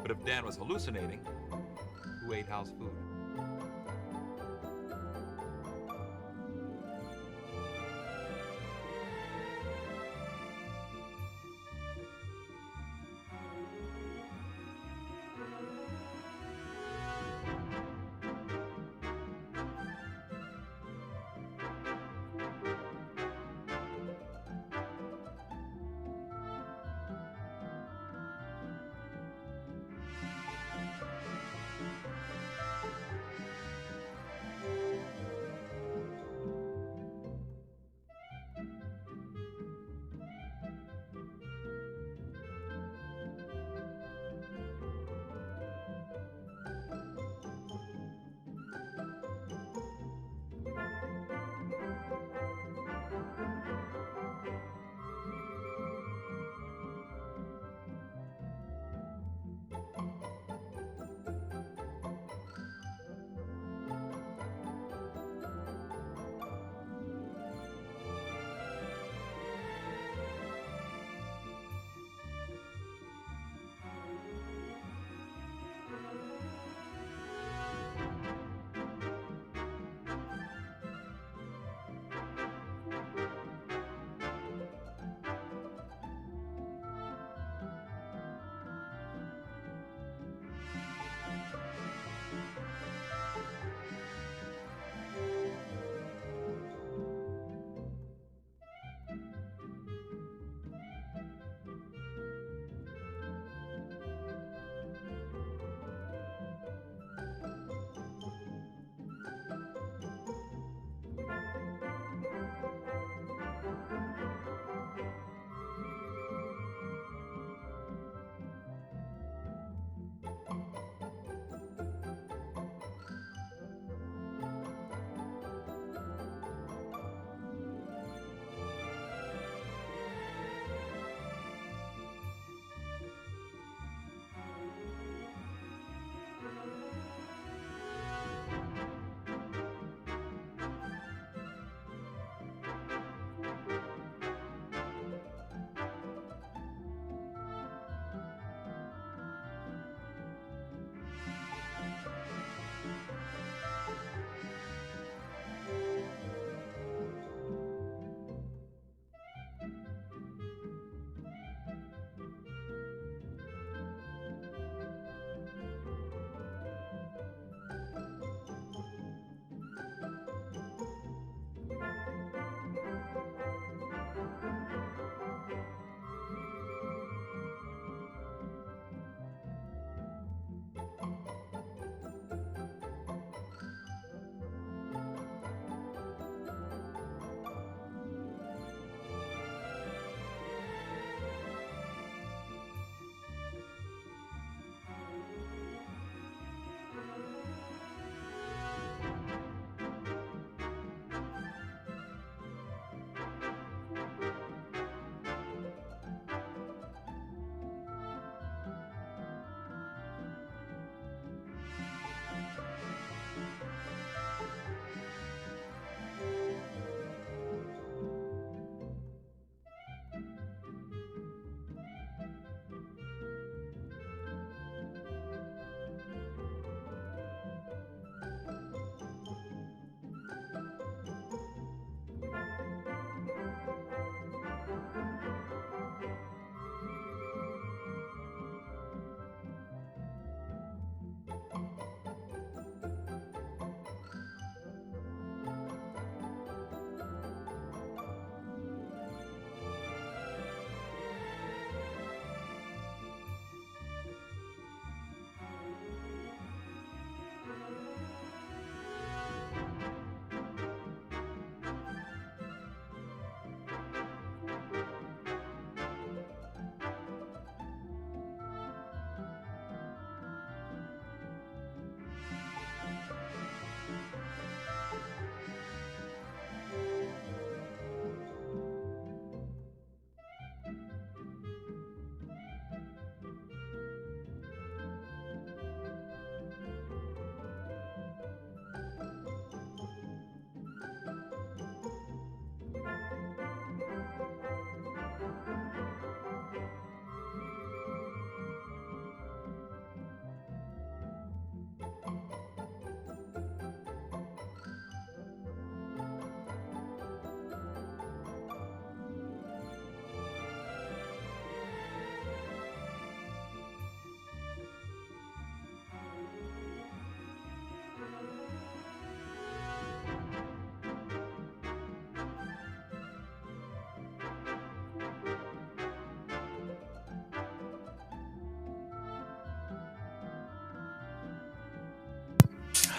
But if Dan was hallucinating, who ate house food?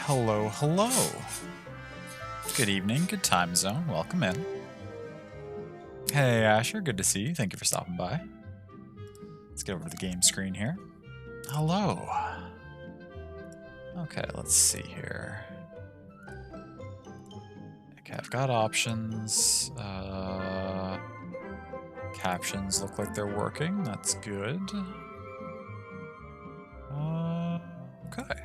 Hello, hello. Good evening, good time zone. Welcome in. Hey, Asher, good to see you. Thank you for stopping by. Let's get over to the game screen here. Hello. Okay, let's see here. Okay, I've got options. Captions look like they're working. That's good. Okay.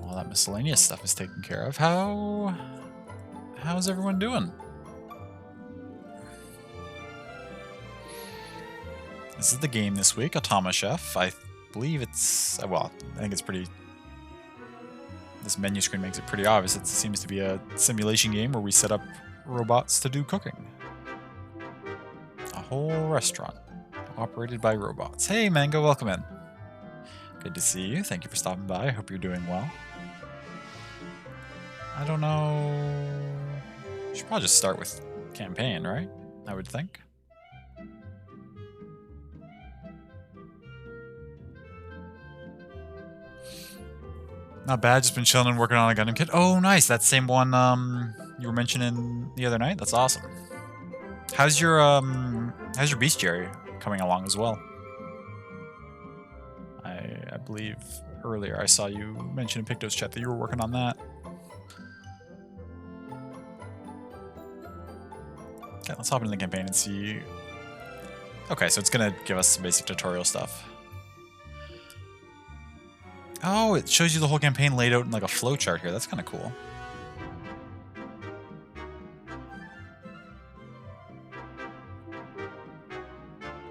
All that miscellaneous stuff is taken care of. How's everyone doing? This is the game this week, Automa Chef. I believe it's, well, I think it's pretty, this menu screen makes it pretty obvious. It seems to be a simulation game where we set up robots to do cooking. A whole restaurant operated by robots. Hey, Mango, welcome in. Good to see you. Thank you for stopping by. I hope you're doing well. I don't know. We should probably just start with campaign, right? I would think. Not bad. Just been chilling and working on a Gundam kit. Oh, nice. That same one you were mentioning the other night. That's awesome. How's your bestiary coming along as well? I believe earlier I saw you mention in Picto's chat that you were working on that. Okay, let's hop into the campaign and see. Okay, so it's gonna give us some basic tutorial stuff. Oh, it shows you the whole campaign laid out in like a flowchart here. That's kind of cool.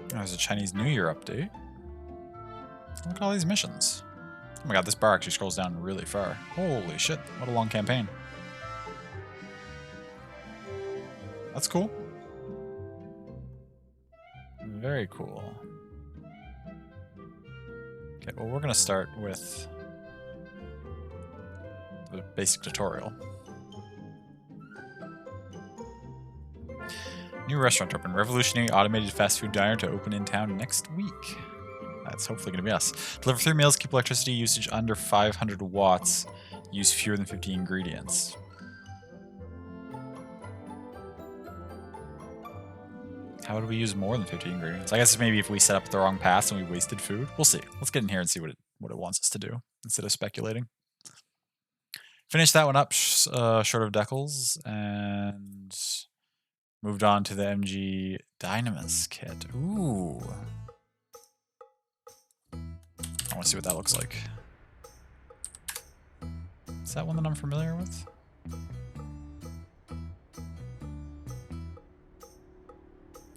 There's a Chinese New Year update. Look at all these missions. Oh my god, this bar actually scrolls down really far. Holy shit, what a long campaign. That's cool. Very cool. Okay, well, we're going to start with the basic tutorial. New restaurant open. Revolutionary automated fast food diner to open in town next week. That's hopefully going to be us. Deliver 3 meals, keep electricity usage under 500 watts. Use fewer than 50 ingredients. How would we use more than 50 ingredients? I guess maybe if we set up the wrong paths and we wasted food. We'll see. Let's get in here and see what it wants us to do instead of speculating. Finished that one up short of decals and moved on to the MG Dynamis kit. Ooh. I want to see what that looks like. Is that one that I'm familiar with?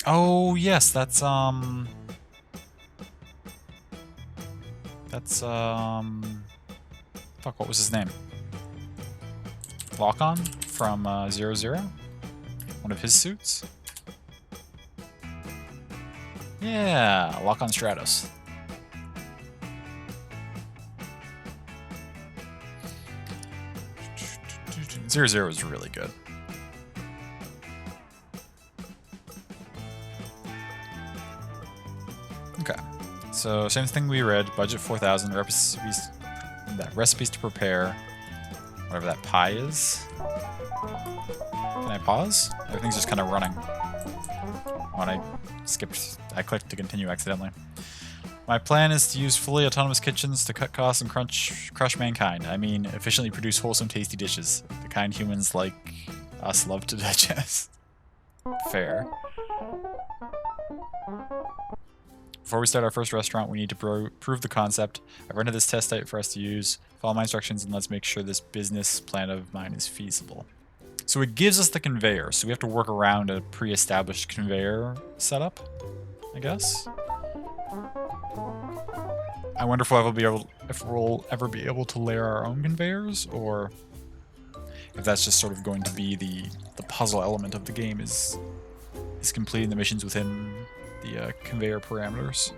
Oh, yes, that's, fuck, what was his name? Lookin from 00? One of his suits? Yeah, Lookin Stratos. Zero is really good. Okay, so same thing we read. Budget 4,000. Recipes to prepare. Whatever that pie is. Can I pause? Everything's just kind of running. When I clicked to continue accidentally. My plan is to use fully autonomous kitchens to cut costs and crush mankind. I mean, efficiently produce wholesome, tasty dishes. The kind humans like us love to digest. Fair. Before we start our first restaurant, we need to prove the concept. I've rented this test site for us to use. Follow my instructions and let's make sure this business plan of mine is feasible. So it gives us the conveyor, so we have to work around a pre-established conveyor setup, I guess. I wonder if we'll ever be able to layer our own conveyors, or if that's just sort of going to be the puzzle element of the game is completing the missions within the conveyor parameters.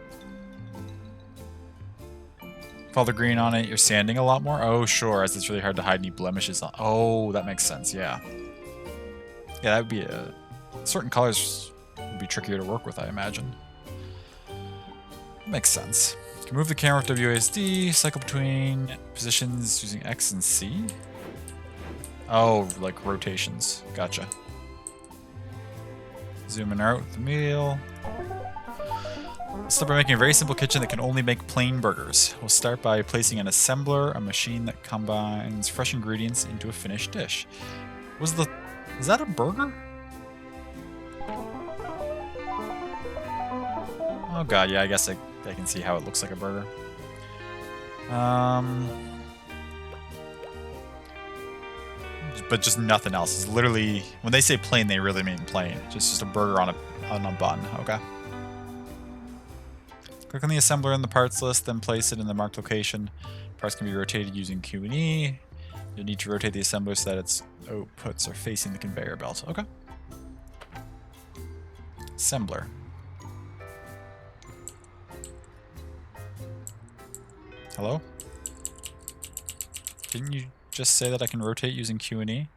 Father Green on it, you're sanding a lot more? Oh, sure, as it's really hard to hide any blemishes on. Oh, that makes sense, yeah. Yeah, that would be certain colors would be trickier to work with, I imagine. Makes sense. Can move the camera with WASD, cycle between positions using X and C. Oh, like rotations. Gotcha. Zoom in out with the meal. Let's start by making a very simple kitchen that can only make plain burgers. We'll start by placing an assembler, a machine that combines fresh ingredients into a finished dish. Is that a burger? Oh god, yeah, I guess I can see how it looks like a burger. But just nothing else. It's literally, when they say plain, they really mean plain. Just a burger on a bun, okay? Click on the assembler in the parts list, then place it in the marked location. Parts can be rotated using Q and E. You'll need to rotate the assembler so that its outputs are facing the conveyor belt. Okay. Assembler. Hello? Didn't you just say that I can rotate using Q and E?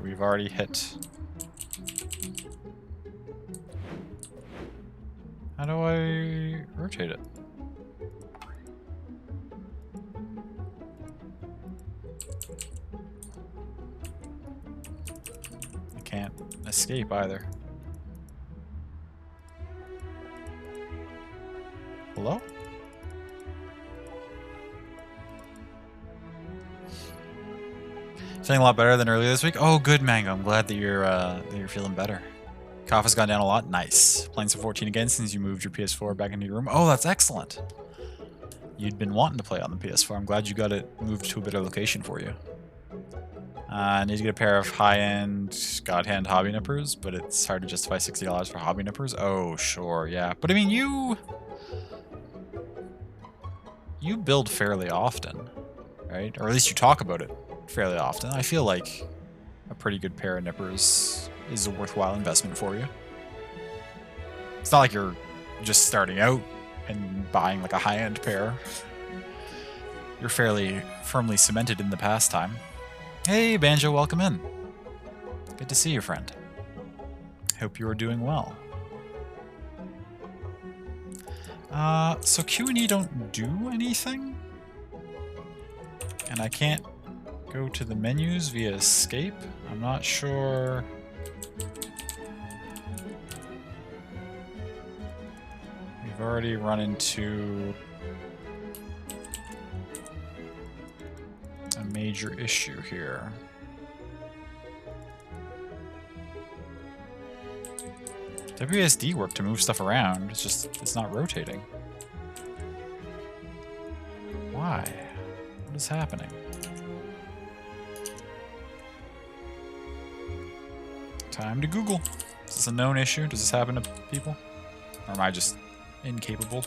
We've already hit. How do I rotate it? I can't escape either. Hello? Feeling a lot better than earlier this week. Oh, good, Mango. I'm glad that you're feeling better. Cough has gone down a lot. Nice. Playing some 14 again since you moved your PS4 back into your room. Oh, that's excellent. You'd been wanting to play on the PS4. I'm glad you got it moved to a better location for you. I need to get a pair of high-end God Hand hobby nippers, but it's hard to justify $60 for hobby nippers. Oh, sure, yeah. But I mean, you build fairly often, right? Or at least you talk about it fairly often. I feel like a pretty good pair of nippers is a worthwhile investment for you. It's not like you're just starting out and buying like a high-end pair. You're fairly firmly cemented in the pastime. Hey, Banjo, welcome in. Good to see you, friend. Hope you are doing well. So Q&E don't do anything? And I can't go to the menus via escape? I'm not sure. We've already run into a major issue here. WSD worked to move stuff around, it's not rotating. Why? What is happening? Time to Google. Is this a known issue? Does this happen to people? Or am I just incapable?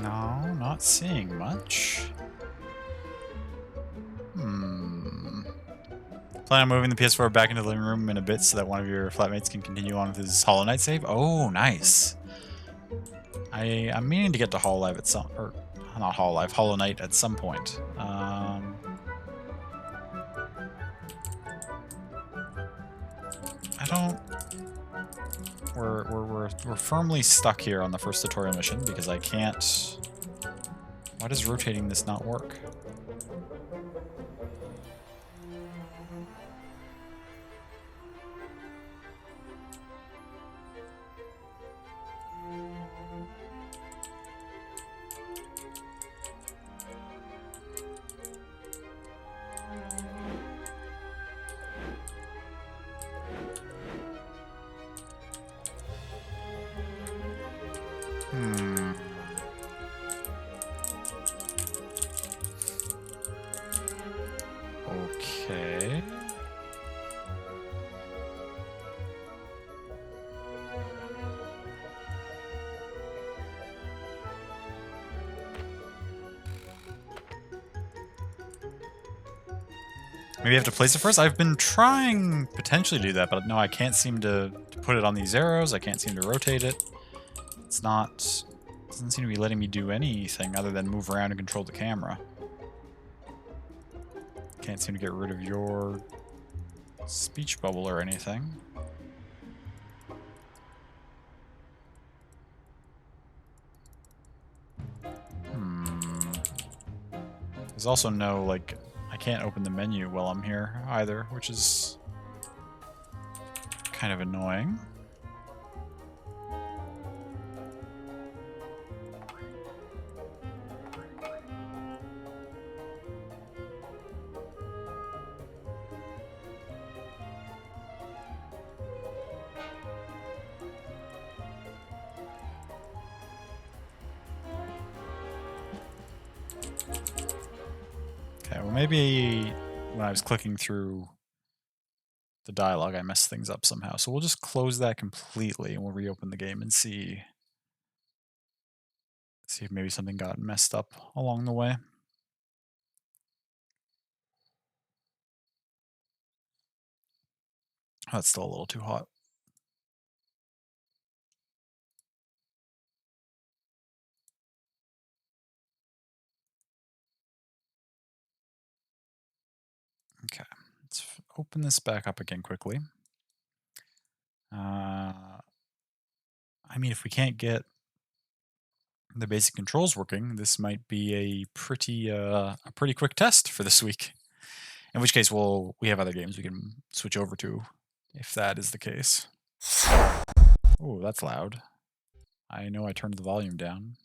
No, not seeing much. Plan on moving the PS4 back into the living room in a bit so that one of your flatmates can continue on with his Hollow Knight save. Oh, nice. I'm meaning to get to Hollow Knight at some point. I don't... We're firmly stuck here on the first tutorial mission because I can't... Why does rotating this not work? Okay. Maybe I have to place it first? I've been trying potentially to do that, but no, I can't seem to put it on these arrows. I can't seem to rotate it. It's not... doesn't seem to be letting me do anything other than move around and control the camera. Can't seem to get rid of your speech bubble or anything. There's also no, like, I can't open the menu while I'm here either, which is kind of annoying. Okay, well maybe when I was clicking through the dialogue I messed things up somehow. So we'll just close that completely and we'll reopen the game and see if maybe something got messed up along the way. Oh, it's still a little too hot. Okay, let's open this back up again quickly. I mean, if we can't get the basic controls working, this might be a pretty quick test for this week. In which case, we have other games we can switch over to, if that is the case. Oh, that's loud. I know I turned the volume down.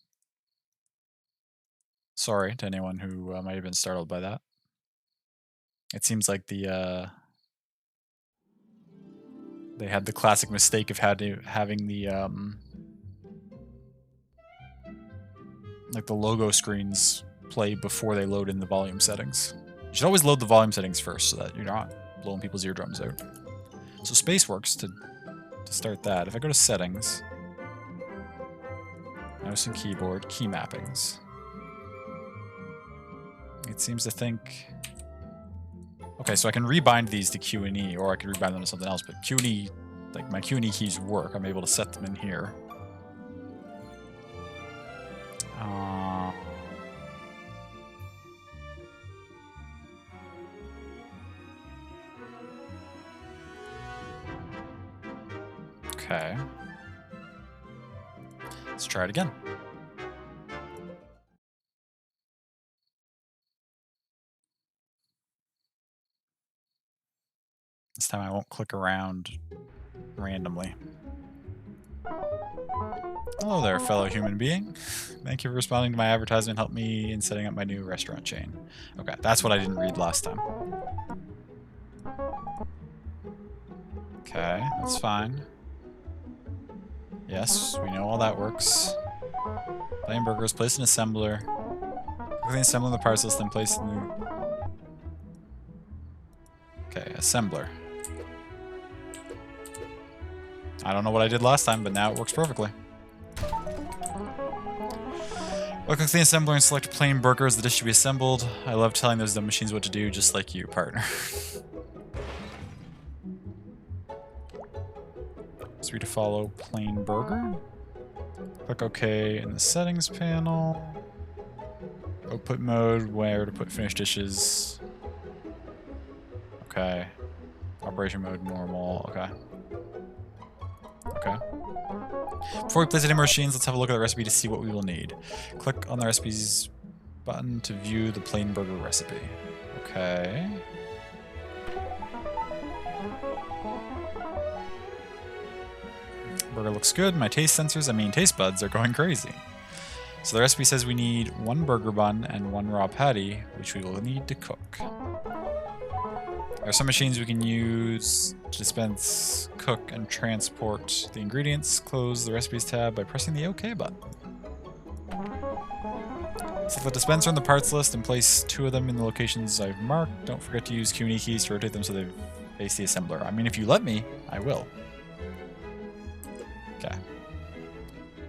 Sorry to anyone who might have been startled by that. It seems like they had the classic mistake of having the like the logo screens play before they load in the volume settings. You should always load the volume settings first so that you're not blowing people's eardrums out. So space works to start that. If I go to settings, mouse and keyboard, key mappings. It seems to think... Okay, so I can rebind these to Q and E, or I could rebind them to something else, but Q and E, like my Q and E keys work. I'm able to set them in here. Okay. Let's try it again. This time I won't click around randomly. Hello there, fellow human being. Thank you for responding to my advertisement. Help me in setting up my new restaurant chain. Okay, that's what I didn't read last time. Okay, that's fine. Yes, we know all that works. Plain burgers, place an assembler. Quickly assemble the parcels, then place in the... Okay, assembler. I don't know what I did last time, but now it works perfectly. I'll click the assembler and select plain burger as the dish to be assembled. I love telling those dumb machines what to do, just like you, partner. 3 to follow plain burger. Click OK in the settings panel. Output mode, where to put finished dishes. Okay. Operation mode normal, okay. Okay. Before we place any more machines, let's have a look at the recipe to see what we will need. Click on the recipes button to view the plain burger recipe. Okay. Burger looks good. My taste sensors, taste buds, are going crazy. So the recipe says we need 1 burger bun and 1 raw patty, which we will need to cook. There are some machines we can use to dispense, cook, and transport the ingredients. Close the recipes tab by pressing the OK button. Select the dispenser on the parts list and place 2 of them in the locations I've marked. Don't forget to use Q and E keys to rotate them so they face the assembler. If you let me, I will. Okay.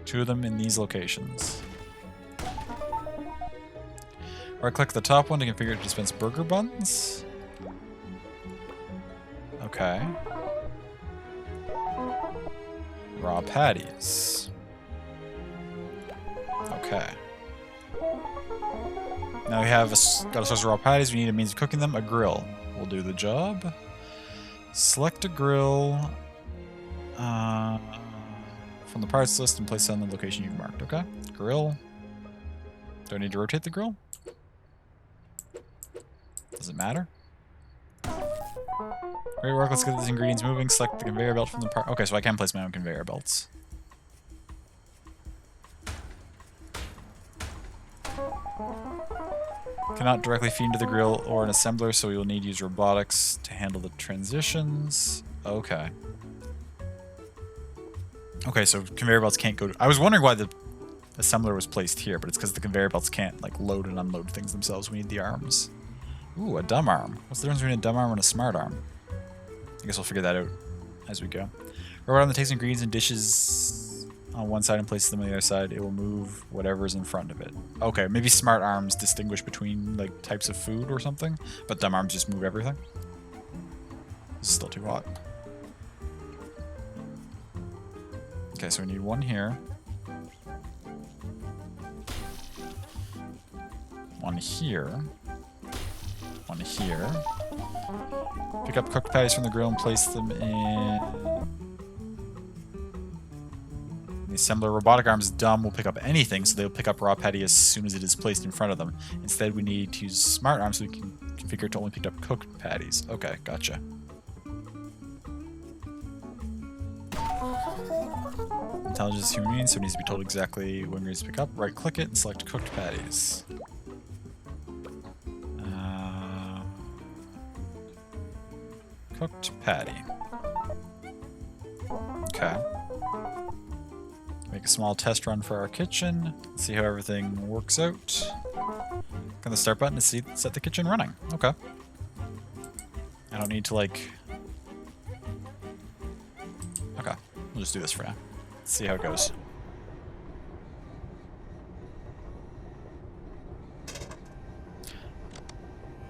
2 of them in these locations. Right-click the top one to configure it to dispense burger buns. Okay. Raw patties. Okay. Now we have got a source of raw patties. We need a means of cooking them. A grill will do the job. Select a grill from the parts list and place it on the location you've marked. Okay. Grill. Do I need to rotate the grill? Does it matter? Great work, let's get these ingredients moving. Select the conveyor belt from the part. Okay, so I can place my own conveyor belts. Cannot directly feed into the grill or an assembler, so we will need to use robotics to handle the transitions. Okay. Okay, so conveyor belts can't go to... I was wondering why the assembler was placed here, but it's because the conveyor belts can't, like, load and unload things themselves. We need the arms. Ooh, a dumb arm. What's the difference between a dumb arm and a smart arm? I guess we'll figure that out as we go. Robot that takes ingredients and dishes on one side and places them on the other side. It will move whatever's in front of it. Okay, maybe smart arms distinguish between like types of food or something, but dumb arms just move everything. This is still too hot. Okay, so we need 1 here. 1 here. 1 here. Pick up cooked patties from the grill and place them in the assembler. Robotic arms dumb will pick up anything, so they'll pick up raw patty as soon as it is placed in front of them. Instead, we need to use smart arms so we can configure it to only pick up cooked patties. Okay, gotcha. Intelligence is human beings, so it needs to be told exactly what ingredients to pick up. Right-click it and select cooked patties. Cooked patty. Okay. Make a small test run for our kitchen. See how everything works out. Click on the start button to set the kitchen running. Okay. I don't need to like... Okay. We'll just do this for now. Let's see how it goes.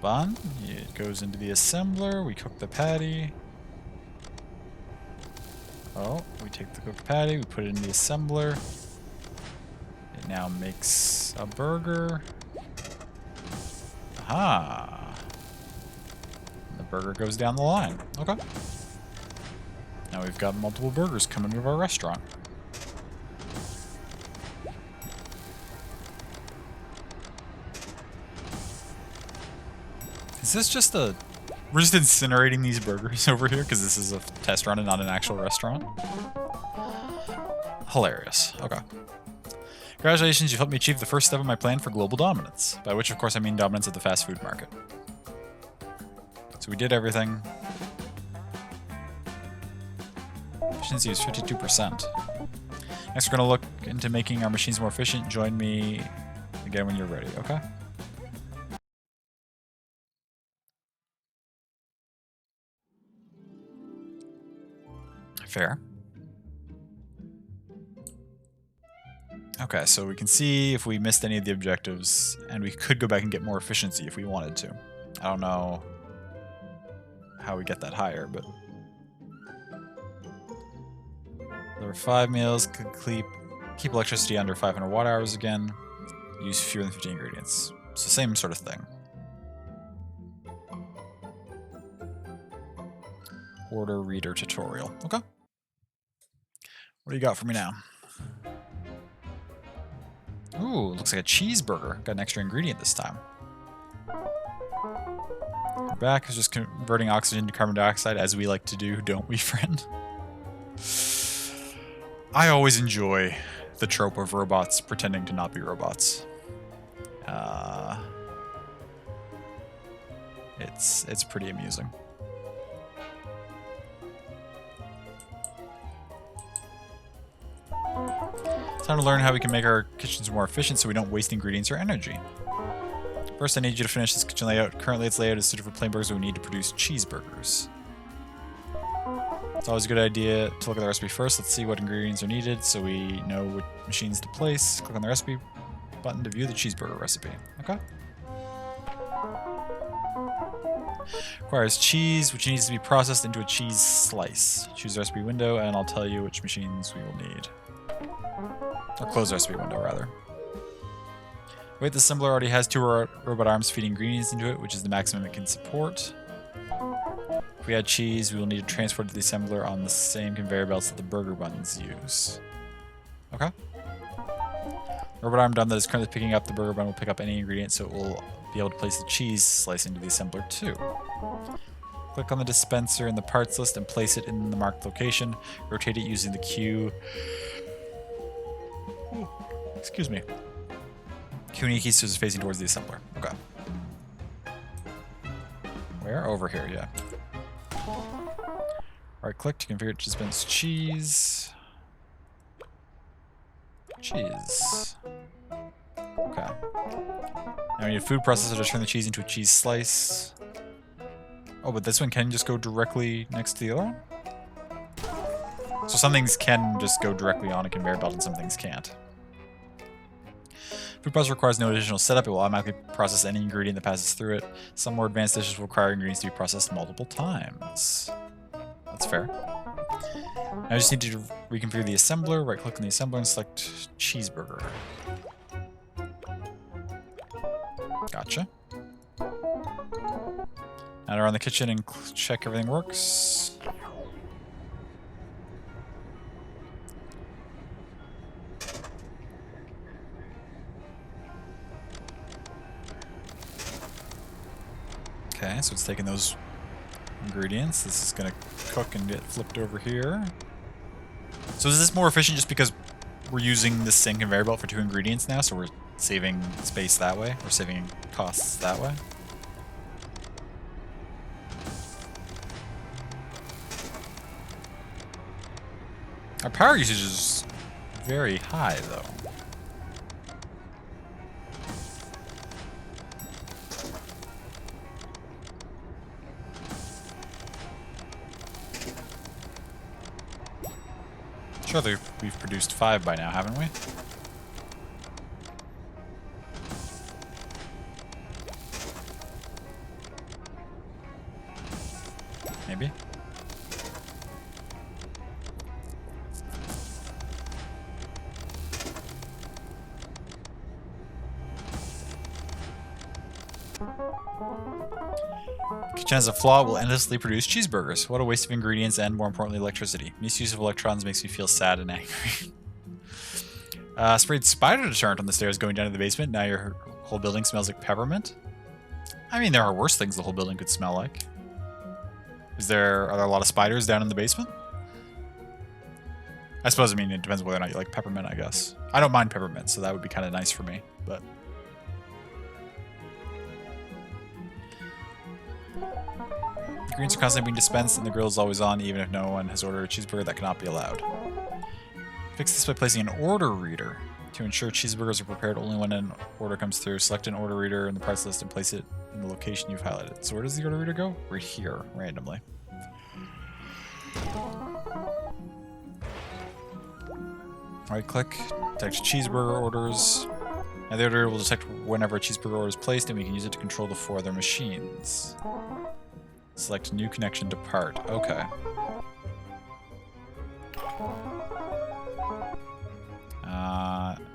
Bun. It goes into the assembler. We cook the patty. Oh, we take the cooked patty, we put it in the assembler. It now makes a burger. Aha! And the burger goes down the line. Okay. Now we've got multiple burgers coming to our restaurant. Is this just a... We're just incinerating these burgers over here because this is a test run and not an actual restaurant? Hilarious. Okay. Congratulations, you've helped me achieve the first step of my plan for global dominance. By which, of course, I mean dominance of the fast food market. So we did everything. Efficiency is 52%. Next, we're going to look into making our machines more efficient. Join me again when you're ready, okay? Fair. Okay, so we can see if we missed any of the objectives, and we could go back and get more efficiency if we wanted to. I don't know how we get that higher, but... There are 5 meals, could keep electricity under 500 watt hours again, use fewer than 50 ingredients. It's the same sort of thing. Order reader tutorial. Okay. What do you got for me now? Ooh, looks like a cheeseburger. Got an extra ingredient this time. Back is just converting oxygen to carbon dioxide, as we like to do, don't we, friend? I always enjoy the trope of robots pretending to not be robots. It's pretty amusing. Time to learn how we can make our kitchens more efficient so we don't waste ingredients or energy. First, I need you to finish this kitchen layout. Currently, its layout is suited for plain burgers, but we need to produce cheeseburgers. It's always a good idea to look at the recipe first. Let's see what ingredients are needed so we know what machines to place. Click on the recipe button to view the cheeseburger recipe. Okay. Requires cheese, which needs to be processed into a cheese slice. Choose the recipe window, and I'll tell you which machines we will need. Or close the recipe window, rather. Wait, the assembler already has 2 robot arms feeding ingredients into it, which is the maximum it can support. If we add cheese, we will need to transport it to the assembler on the same conveyor belts that the burger buns use. Okay. Robot arm done that is currently picking up the burger bun will pick up any ingredient, so it will be able to place the cheese slice into the assembler too. Click on the dispenser in the parts list and place it in the marked location. Rotate it using the Q. Ooh, excuse me. Q and E keys is facing towards the assembler. Okay. Where? Over here, yeah. Right click to configure it to dispense cheese. Cheese. Okay. Now we need a food processor to turn the cheese into a cheese slice. Oh, but this one can just go directly next to the other one? So some things can just go directly on a conveyor belt and some things can't. Food processor requires no additional setup. It will automatically process any ingredient that passes through it. Some more advanced dishes will require ingredients to be processed multiple times. That's fair. Now I just need to reconfigure the assembler. Right click on the assembler and select cheeseburger. Gotcha. Now to run the kitchen and check everything works. Okay, so it's taking those ingredients. This is gonna cook and get flipped over here. So is this more efficient just because we're using the same conveyor belt for 2 ingredients now, so we're saving space that way? We're saving costs that way? Our power usage is very high, though. Surely we've produced 5 by now, haven't we? Maybe. Kitchen has a flaw, it will endlessly produce cheeseburgers. What a waste of ingredients and, more importantly, electricity. Misuse of electrons makes me feel sad and angry. Sprayed spider deterrent on the stairs going down to the basement. Now your whole building smells like peppermint. I mean, there are worse things the whole building could smell like. Are there a lot of spiders down in the basement? I suppose, I mean, it depends whether or not you like peppermint, I guess. I don't mind peppermint, so that would be kind of nice for me, but... Ingredients are constantly being dispensed and the grill is always on, even if no one has ordered a cheeseburger. That cannot be allowed. Fix this by placing an order reader. To ensure cheeseburgers are prepared only when an order comes through, select an order reader in the price list and place it in the location you've highlighted. So where does the order reader go? Right here, randomly. Right click, detect cheeseburger orders. Now the order reader will detect whenever a cheeseburger order is placed and we can use it to control the 4 other machines. Select new connection to part. Okay.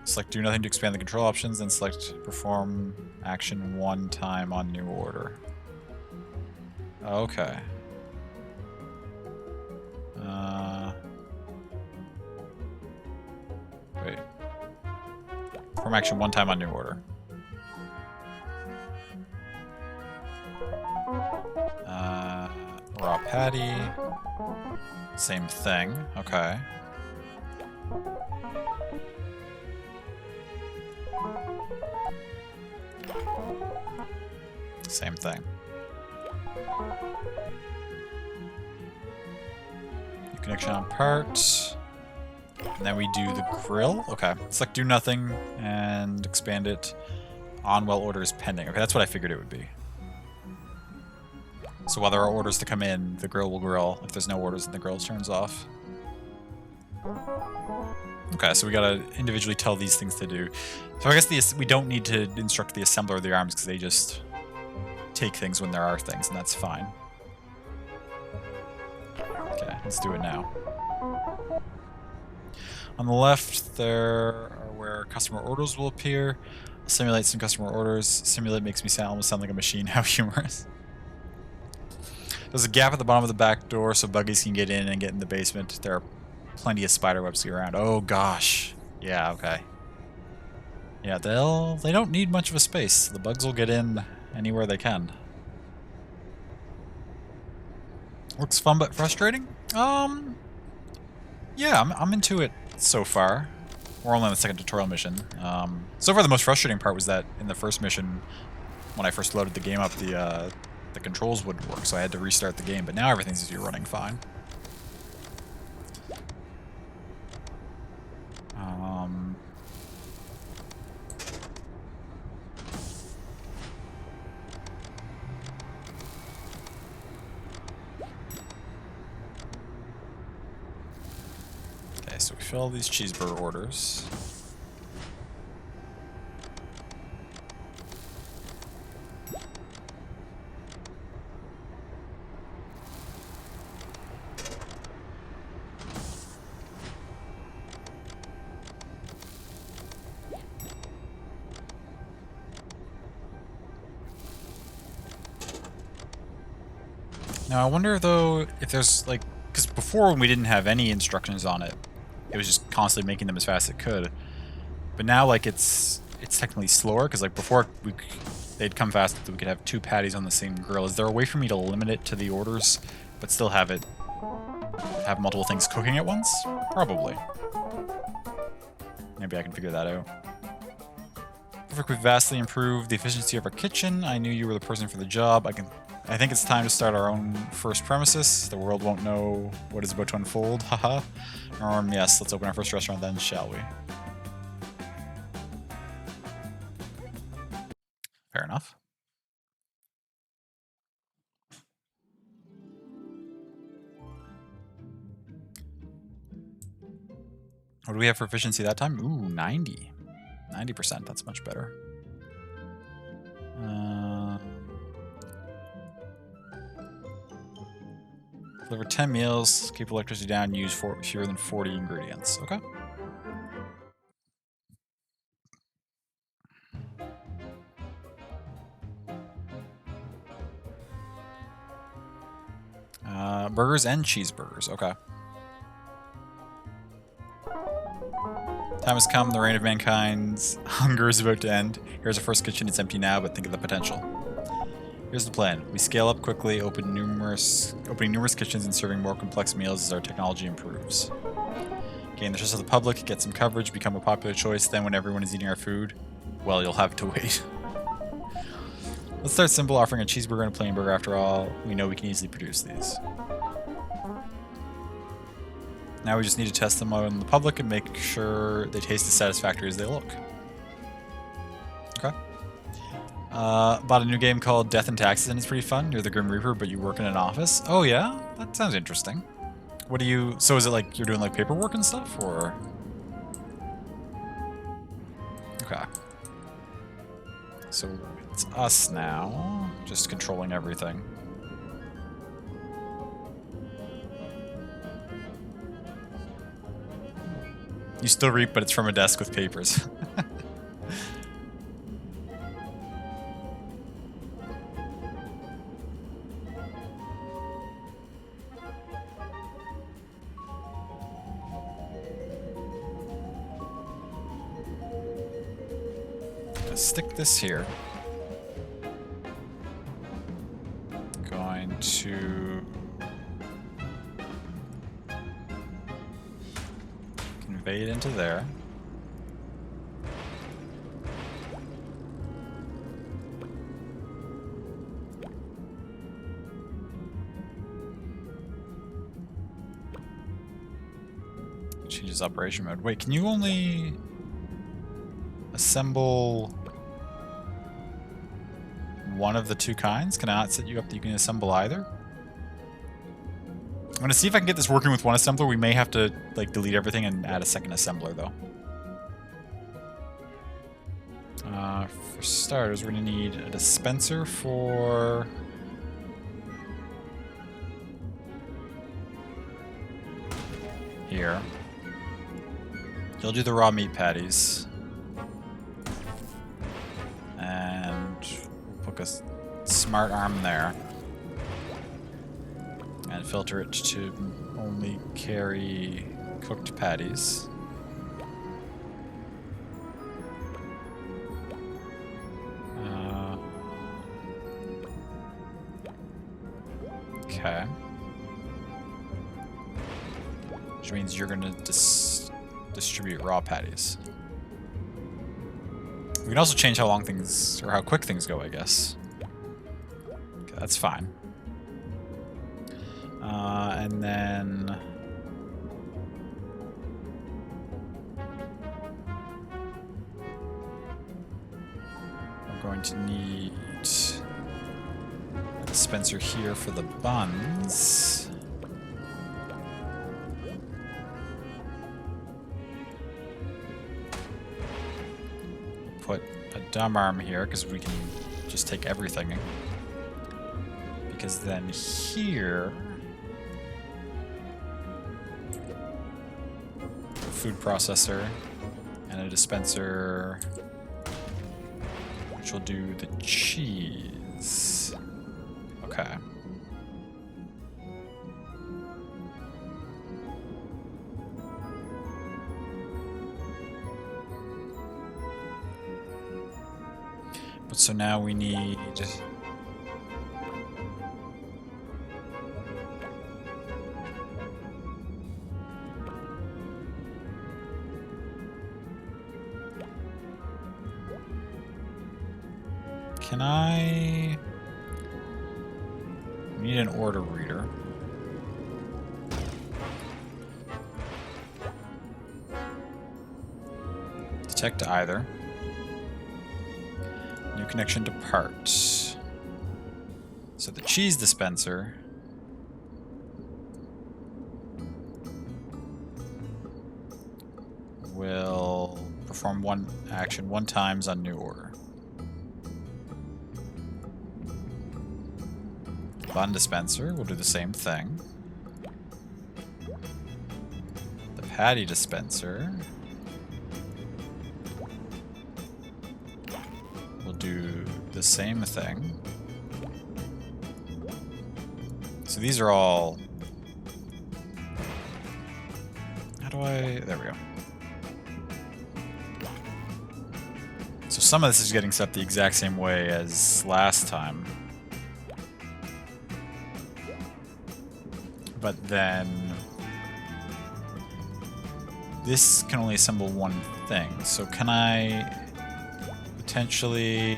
Select do nothing to expand the control options, then select perform action 1 time on new order. Okay. Perform action one time on new order. Raw patty. Same thing. Okay. Same thing. New connection on part. And then we do the grill. Okay. Select do nothing and expand it on while order is pending. Okay, that's what I figured it would be. So while there are orders to come in, the grill will grill. If there's no orders, then the grill turns off. Okay, so we gotta individually tell these things to do. So I guess we don't need to instruct the assembler of the arms because they just take things when there are things, and that's fine. Okay, let's do it now. On the left, there are where customer orders will appear. I'll simulate some customer orders. Simulate makes me almost sound like a machine. How humorous. There's a gap at the bottom of the back door so buggies can get in and get in the basement. There are plenty of spider webs around. Oh gosh. Yeah, okay. Yeah, they don't need much of a space. The bugs will get in anywhere they can. Looks fun but frustrating? Yeah, I'm into it so far. We're only on the second tutorial mission. So far the most frustrating part was that in the first mission, when I first loaded the game up, the controls wouldn't work, so I had to restart the game, but now everything seems to be running fine. Okay, so we fill these cheeseburger orders. Now I wonder though if there's like, because before when we didn't have any instructions on it, it was just constantly making them as fast as it could. But now like it's technically slower because like before they'd come fast that we could have 2 patties on the same grill. Is there a way for me to limit it to the orders, but still have multiple things cooking at once? Probably. Maybe I can figure that out. Perfect. We've vastly improved the efficiency of our kitchen. I knew you were the person for the job. I think it's time to start our own first premises. The world won't know what is about to unfold. Haha. Yes, let's open our first restaurant then, shall we? Fair enough. What do we have for efficiency that time? Ooh, 90. 90%, that's much better. Deliver 10 meals, keep electricity down, use fewer than 40 ingredients. Okay. Burgers and cheeseburgers. Okay. Time has come, the reign of mankind's hunger is about to end. Here's our first kitchen, it's empty now, but think of the potential. Here's the plan. We scale up quickly, opening numerous kitchens and serving more complex meals as our technology improves. Gain the trust of the public, get some coverage, become a popular choice, then when everyone is eating our food, well, you'll have to wait. Let's start simple, offering a cheeseburger and a plain burger. After all, we know we can easily produce these. Now we just need to test them out in the public and make sure they taste as satisfactory as they look. Okay. Bought a new game called Death and Taxes, and it's pretty fun. You're the Grim Reaper, but you work in an office. Oh yeah? That sounds interesting. What do you... So is it like you're doing like paperwork and stuff, or...? Okay. So it's us now, just controlling everything. You still reap, but it's from a desk with papers. gonna stick this here. Going to convey it into there. Changes operation mode. Wait, can you only assemble one of the two kinds? Can I not set you up that you can assemble either? I'm gonna see if I can get this working with one assembler. We may have to like delete everything and add a second assembler though. For starters, we're gonna need a dispenser for here. You'll do the raw meat patties. And we'll put a smart arm there. And filter it to only carry cooked patties. Okay. Which means you're gonna distribute raw patties. We can also change how long things, or how quick things go, I guess. Okay, that's fine. And then we're going to need a dispenser here for the buns. Put a dumb arm here because we can just take everything. Because then here, a food processor and a dispenser, which will do the cheese. Okay. But so now we need we need an order reader. Detect either. New connection to parts. So the cheese dispenser will perform one action one times on new order. Bun dispenser will do the same thing. The patty dispenser will do the same thing. So these are all... How do I... There we go. So some of this is getting set up the exact same way as last time. But then this can only assemble one thing. So can I potentially...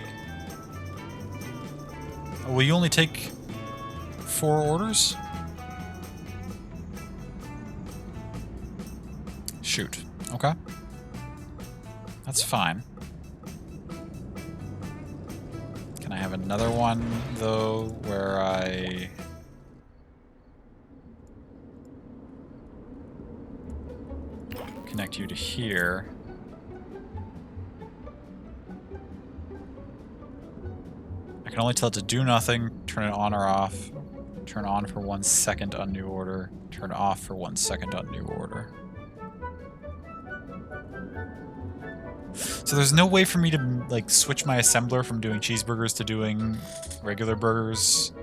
Oh, will you only take 4 orders? Shoot. Okay. That's fine. Can I have another one, though, where I... connect you to here. I can only tell it to do nothing, turn it on or off, turn on for 1 second on new order, turn off for 1 second on new order. So there's no way for me to like switch my assembler from doing cheeseburgers to doing regular burgers,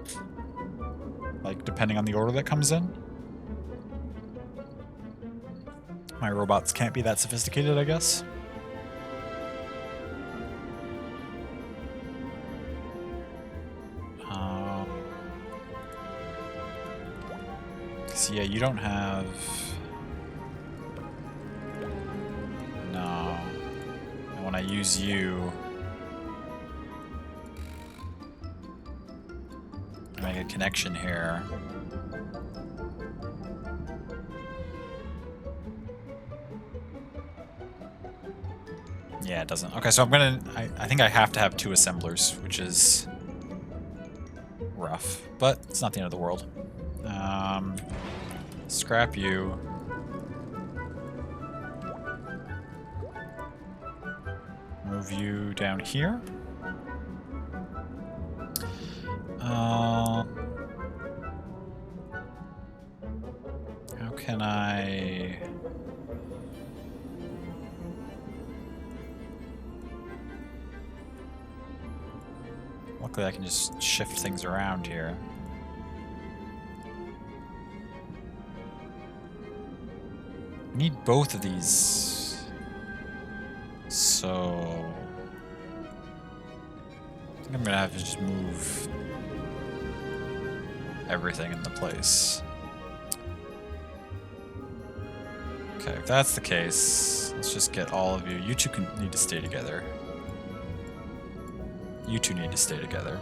like depending on the order that comes in? My robots can't be that sophisticated, I guess. So yeah, you don't have... No. And when I use you... I make a connection here. Yeah, it doesn't. Okay, so I'm gonna... I think I have to have 2 assemblers, which is... rough. But it's not the end of the world. Scrap you. Move you down here. How can I... Luckily I can just shift things around here. I need both of these. So... I think I'm gonna have to just move everything into place. Okay, if that's the case, let's just get all of you. You two need to stay together. You two need to stay together.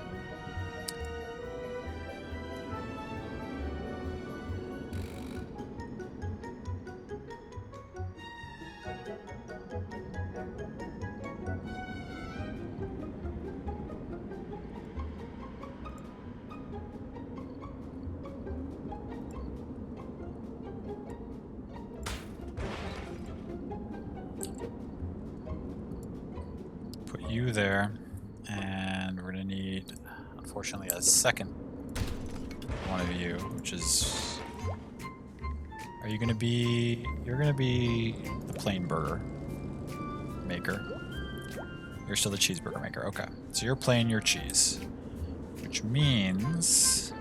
Put you there. And we're gonna need, unfortunately, a second one of you, which is... Are you gonna be... You're gonna be the plain burger maker. You're still the cheeseburger maker, okay. So you're plain, you're cheese. Which means...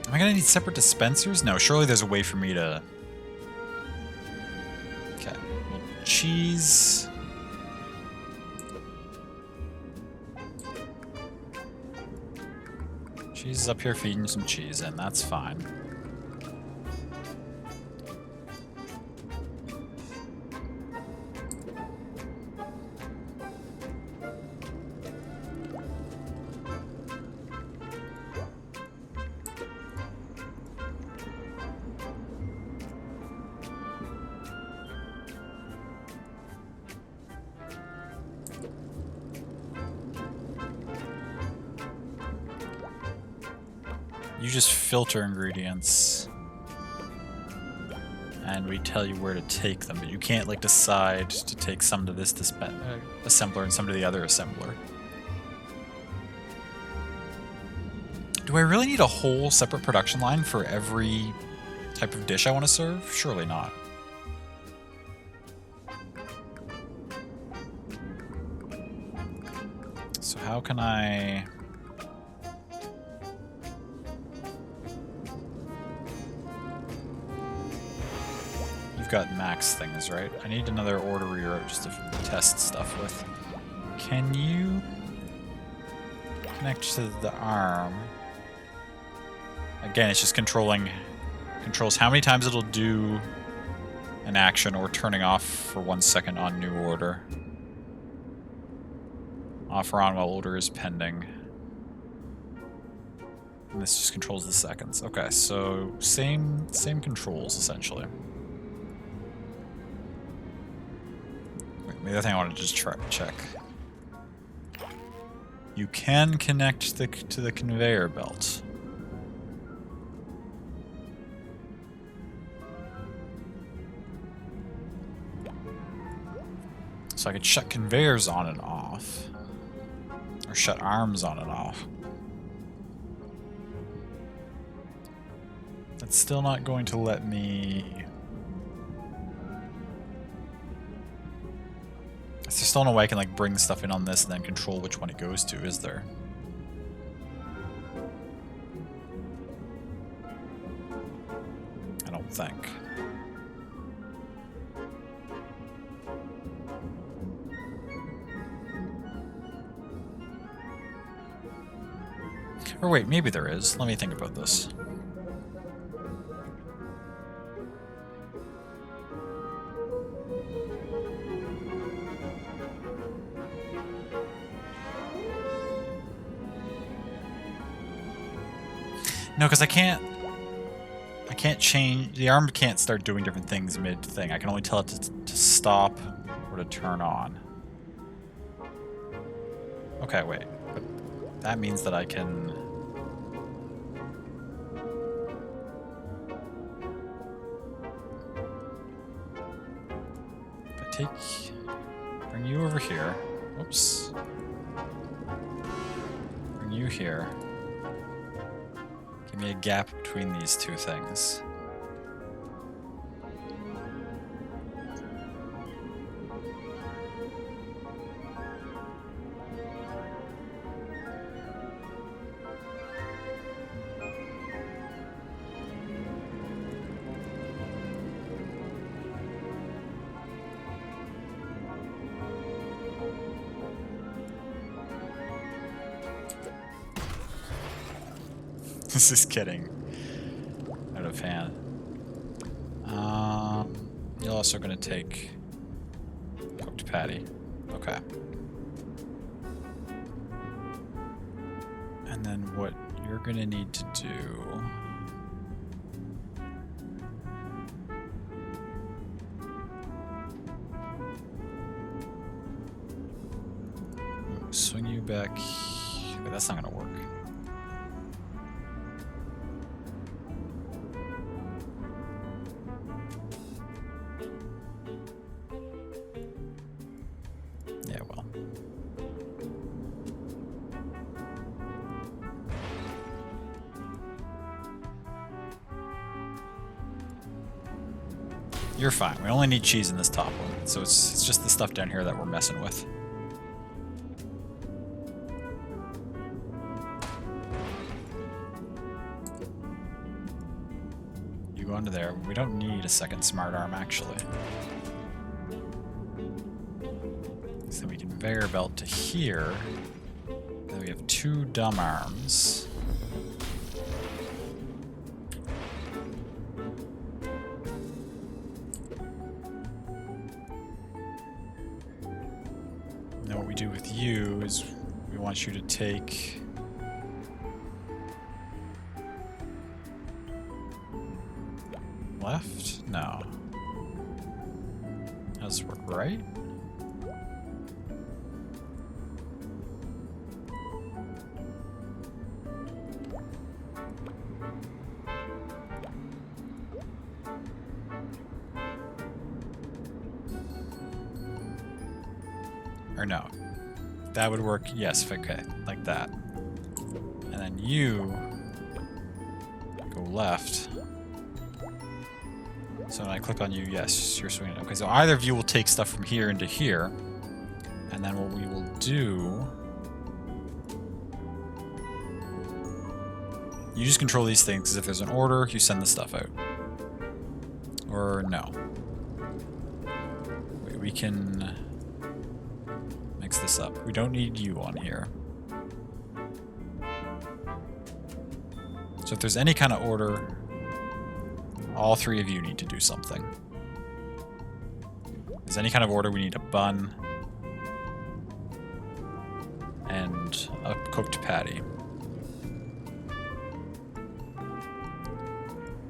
Am I gonna need separate dispensers? No, surely there's a way for me to... Okay. Well, cheese... Cheese is up here feeding some cheese, and that's fine. You just filter ingredients, and we tell you where to take them, but you can't like decide to take some to this assembler and some to the other assembler. Do I really need a whole separate production line for every type of dish I want to serve? Surely not. So how can I... Got max things, right? I need another order reroute just to test stuff with. Can you connect to the arm? Again, it's just controls how many times it'll do an action or turning off for 1 second on new order. Off or on while order is pending. And this just controls the seconds. Okay, so same controls essentially. The other thing I wanted to just try to check. You can connect to the conveyor belt. So I could shut conveyors on and off. Or shut arms on and off. That's still not going to let me... There's still no way I can like bring stuff in on this and then control which one it goes to, is there? I don't think. Or wait, maybe there is. Let me think about this. No, because I can't change. The arm can't start doing different things mid-thing. I can only tell it to stop or to turn on. Okay, wait. But that means that I can... If I bring you over here. Oops. Bring you here. Give me a gap between these two things. This is getting out of hand. You're also going to take cooked patty. Okay. And then what you're going to need to do... Swing you back... But that's not going to work. Yeah, well. You're fine. We only need cheese in this top one, so it's just the stuff down here that we're messing with. You go into there. We don't need a second smart arm, actually. So we can conveyor belt to here. Then we have two dumb arms. Now what we do with you is we want you to take... Left? No. How does this work? Right? Or no. That would work, yes, okay, like that. And then you go left. So when I click on you, yes, you're swinging. Okay, so either of you will take stuff from here into here. And then what we will do... You just control these things, because if there's an order, you send the stuff out. Or no. Wait, we can... mix this up. We don't need you on here. So if there's any kind of order... all three of you need to do something. If there's any kind of order, we need a bun and a cooked patty.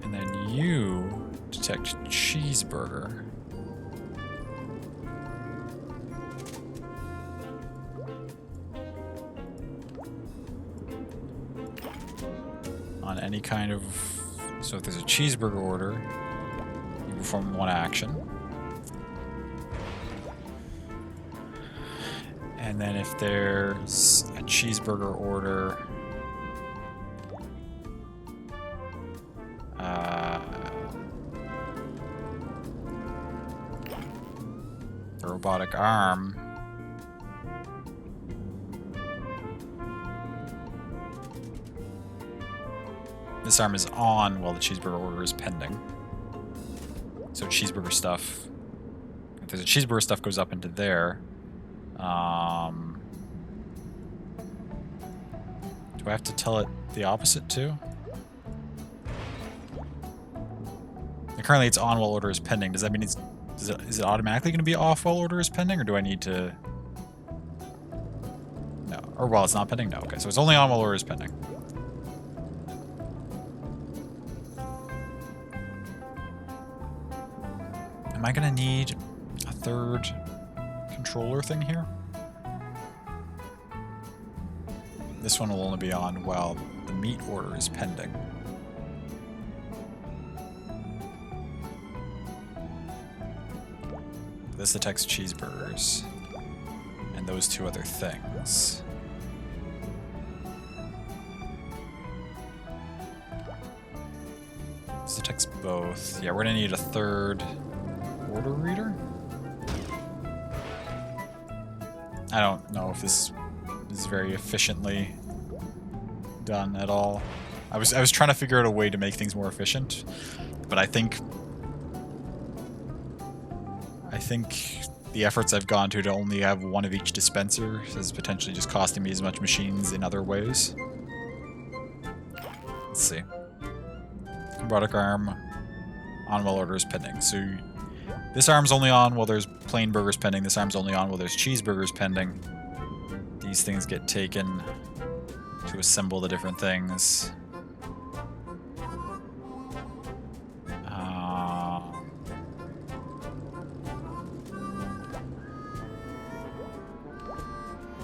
And then you detect cheeseburger. On any kind of... So if there's a cheeseburger order, you perform one action. And then if there's a cheeseburger order, the robotic arm, this arm is on while the cheeseburger order is pending. So cheeseburger stuff, if there's a cheeseburger stuff goes up into there. Do Do I have to tell it the opposite too? And currently it's on while order is pending. Does that mean is it automatically going to be off while order is pending, or do I need to... No. Or while it's not pending? No. Okay, so it's only on while order is pending. Am I going to need a third controller thing here? This one will only be on while the meat order is pending. This detects cheeseburgers. And those two other things. This detects both. Yeah, we're gonna need a third order reader? I don't know if this is very efficiently done at all. I was trying to figure out a way to make things more efficient, but I think the efforts I've gone to only have one of each dispenser is potentially just costing me as much machines in other ways. Let's see. Robotic arm on while order is pending. So this arm's only on while there's plain burgers pending. This arm's only on while there's cheeseburgers pending. These things get taken to assemble the different things.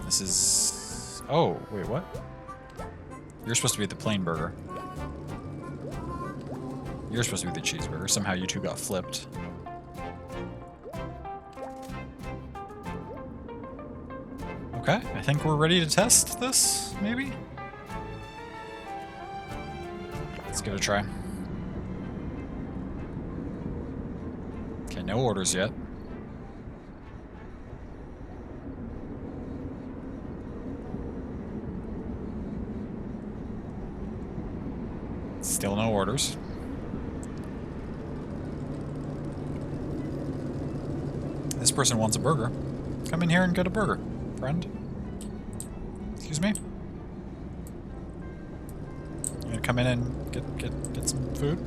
This is... Oh, wait, what? You're supposed to be the plain burger. You're supposed to be the cheeseburger. Somehow you two got flipped. Okay, I think we're ready to test this, maybe? Let's give it a try. Okay, no orders yet. Still no orders. This person wants a burger. Come in here and get a burger, friend. Excuse me? You gonna come in and get some food?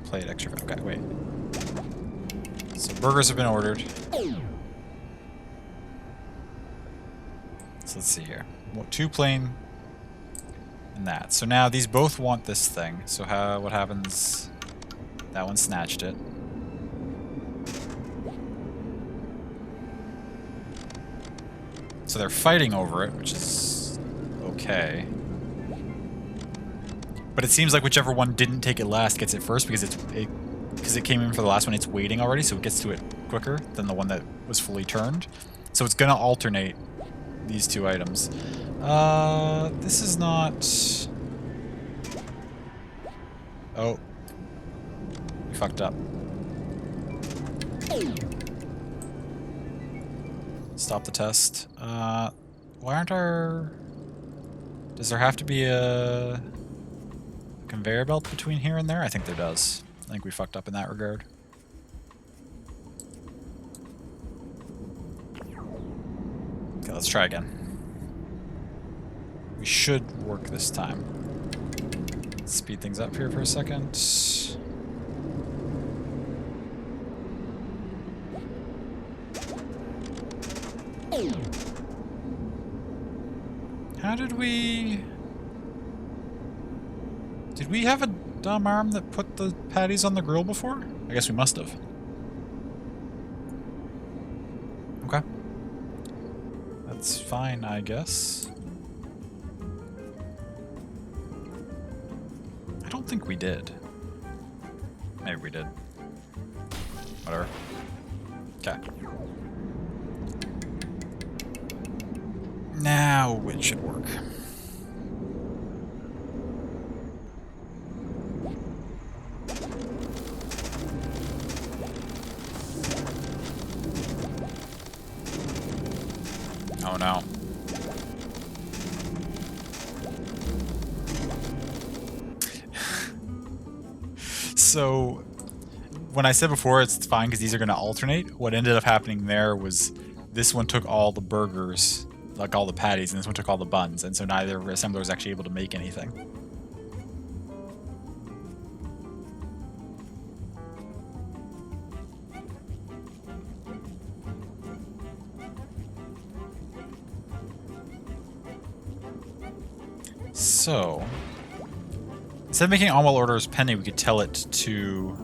Plate extra. Okay, wait. So burgers have been ordered. So let's see here. Well, 2 plain and that. So now these both want this thing. So what happens? That one snatched it. So they're fighting over it, which is okay. But it seems like whichever one didn't take it last gets it first because it came in for the last one. It's waiting already, so it gets to it quicker than the one that was fully turned. So it's gonna alternate these 2 items. This is not... Oh. We fucked up. Stop the test. Why aren't our... Does there have to be a conveyor belt between here and there? I think there does. I think we fucked up in that regard. Okay, let's try again. We should work this time. Let's speed things up here for a second. How did we... Did we have a dumb arm that put the patties on the grill before? I guess we must have. Okay. That's fine, I guess. I don't think we did. Maybe we did. Whatever. Okay. Now it should work. Oh no. So, when I said before it's fine because these are going to alternate, what ended up happening there was this one took all the burgers, like all the patties, and this one took all the buns, and so neither assembler was actually able to make anything. So, instead of making all orders pending, we could tell it to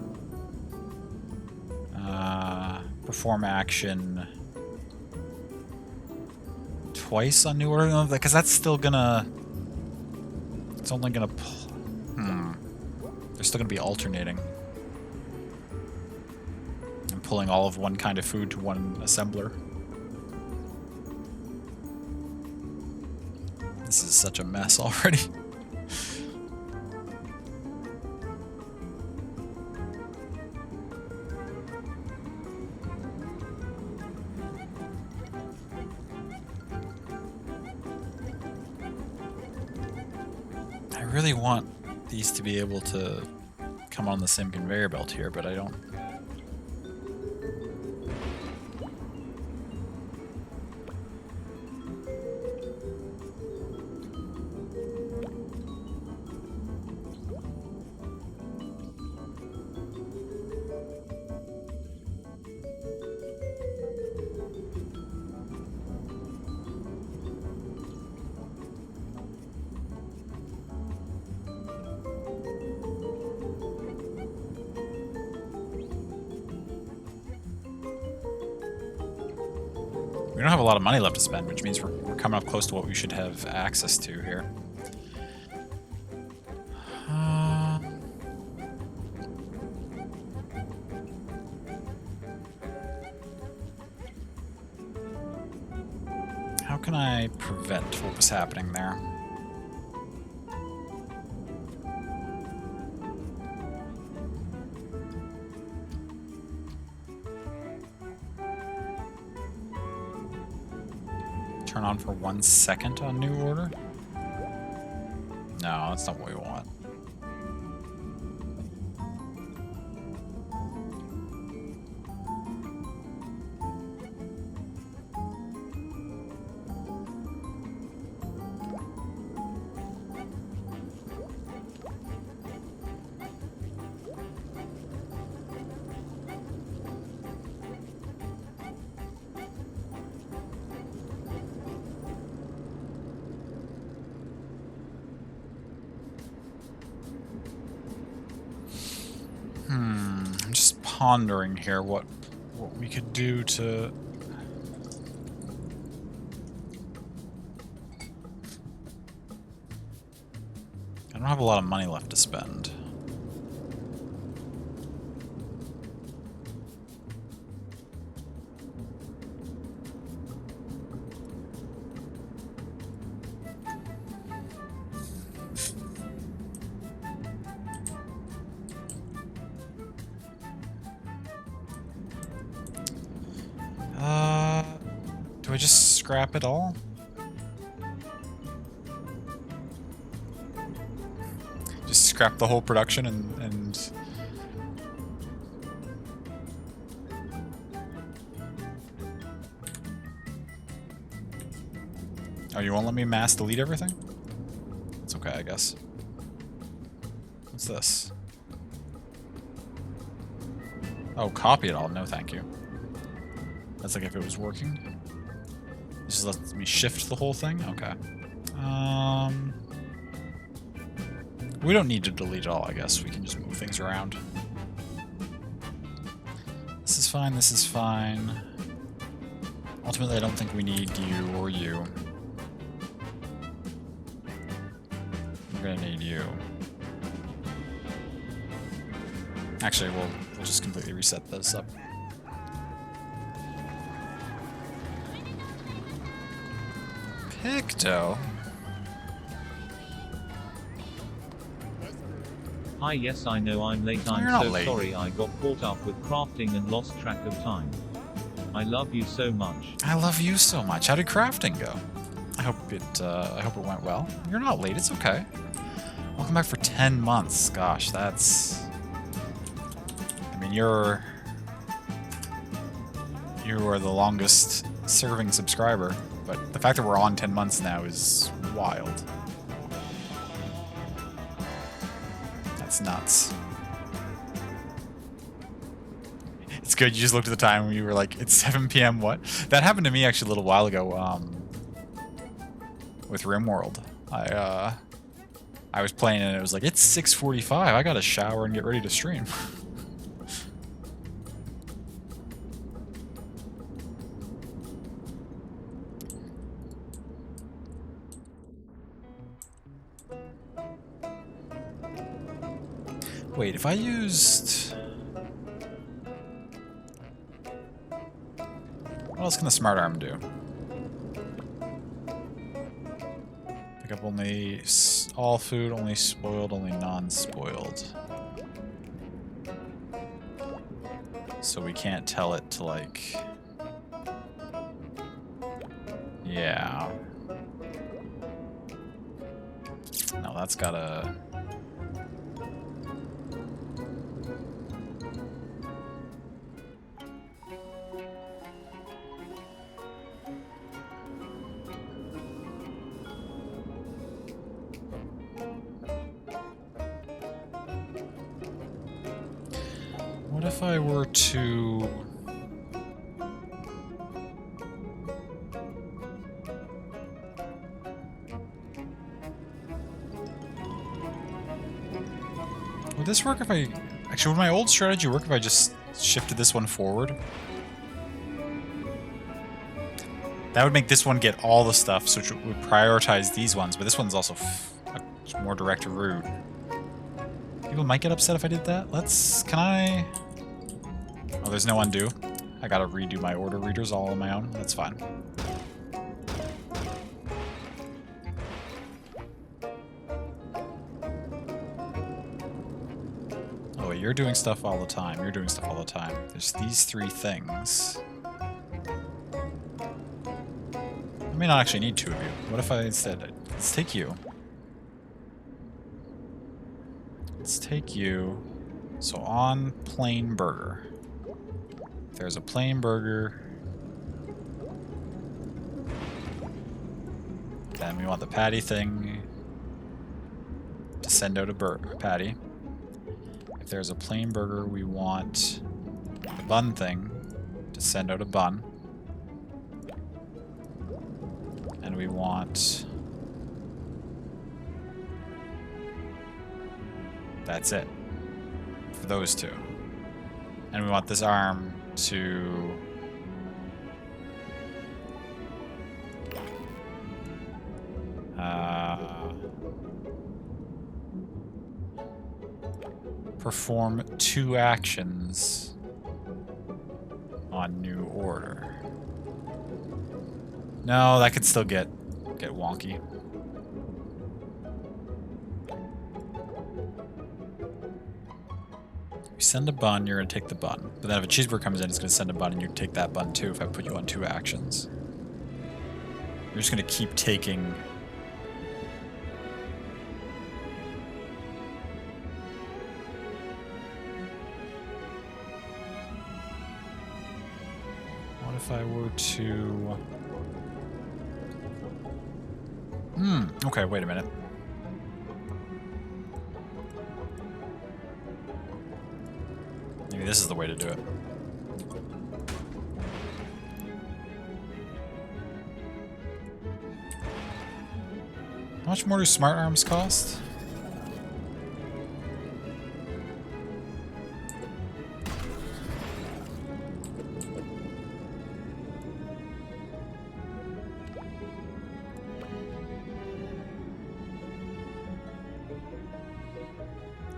perform action twice on new order, because that's still gonna. It's only gonna. They're still gonna be alternating and pulling all of one kind of food to one assembler. This is such a mess already. I really want these to be able to come on the same conveyor belt here, but I don't. We don't have a lot of money left to spend, which means we're coming up close to what we should have access to here. How can I prevent what was happening there? Turn on for 1 second on new order? No, that's not what we want. I'm just pondering here what we could do to... I don't have a lot of money left to spend. Do I just scrap it all? Just scrap the whole production and... Oh, you won't let me mass delete everything? It's okay, I guess. What's this? Oh, copy it all. No, thank you. That's like if it was working. This just lets me shift the whole thing? Okay. We don't need to delete it all, I guess. We can just move things around. This is fine, this is fine. Ultimately, I don't think we need you or you. We're gonna need you. Actually, we'll just completely reset this up. Picto? Hi, yes, I know I'm late. I'm You're not so late. sorry I got caught up with crafting and lost track of time. I love you so much. I love you so much. How did crafting go? I hope it went well. You're not late, it's okay. Welcome back for 10 months. Gosh, that's... I mean, you are the longest serving subscriber, but the fact that we're on 10 months now is wild. That's nuts. It's good, you just looked at the time and you were like, it's 7 p.m. What? That happened to me actually a little while ago with RimWorld. I was playing and it was like, it's 6:45, I gotta shower and get ready to stream. Wait, if I used... What else can the Smart Arm do? Pick up only all food, only spoiled, only non-spoiled. So we can't tell it to, like... Yeah. No, that's gotta... What if I were to... Would this work if I... Actually, would my old strategy work if I just shifted this one forward? That would make this one get all the stuff, so it would prioritize these ones, but this one's also a more direct route. People might get upset if I did that. Let's... Can I... Oh, there's no undo. I gotta redo my order readers all on my own. That's fine. Oh, wait, you're doing stuff all the time. You're doing stuff all the time. There's these 3 things. I may not actually need 2 of you. What if I instead... Let's take you. Let's take you. So on plain burger. If there's a plain burger, then we want the patty thing to send out a patty. If there's a plain burger, we want the bun thing to send out a bun. And we want... That's it. For those 2. And we want this arm to... perform 2 actions on new order. No, that could still get wonky. You send a bun, you're gonna take the bun. But then if a cheeseburger comes in, it's gonna send a bun and you take that bun too if I put you on 2 actions. You're just gonna keep taking... What if I were to... Okay, wait a minute. Maybe this is the way to do it. How much more do smart arms cost?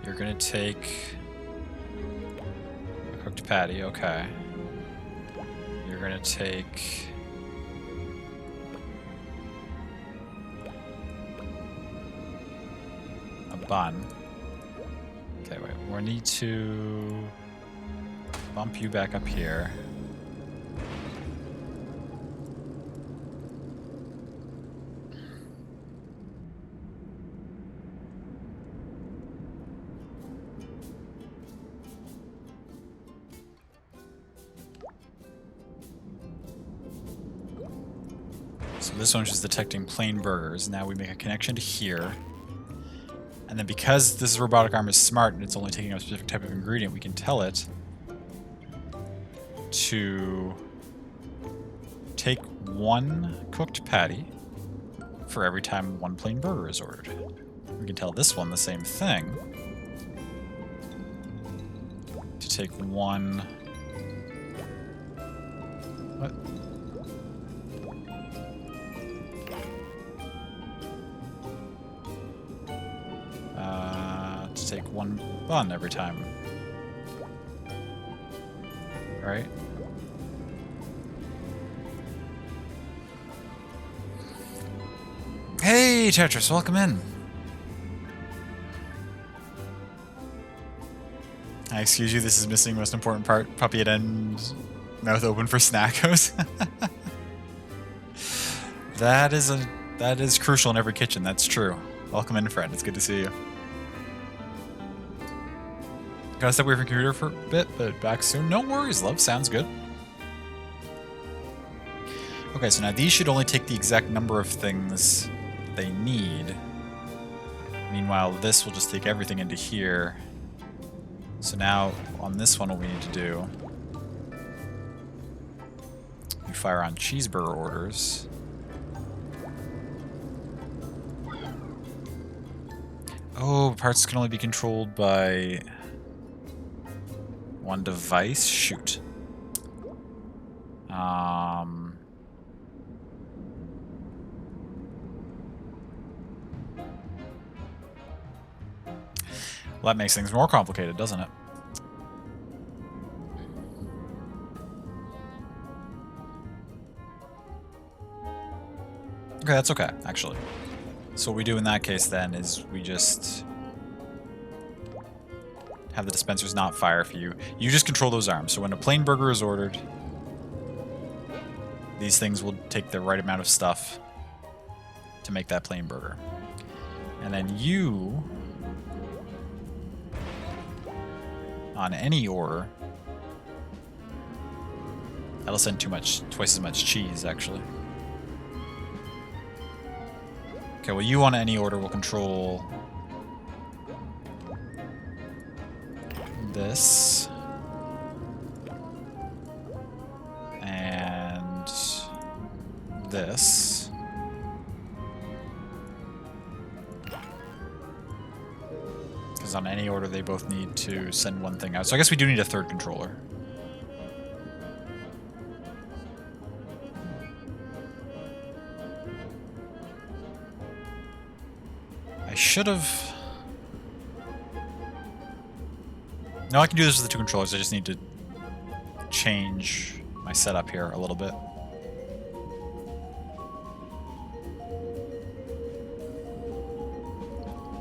You're gonna take a cooked patty, okay. You're gonna take a bun. Okay, wait, we need to bump you back up here. So this one's just detecting plain burgers. Now we make a connection to here. And then because this robotic arm is smart and it's only taking a specific type of ingredient, we can tell it to take one cooked patty for every time one plain burger is ordered. We can tell this one the same thing. To take one... What? To take one bun every time. Right? Hey, Tetris, welcome in. I excuse you, this is missing most important part. Puppy at end, mouth open for snackos. That is crucial in every kitchen, that's true. Welcome in, friend, it's good to see you. Gotta step away from your computer for a bit, but back soon. No worries, love, sounds good. Okay, so now these should only take the exact number of things they need. Meanwhile, this will just take everything into here. So now, on this one, what we need to do... we fire on cheeseburger orders. Oh, parts can only be controlled by... one device? Shoot. Well, that makes things more complicated, doesn't it? Okay, that's okay, actually. So what we do in that case then is we just have the dispensers not fire for you. You just control those arms. So when a plain burger is ordered, these things will take the right amount of stuff to make that plain burger. And then you, on any order, that'll send twice as much cheese, actually. Okay, well, you on any order will control this. And this. Because on any order, they both need to send one thing out. So I guess we do need a third controller. I should have... No, I can do this with the two controllers. I just need to change my setup here a little bit.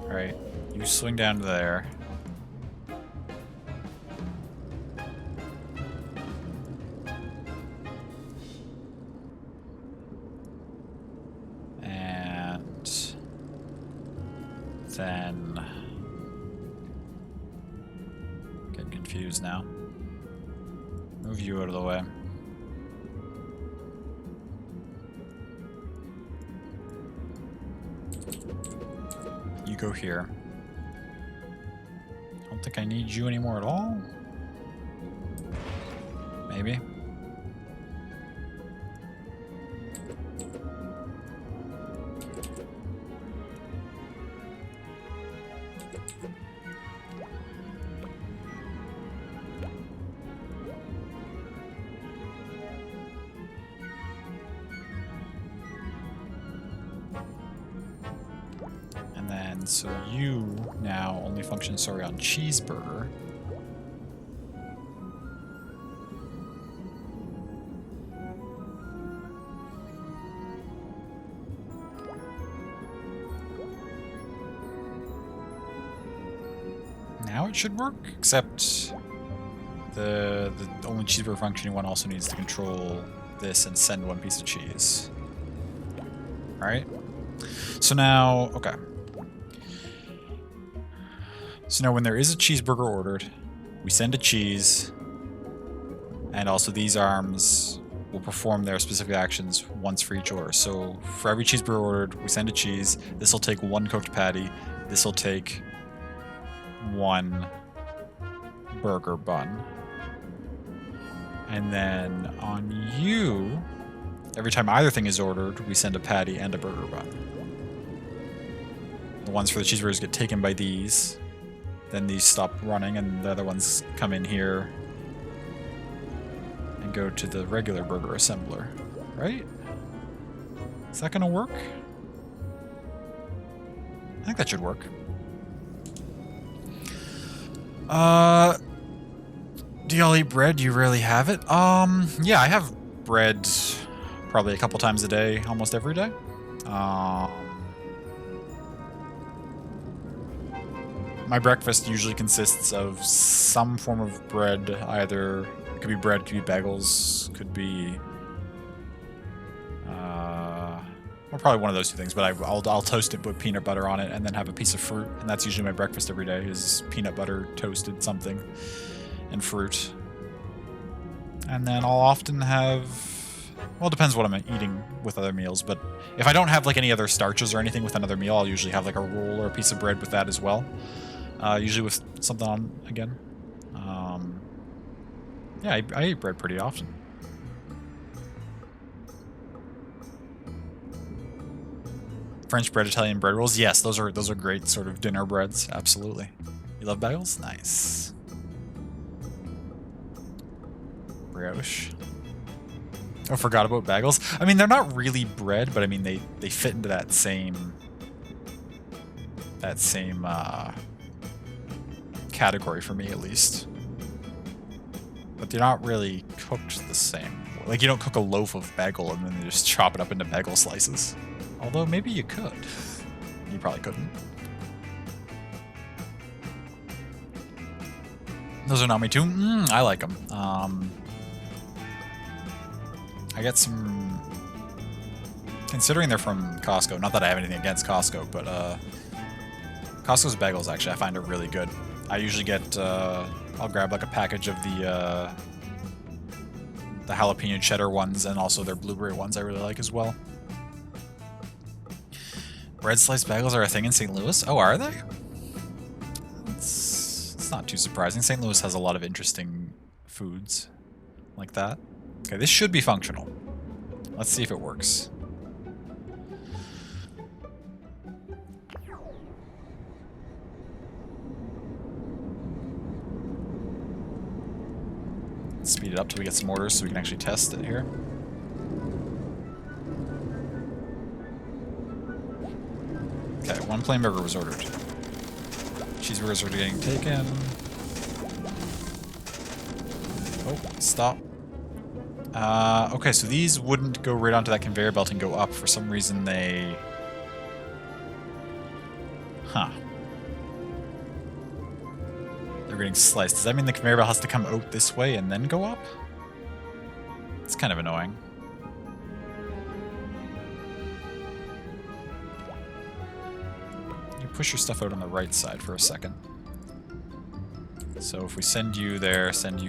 Alright, you swing down to there. And then... getting confused now. Move you out of the way. You go here. I don't think I need you anymore at all. Maybe. So you now only function, sorry, on cheeseburger. Now it should work, except the only cheeseburger functioning one also needs to control this and send one piece of cheese. Alright? So now, okay. So now when there is a cheeseburger ordered, we send a cheese, and also these arms will perform their specific actions once for each order. So for every cheeseburger ordered, we send a cheese. This will take 1 cooked patty. This will take 1 burger bun. And then on you, every time either thing is ordered, we send a patty and a burger bun. The ones for the cheeseburgers get taken by these. Then these stop running, and the other ones come in here and go to the regular burger assembler. Right? Is that gonna work? I think that should work. Do y'all eat bread? Do you rarely have it? Yeah, I have bread probably a couple times a day, almost every day. My breakfast usually consists of some form of bread, either it could be bread, could be bagels, could be well, probably one of those 2 things, but I'll toast it, put peanut butter on it, and then have a piece of fruit, and that's usually my breakfast every day, is peanut butter, toasted something, and fruit. And then I'll often have, well, it depends what I'm eating with other meals, but if I don't have like any other starches or anything with another meal, I'll usually have like a roll or a piece of bread with that as well. Usually with something on again. Yeah, I eat bread pretty often. French bread, Italian bread rolls. Yes, those are great sort of dinner breads. Absolutely. You love bagels? Nice. Brioche. Oh, forgot about bagels. I mean, they're not really bread, but I mean they fit into that same category for me, at least. But they're not really cooked the same. Like, you don't cook a loaf of bagel and then you just chop it up into bagel slices. Although, maybe you could. You probably couldn't. Those are not me too. I like them. I get some... Considering they're from Costco, not that I have anything against Costco, but Costco's bagels, actually, I find are really good. I usually get, I'll grab like a package of the jalapeno cheddar ones, and also their blueberry ones I really like as well. Bread sliced bagels are a thing in St. Louis? Oh, are they? It's not too surprising. St. Louis has a lot of interesting foods like that. Okay, this should be functional. Let's see if it works. Speed it up till we get some orders so we can actually test it here. Okay, 1 plain burger was ordered. Cheeseburgers are getting taken. Oh, stop. Okay, so these wouldn't go right onto that conveyor belt and go up. For some reason they... Huh. They're getting sliced. Does that mean the conveyor belt has to come out this way and then go up? It's kind of annoying. You push your stuff out on the right side for a second. So if we send you there, and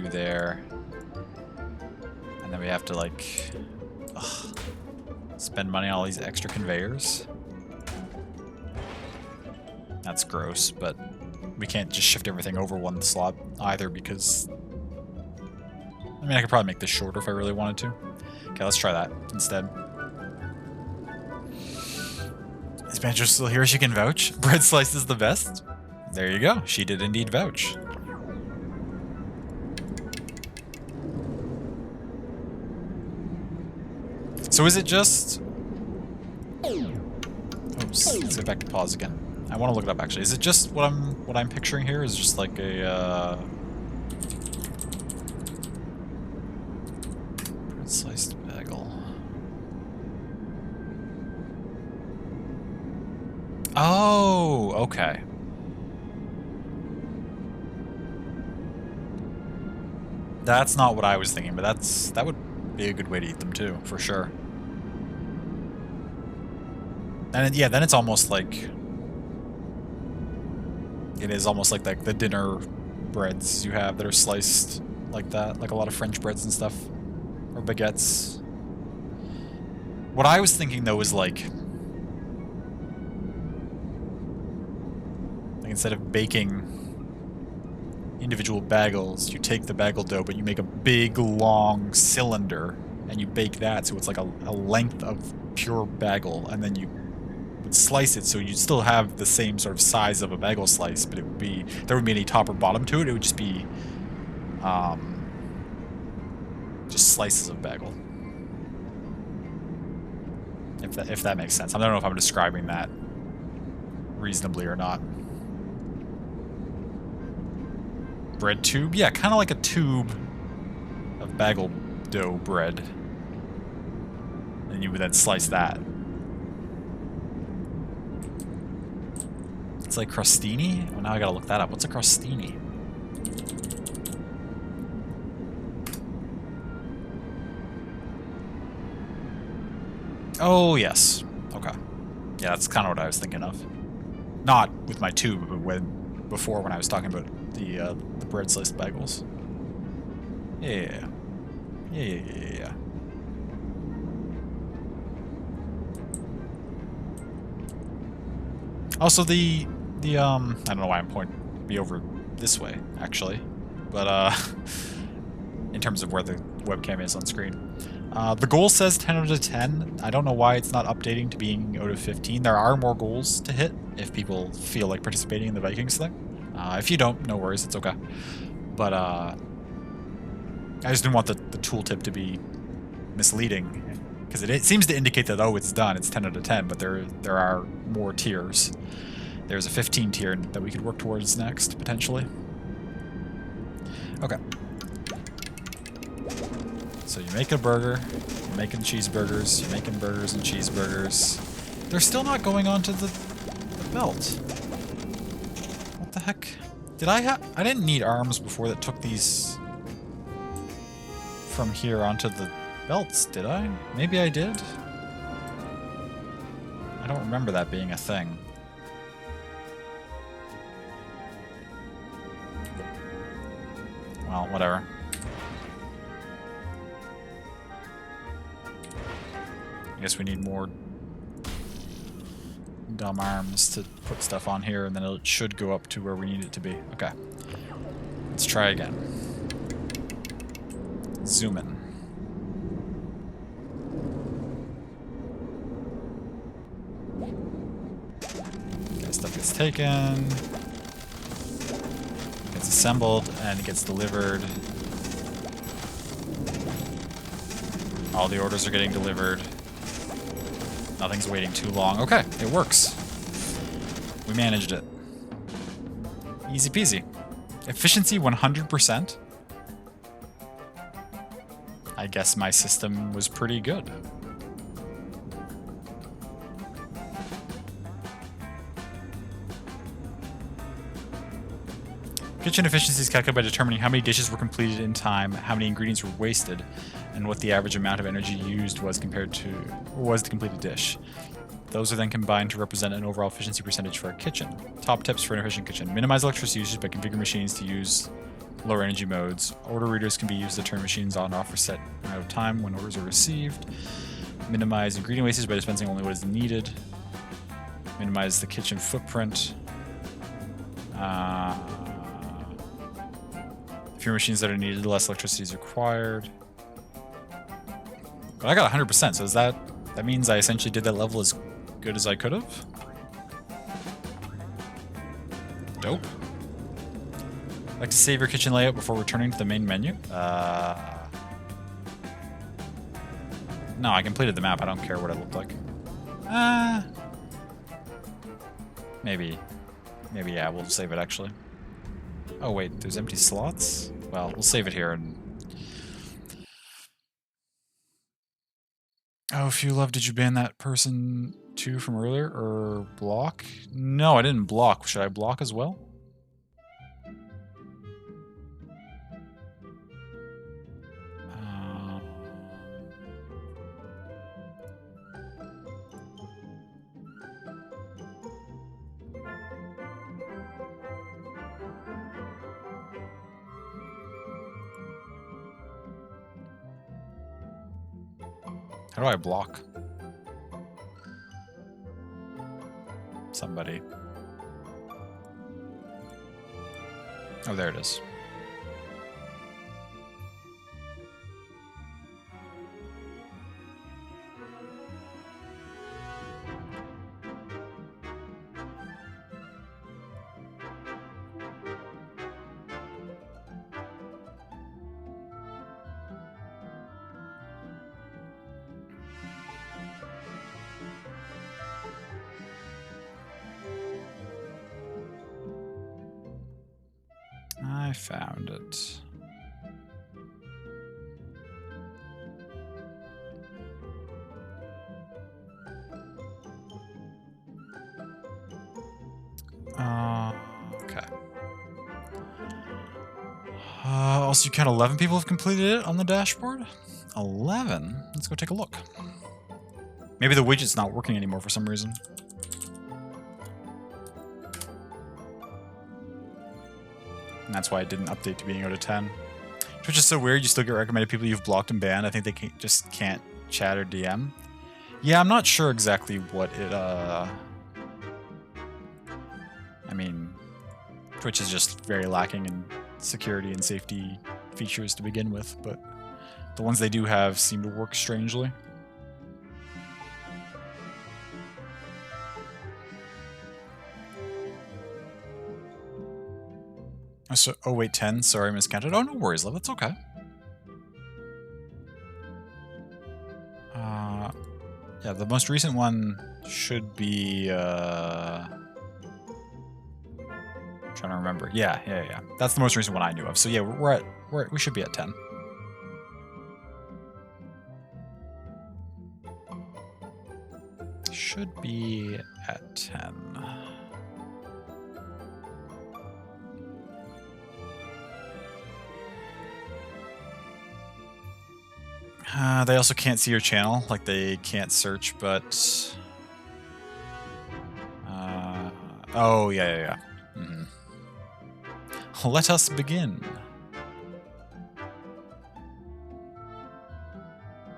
then we have to, like, spend money on all these extra conveyors. That's gross, but we can't just shift everything over 1 slot either because... I mean, I could probably make this shorter if I really wanted to. Okay, let's try that instead. Is Banjo still here? She can vouch. Bread slice is the best. There you go. She did indeed vouch. So is it just... Oops, let's get back to pause again. I want to look it up actually. Is it just what I'm picturing here? Is it just like a bread sliced bagel? Oh, okay. That's not what I was thinking, but that would be a good way to eat them too, for sure. And yeah, then it's almost like... It is almost like the dinner breads you have that are sliced like that, like a lot of French breads and stuff. or baguettes. What I was thinking though was like instead of baking individual bagels, you take the bagel dough, but you make a big long cylinder and you bake that so it's like a length of pure bagel, and then you would slice it so you'd still have the same sort of size of a bagel slice, but it would be, there wouldn't be any top or bottom to it. It would just be just slices of bagel. If that makes sense. I don't know if I'm describing that reasonably or not. Bread tube? Yeah, kind of like a tube of bagel dough bread. And you would then slice that. It's like crostini? Oh, now I gotta look that up. What's a crostini? Oh, yes. Okay. Yeah, that's kind of what I was thinking of. Not with my tube, but before when I was talking about the bread sliced bagels. Yeah. Yeah. Also, I don't know why I'm pointing me over this way, actually. But, in terms of where the webcam is on screen. The goal says 10 out of 10. I don't know why it's not updating to being out of 15. There are more goals to hit if people feel like participating in the Vikings thing. If you don't, no worries, it's okay. But, I just didn't want the tooltip to be misleading. Because it seems to indicate that, oh, it's done, it's 10 out of 10, but there are more tiers. There's a 15 tier that we could work towards next, potentially. Okay. So you make a burger, you're making cheeseburgers, you're making burgers and cheeseburgers. They're still not going onto the belt. What the heck? Did I didn't need arms before that took these from here onto the belts, did I? Maybe I did? I don't remember that being a thing. Well, whatever. I guess we need more dumb arms to put stuff on here, and then it should go up to where we need it to be. Okay. Let's try again. Zoom in. Okay, stuff gets taken. Gets assembled, and it gets delivered. All the orders are getting delivered. Nothing's waiting too long. Okay, it works. We managed it. Easy peasy. Efficiency 100%. I guess my system was pretty good. Kitchen efficiency is calculated by determining how many dishes were completed in time, how many ingredients were wasted, and what the average amount of energy used was to complete a dish. Those are then combined to represent an overall efficiency percentage for a kitchen. Top tips for an efficient kitchen. Minimize electricity usage by configuring machines to use lower energy modes. Order readers can be used to turn machines on and off for set amount of time when orders are received. Minimize ingredient wastage by dispensing only what is needed. Minimize the kitchen footprint. Fewer machines that are needed, less electricity is required. But I got 100%, so is that means I essentially did that level as good as I could have? Dope. Like to save your kitchen layout before returning to the main menu? No, I completed the map. I don't care what it looked like. Maybe, yeah, we'll save it actually. Oh wait, there's empty slots? Well, we'll save it here and... Oh, if you love, did you ban that person too from earlier? Or block? No, I didn't block. Should I block as well? How do I block somebody? Oh, there it is. I found it. Okay. Also, you count 11 people have completed it on the dashboard? 11? Let's go take a look. Maybe the widget's not working anymore for some reason. And that's why it didn't update to being out of 10. Twitch is so weird, you still get recommended people you've blocked and banned. I think they just can't chat or DM. Yeah, I'm not sure exactly what it, I mean, Twitch is just very lacking in security and safety features to begin with, but the ones they do have seem to work strangely. So, oh wait, 10. Sorry, miscounted. Oh, no worries, love. That's okay. Yeah, the most recent one should be. Trying to remember. Yeah. That's the most recent one I knew of. So yeah, we should be at 10. Should be at 10. They also can't see your channel, like they can't search, but... oh, yeah. Mm-hmm. Let us begin.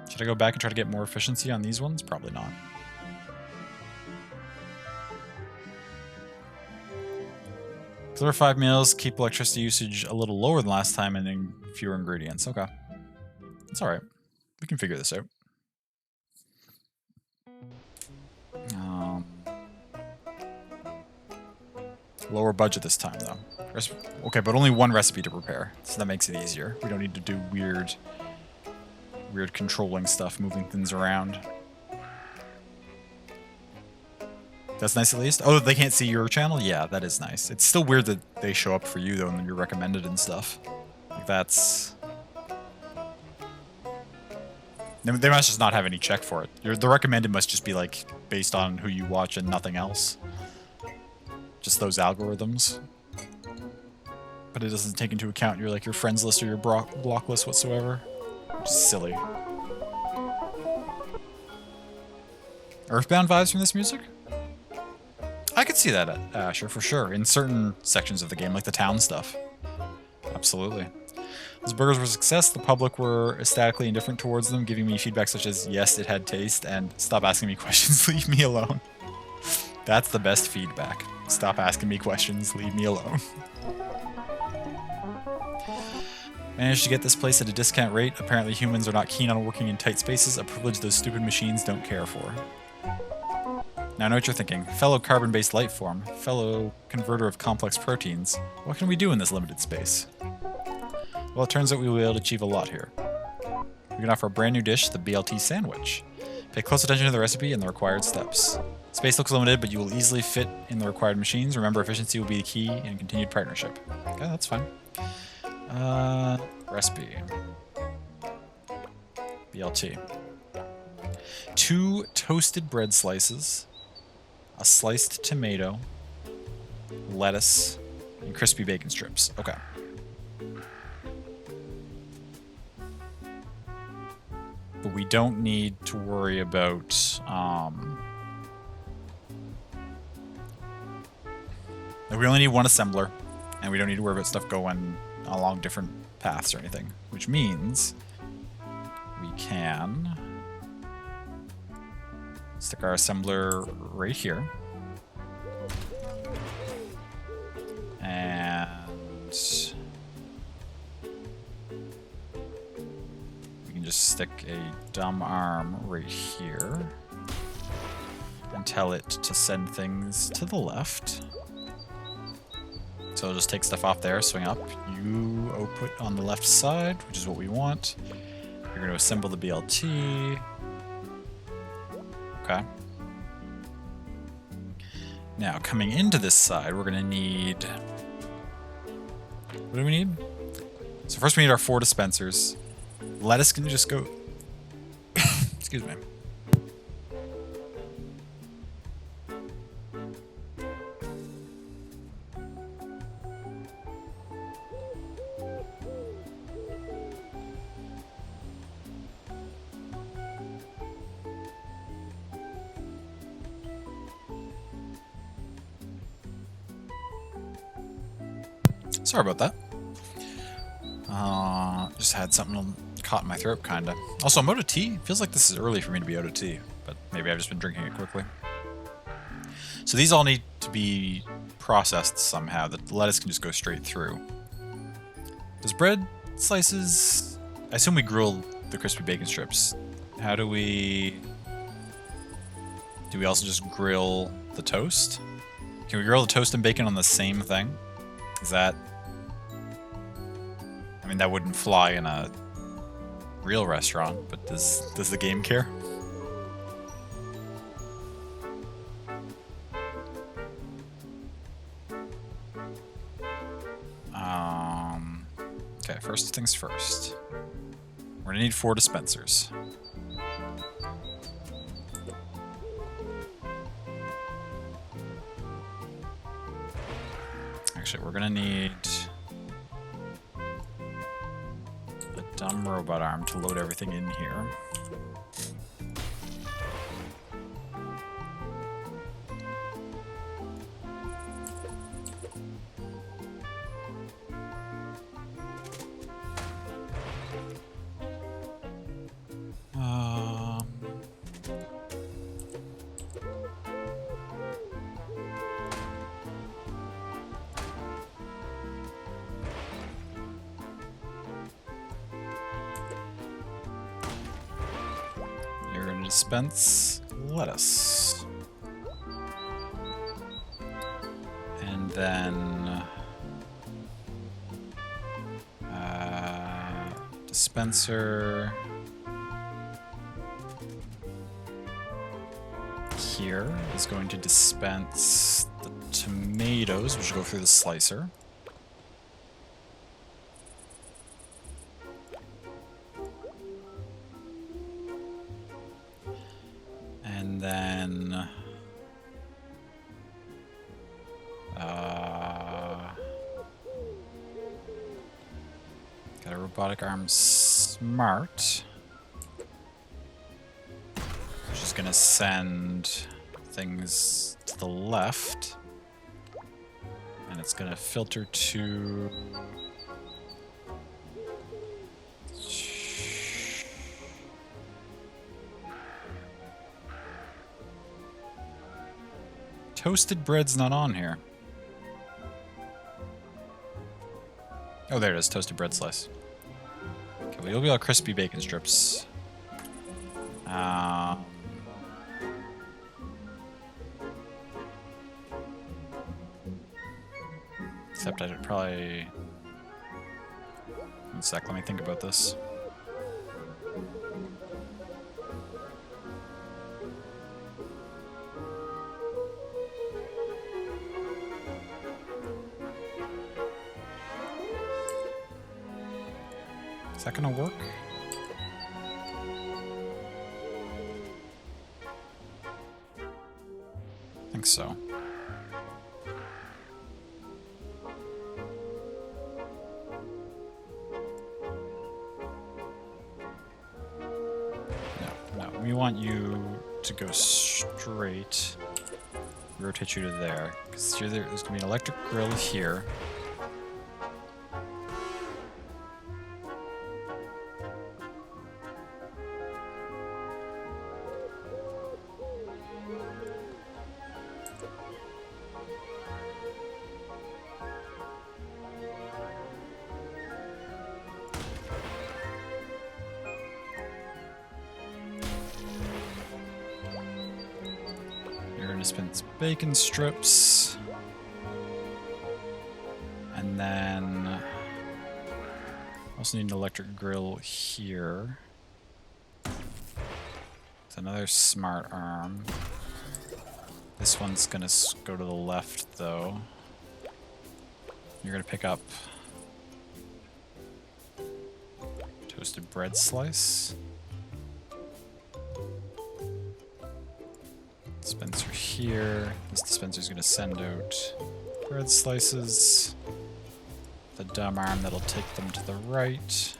Should I go back and try to get more efficiency on these ones? Probably not. Deliver 5 meals, keep electricity usage a little lower than last time, and then fewer ingredients. Okay. That's alright. We can figure this out. Lower budget this time, though. Okay, but only one recipe to prepare, so that makes it easier. We don't need to do weird controlling stuff, moving things around. That's nice at least. Oh, they can't see your channel? Yeah, that is nice. It's still weird that they show up for you, though, and you're recommended and stuff. Like, that's... They must just not have any check for it. The recommended must just be, like, based on who you watch and nothing else. Just those algorithms. But it doesn't take into account your friends list or your block list whatsoever. Which is silly. Earthbound vibes from this music? I could see that at Asher, for sure. In certain sections of the game, like the town stuff. Absolutely. Those burgers were a success. The public were ecstatically indifferent towards them, giving me feedback such as, yes, it had taste, and stop asking me questions, leave me alone. That's the best feedback. Stop asking me questions, leave me alone. Managed to get this place at a discount rate. Apparently humans are not keen on working in tight spaces, a privilege those stupid machines don't care for. Now I know what you're thinking. Fellow carbon-based life form, fellow converter of complex proteins, what can we do in this limited space? Well, it turns out we will be able to achieve a lot here. We can offer a brand new dish, the BLT sandwich. Pay close attention to the recipe and the required steps. Space looks limited, but you will easily fit in the required machines. Remember, efficiency will be the key in continued partnership. Okay, that's fine. Recipe. BLT. 2 toasted bread slices, a sliced tomato, lettuce, and crispy bacon strips. Okay. But we don't need to worry about, we only need one assembler, and we don't need to worry about stuff going along different paths or anything, which means we can Stick our assembler right here. And we can just stick a dumb arm right here and tell it to send things to the left. So it'll just take stuff off there, swing up. You output on the left side, which is what we want. You're going to assemble the BLT. Okay. Now, coming into this side, we're going to need... What do we need? So first we need our 4 dispensers. Lettuce can just go... Excuse me. Sorry about that. Just had something caught in my throat, kinda. Also, I'm out of tea. Feels like this is early for me to be out of tea, but maybe I've just been drinking it quickly. So these all need to be processed somehow. The lettuce can just go straight through. Does bread slices... I assume we grill the crispy bacon strips. How do we... Do we also just grill the toast? Can we grill the toast and bacon on the same thing? Is that... I mean, that wouldn't fly in a real restaurant, but does the game care? Okay, first things first. We're gonna need 4 dispensers. Actually, we're gonna need a dumb robot arm to load everything in here. You're going to dispense lettuce. And then dispenser here is going to dispense the tomatoes, which will go through the slicer. And then got a robotic arm smart, which is gonna send things to the left, and it's gonna filter to toasted bread's not on here. Oh, there it is. Toasted bread slice. Okay, well, you'll be all crispy bacon strips. Except I'd probably... One sec, let me think about this. Is that gonna work? I think so. No, we want you to go straight. Rotate you to there, because there's gonna be an electric grill here. dispense bacon strips. And then also need an electric grill here. It's another smart arm. This one's gonna go to the left though. You're gonna pick up toasted bread slice. Dispenser here. This dispenser's gonna send out bread slices. The dumb arm that'll take them to the right.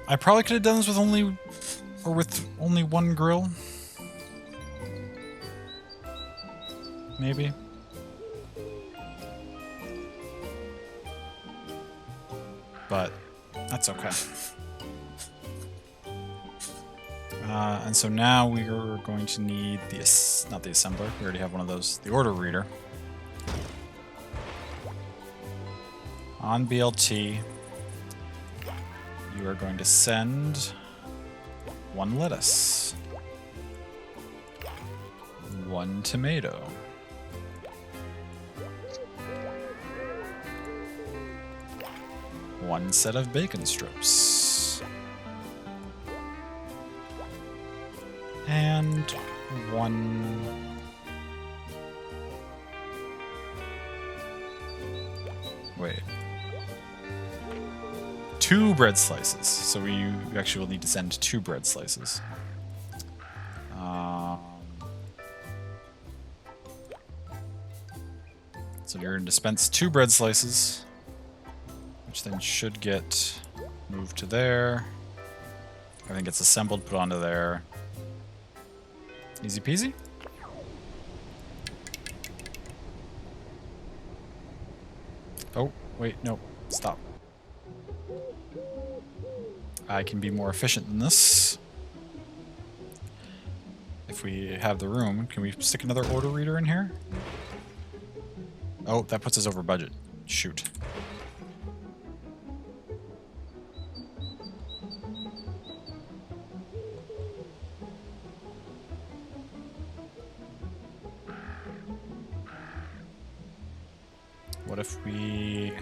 I probably could have done this with only one grill. Maybe. But that's okay. And so now we are going to need not the assembler, we already have one of those, the order reader. On BLT, you are going to send 1 lettuce, 1 tomato, 1 set of bacon strips, and 1... Wait. 2 bread slices. So we actually will need to send 2 bread slices. So you're going to dispense 2 bread slices, which then should get moved to there. Everything gets assembled, put onto there. Easy peasy. Oh, wait, no, stop. I can be more efficient than this. If we have the room, can we stick another order reader in here? Oh, that puts us over budget. Shoot. What if we...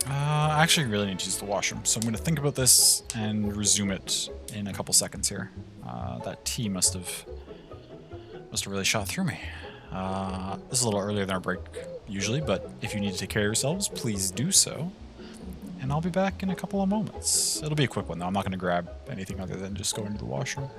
I actually really need to use the washroom, so I'm going to think about this and resume it in a couple seconds here. That tea must have really shot through me. This is a little earlier than our break usually, but if you need to take care of yourselves, please do so. And I'll be back in a couple of moments. It'll be a quick one though. I'm not going to grab anything other than just go into the washroom.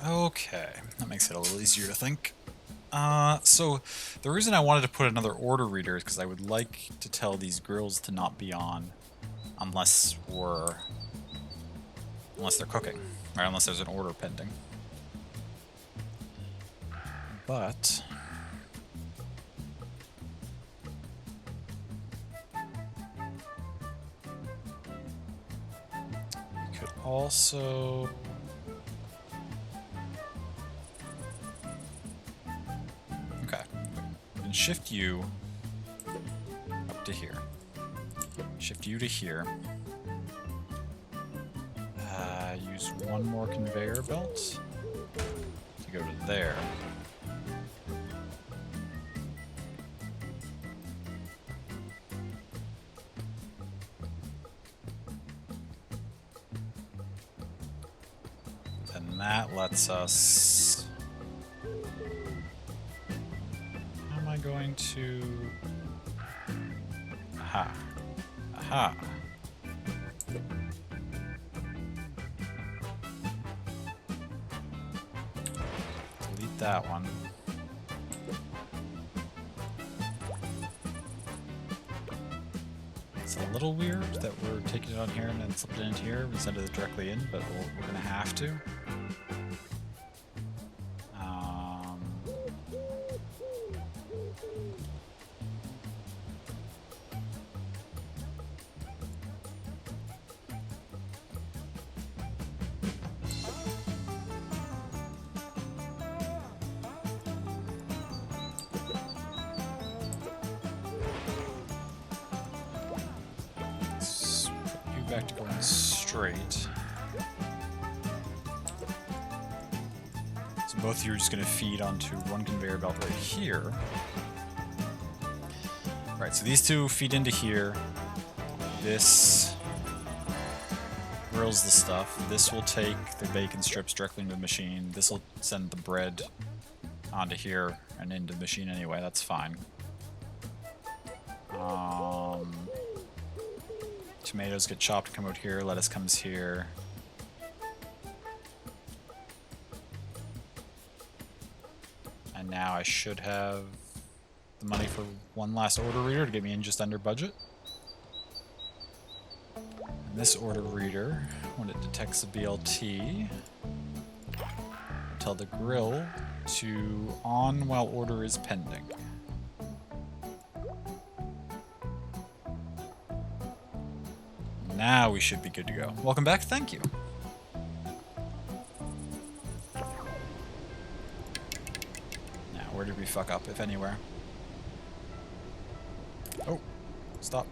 Okay, that makes it a little easier to think. So the reason I wanted to put another order reader is because I would like to tell these grills to not be on unless they're cooking, right? Unless there's an order pending. But you could also shift you up to here. Shift you to here. Use one more conveyor belt to go to there. And that lets us... How am I going to... Aha. Aha. Delete that one. It's a little weird that we're taking it on here and then slipping it into here instead of it directly in, but we're gonna have to. Back to going straight. So both of you are just going to feed onto one conveyor belt right here. Right, so these two feed into here. This grills the stuff. This will take the bacon strips directly into the machine. This will send the bread onto here and into the machine anyway. That's fine. Tomatoes get chopped, come out here, lettuce comes here. And now I should have the money for one last order reader to get me in just under budget. And this order reader, when it detects a BLT, will tell the grill to on while order is pending. Now we should be good to go. Welcome back, thank you. Now, where did we fuck up, if anywhere? Oh, stop.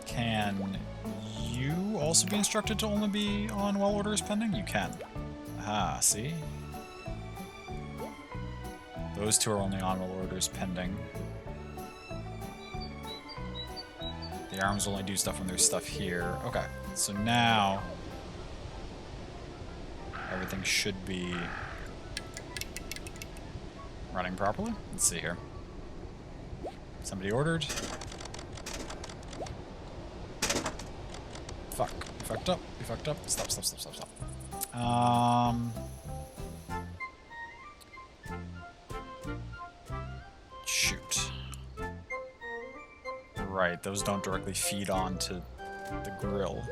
Can you also be instructed to only be on while order is pending? You can. Aha, see? Those two are only on while orders pending. The arms only do stuff when there's stuff here. Okay, so now everything should be running properly. Let's see here. Somebody ordered. Fuck. We fucked up. We fucked up. Stop, stop, stop, stop, stop. Shoot. Right, those don't directly feed onto the grill.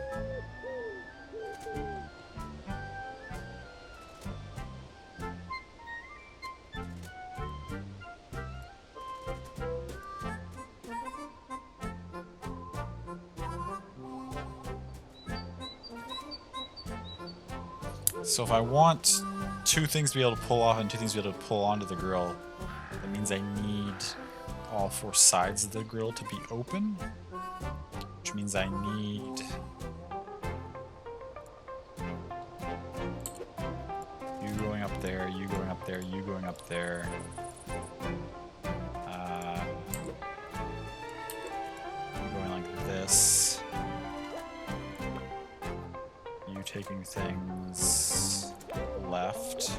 So if I want two things to be able to pull off and two things to be able to pull onto the grill, that means I need all four sides of the grill to be open, which means I need you going up there, you going up there, you going up there. You going like this. You taking things left.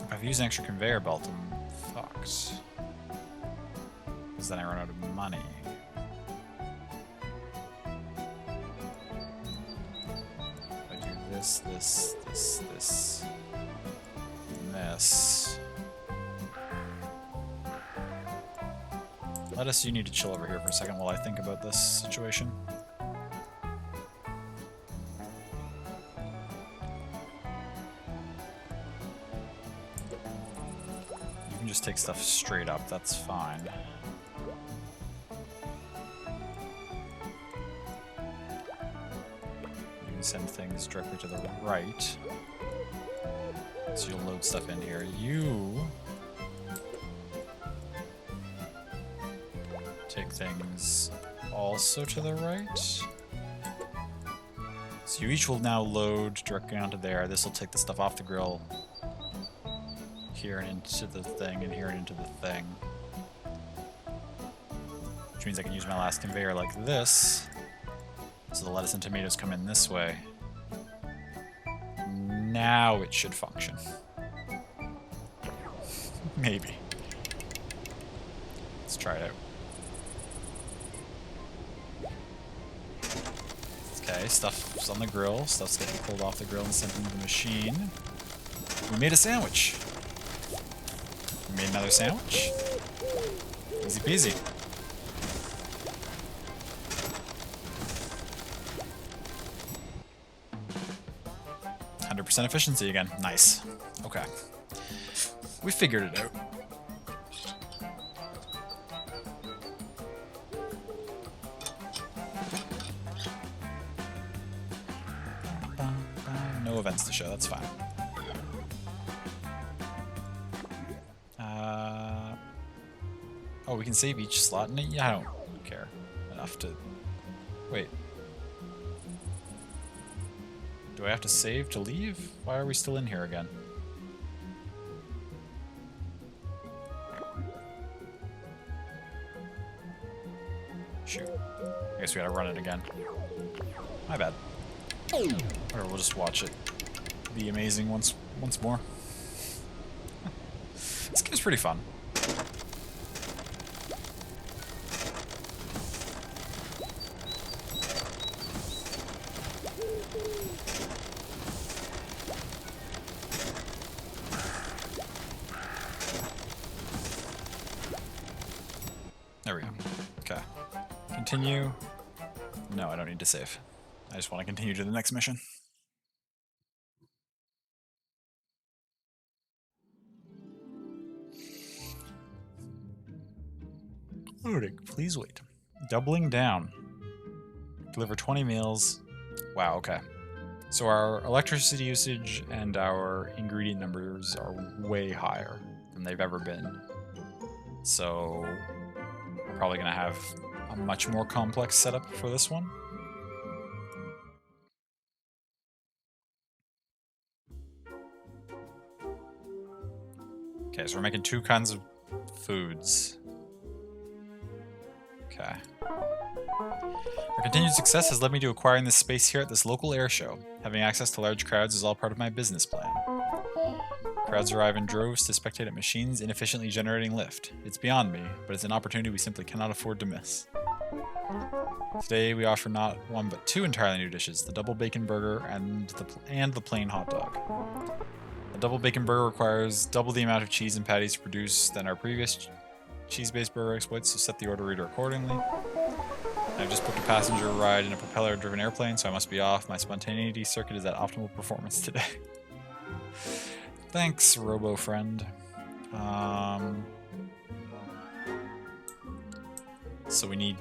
If I use an extra conveyor belt, I'm fucked. Because then I run out of money. If I do this, this, this, this, and this. Lettuce, you need to chill over here for a second while I think about this situation. You can just take stuff straight up, that's fine. You can send things directly to the right. So you'll load stuff in here. You take things also to the right. So you each will now load directly onto there. This will take the stuff off the grill here and into the thing, and here and into the thing. Which means I can use my last conveyor like this. So the lettuce and tomatoes come in this way. Now it should function. Maybe. Let's try it out. Okay, stuff's on the grill. Stuff's getting pulled off the grill and sent into the machine. We made a sandwich. We made another sandwich. Easy peasy. % efficiency again. Nice. Okay. We figured it out. No events to show, that's fine. Oh, we can save each slot in it? Yeah, I don't care enough to... Wait. Do I have to save to leave? Why are we still in here again? Shoot. I guess we gotta run it again. My bad. Or we'll just watch it be amazing once more. This game's pretty fun. There we go. Okay. Continue. No, I don't need to save. I just want to continue to the next mission. Loading. Please wait. Doubling down. Deliver 20 meals. Wow, okay. So our electricity usage and our ingredient numbers are way higher than they've ever been. So we're probably going to have a much more complex setup for this one. Okay, so we're making 2 kinds of foods. Okay. Our continued success has led me to acquiring this space here at this local air show. Having access to large crowds is all part of my business plan. Crowds arrive in droves to spectate at machines inefficiently generating lift. It's beyond me, but it's an opportunity we simply cannot afford to miss. Today we offer not 1 but 2 entirely new dishes, the double bacon burger and the plain hot dog. A double bacon burger requires double the amount of cheese and patties to produce than our previous cheese-based burger exploits, so set the order reader accordingly. I've just booked a passenger ride in a propeller-driven airplane, so I must be off. My spontaneity circuit is at optimal performance today. Thanks, robo-friend. So we need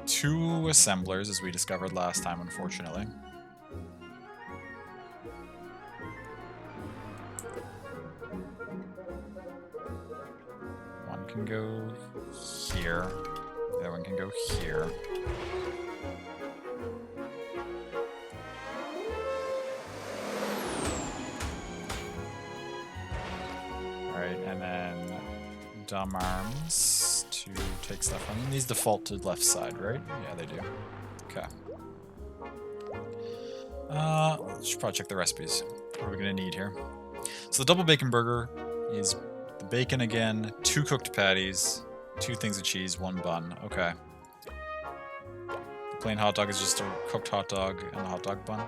2 assemblers, as we discovered last time, unfortunately. One can go here. The other one can go here. Alright, and then dumb arms to take stuff from them. These default to left side, right? Yeah, they do. Okay. Should probably check the recipes. What are we gonna need here? So the double bacon burger is the bacon again, 2 cooked patties, 2 things of cheese, 1 bun. Okay. The plain hot dog is just a cooked hot dog and a hot dog bun.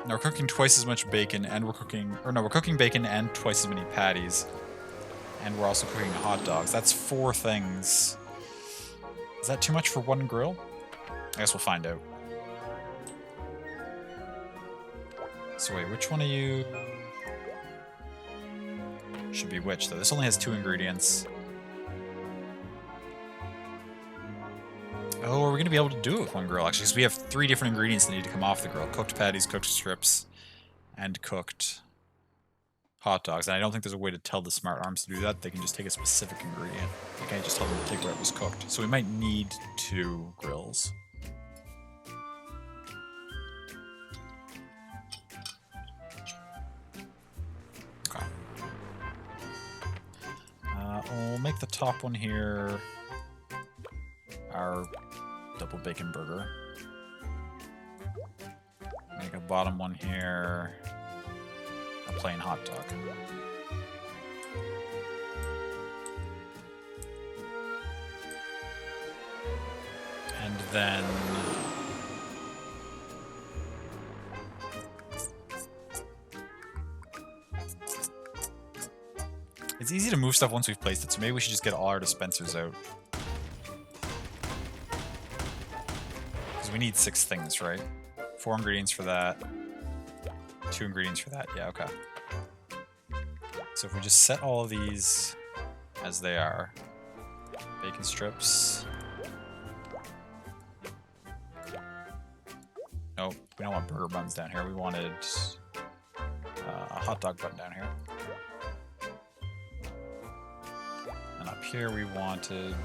Now we're cooking twice as much bacon and we're cooking bacon and twice as many patties. And we're also cooking hot dogs. That's 4 things. Is that too much for one grill? I guess we'll find out. So wait, which one of you should be which, though? This only has 2 ingredients. Oh, are we going to be able to do it with one grill, actually? Because we have 3 different ingredients that need to come off the grill. Cooked patties, cooked strips, and cooked hot dogs. And I don't think there's a way to tell the smart arms to do that. They can just take a specific ingredient. You can't just tell them to take what was cooked. So we might need 2 grills. Okay. We'll make the top one here our double bacon burger. Make a bottom one here a plain hot dog. And then it's easy to move stuff once we've placed it, so maybe we should just get all our dispensers out. Because we need 6 things, right? 4 ingredients for that. 2 ingredients for that. Yeah, okay. So if we just set all of these as they are. Bacon strips. Nope, we don't want burger buns down here. We wanted a hot dog bun down here. And up here we wanted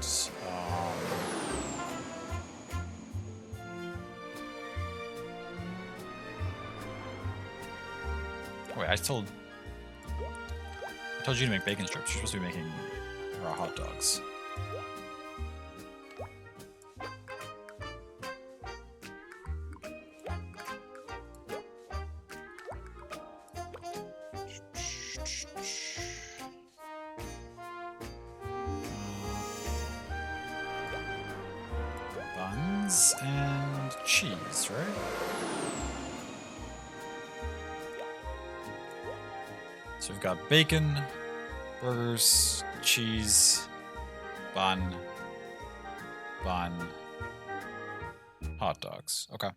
wait, I told you to make bacon strips. You're supposed to be making raw hot dogs. Buns and cheese, right? So we've got bacon, burgers, cheese, bun, hot dogs. Okay.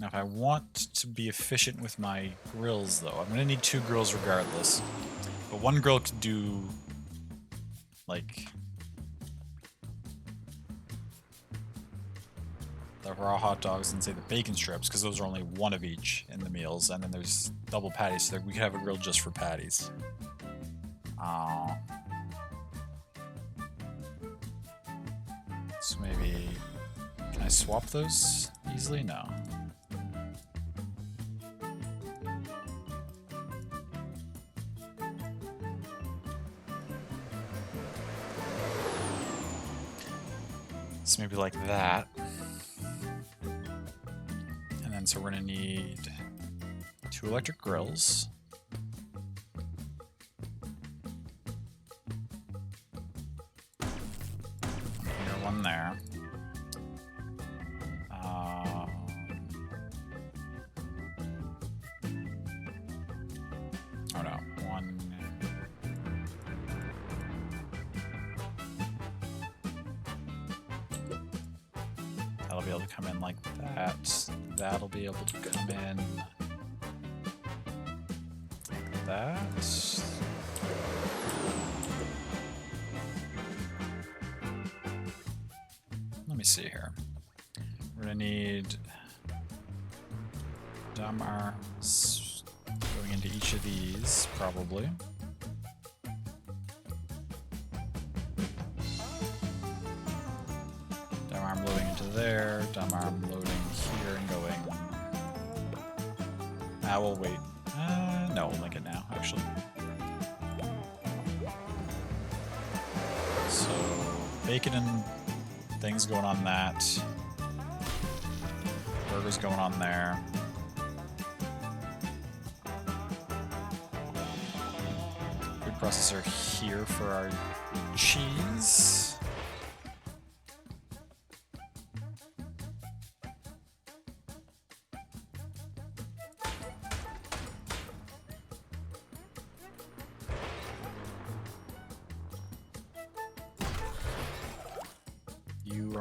Now if I want to be efficient with my grills, though, I'm going to need 2 grills regardless. But one grill could do like the raw hot dogs and say the bacon strips, because those are only 1 of each in the meals, and then there's double patties, so we could have a grill just for patties. So maybe, can I swap those easily? No. So maybe like that. And then so we're gonna need 2 electric grills. One here, one there. Oh no, one. That'll be able to come in like that. That'll be able to come in like that. Let me see here. We're gonna need dumb arms going into each of these, probably. Dumb arm loading into there, dumb arm loading here and going. We'll wait. No, we'll make it now, actually. So, bacon and things going on that. Burgers going on there. Food processor here for our cheese.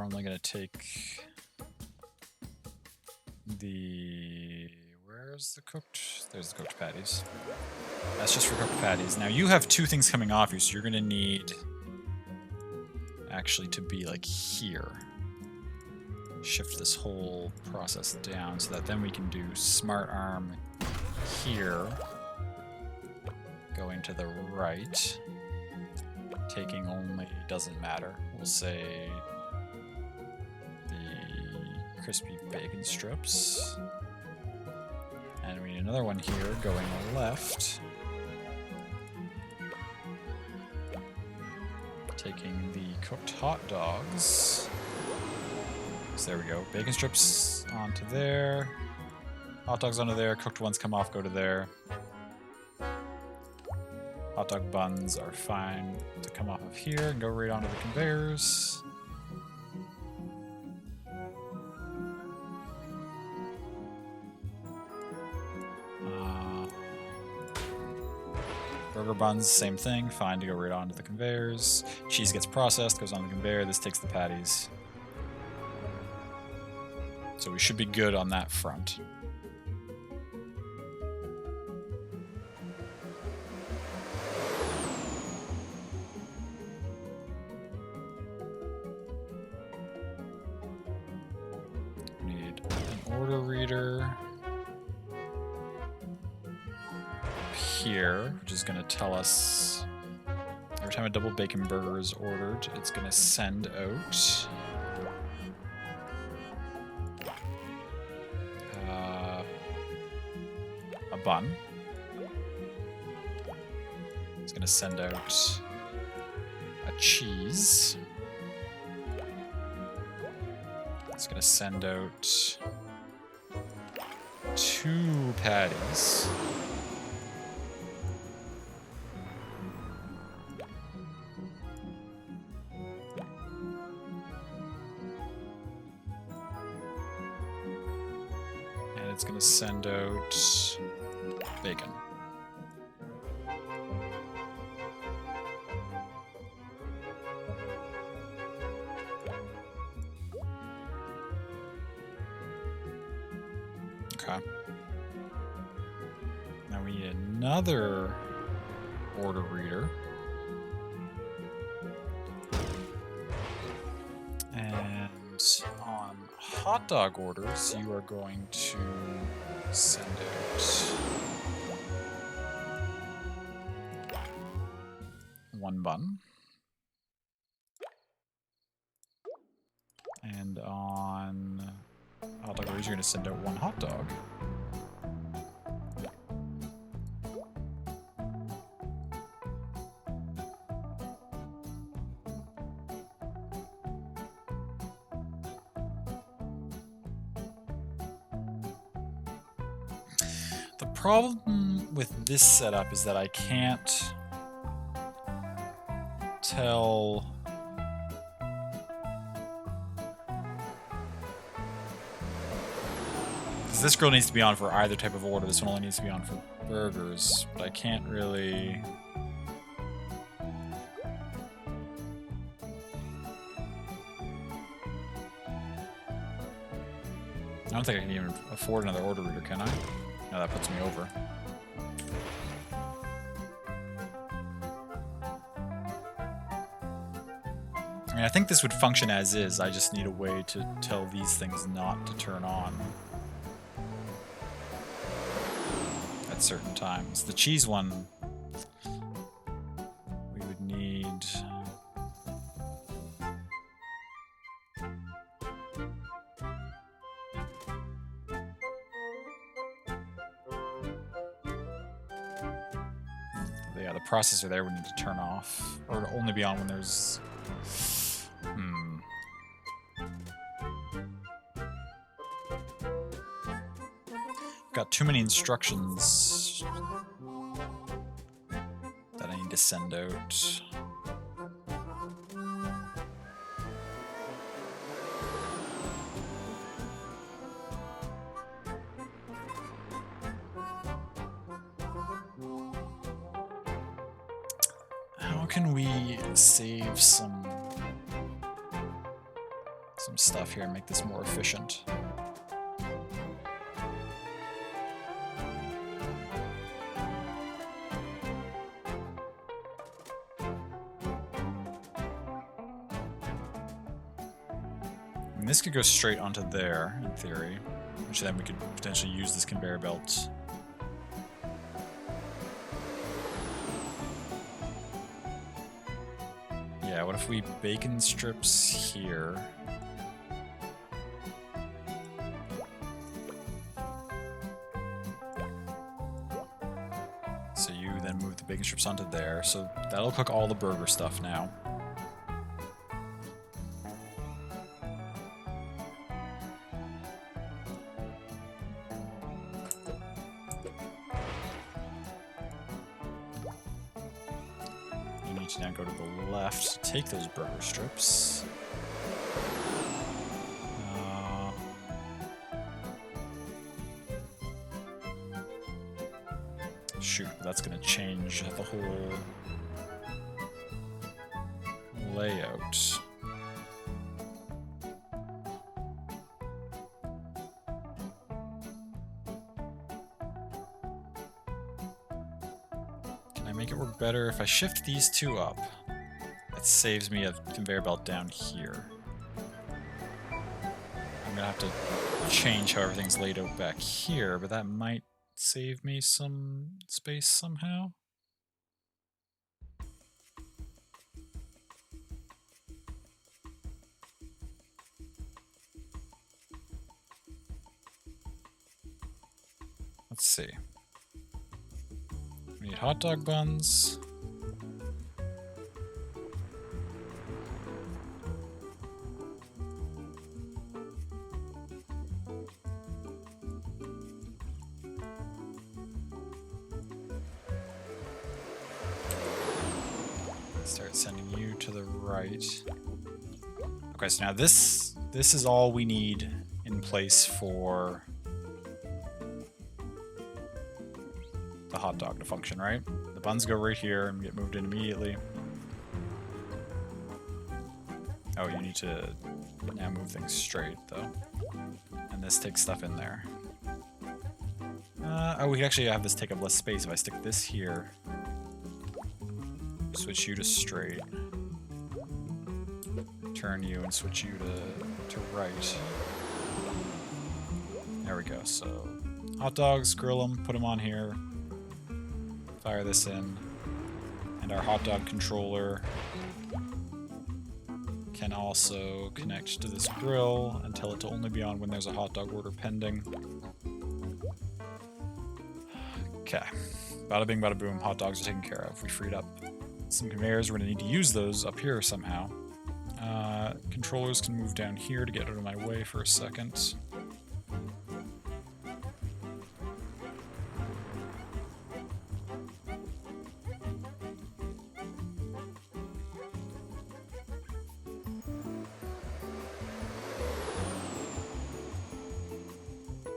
we're only going to take the... Where's the cooked? There's the cooked patties. That's just for cooked patties. Now you have 2 things coming off you, so you're going to need actually to be like here. Shift this whole process down so that then we can do smart arm here, going to the right, taking only doesn't matter. We'll say the crispy bacon strips. And we need another one here going left. Taking the cooked hot dogs. So there we go. Bacon strips onto there. Hot dogs onto there. Cooked ones come off, go to there. Hot dog buns are fine to come off of here and go right onto the conveyors. Burger buns, same thing, fine to go right onto the conveyors. Cheese gets processed, goes on the conveyor, this takes the patties. So we should be good on that front. We need an order reader here, which is going to tell us every time a double bacon burger is ordered, it's going to send out a bun. It's going to send out a cheese. It's going to send out 2 patties. It's going to send out bacon. Okay. Now we need another order reader. And on hot dog orders, you are going to send out 1 bun. And on hot dog orders, you're going to send out 1 hot dog. The problem with this setup is that I can't tell because this grill needs to be on for either type of order. This one only needs to be on for burgers, but I can't really I don't think I can even afford another order reader, can I? No, that puts me over. I mean, I think this would function as is. I just need a way to tell these things not to turn on at certain times. The cheese one, we would need... Yeah, the processor there would need to turn off, or only be on when there's... Got too many instructions that I need to send out. How can we save some stuff here and make this more efficient. And this could go straight onto there, in theory, which then we could potentially use this conveyor belt. Yeah, what if we bacon strips here? So you then move the bacon strips onto there, so that'll cook all the burger stuff now. You need to now go to the left to take those burger strips. Shoot, that's going to change the whole layout. Can I make it work better if I shift these two up? That saves me a conveyor belt down here. I'm going to have to change how everything's laid out back here, but that might save me some space somehow. Let's see. We need hot dog buns. Start sending you to the right. Okay, so now this is all we need in place for the hot dog to function, right? The buns go right here and get moved in immediately. Oh, you need to now move things straight, though. And this takes stuff in there. Oh, we can actually have this take up less space if I stick this here. Switch you to straight. Turn you and switch you to right. There we go. So, hot dogs, grill them, put them on here. Fire this in. And our hot dog controller can also connect to this grill and tell it to only be on when there's a hot dog order pending. Okay. Bada bing, bada boom. Hot dogs are taken care of. We freed up some conveyors. We're going to need to use those up here somehow. Controllers can move down here to get out of my way for a second.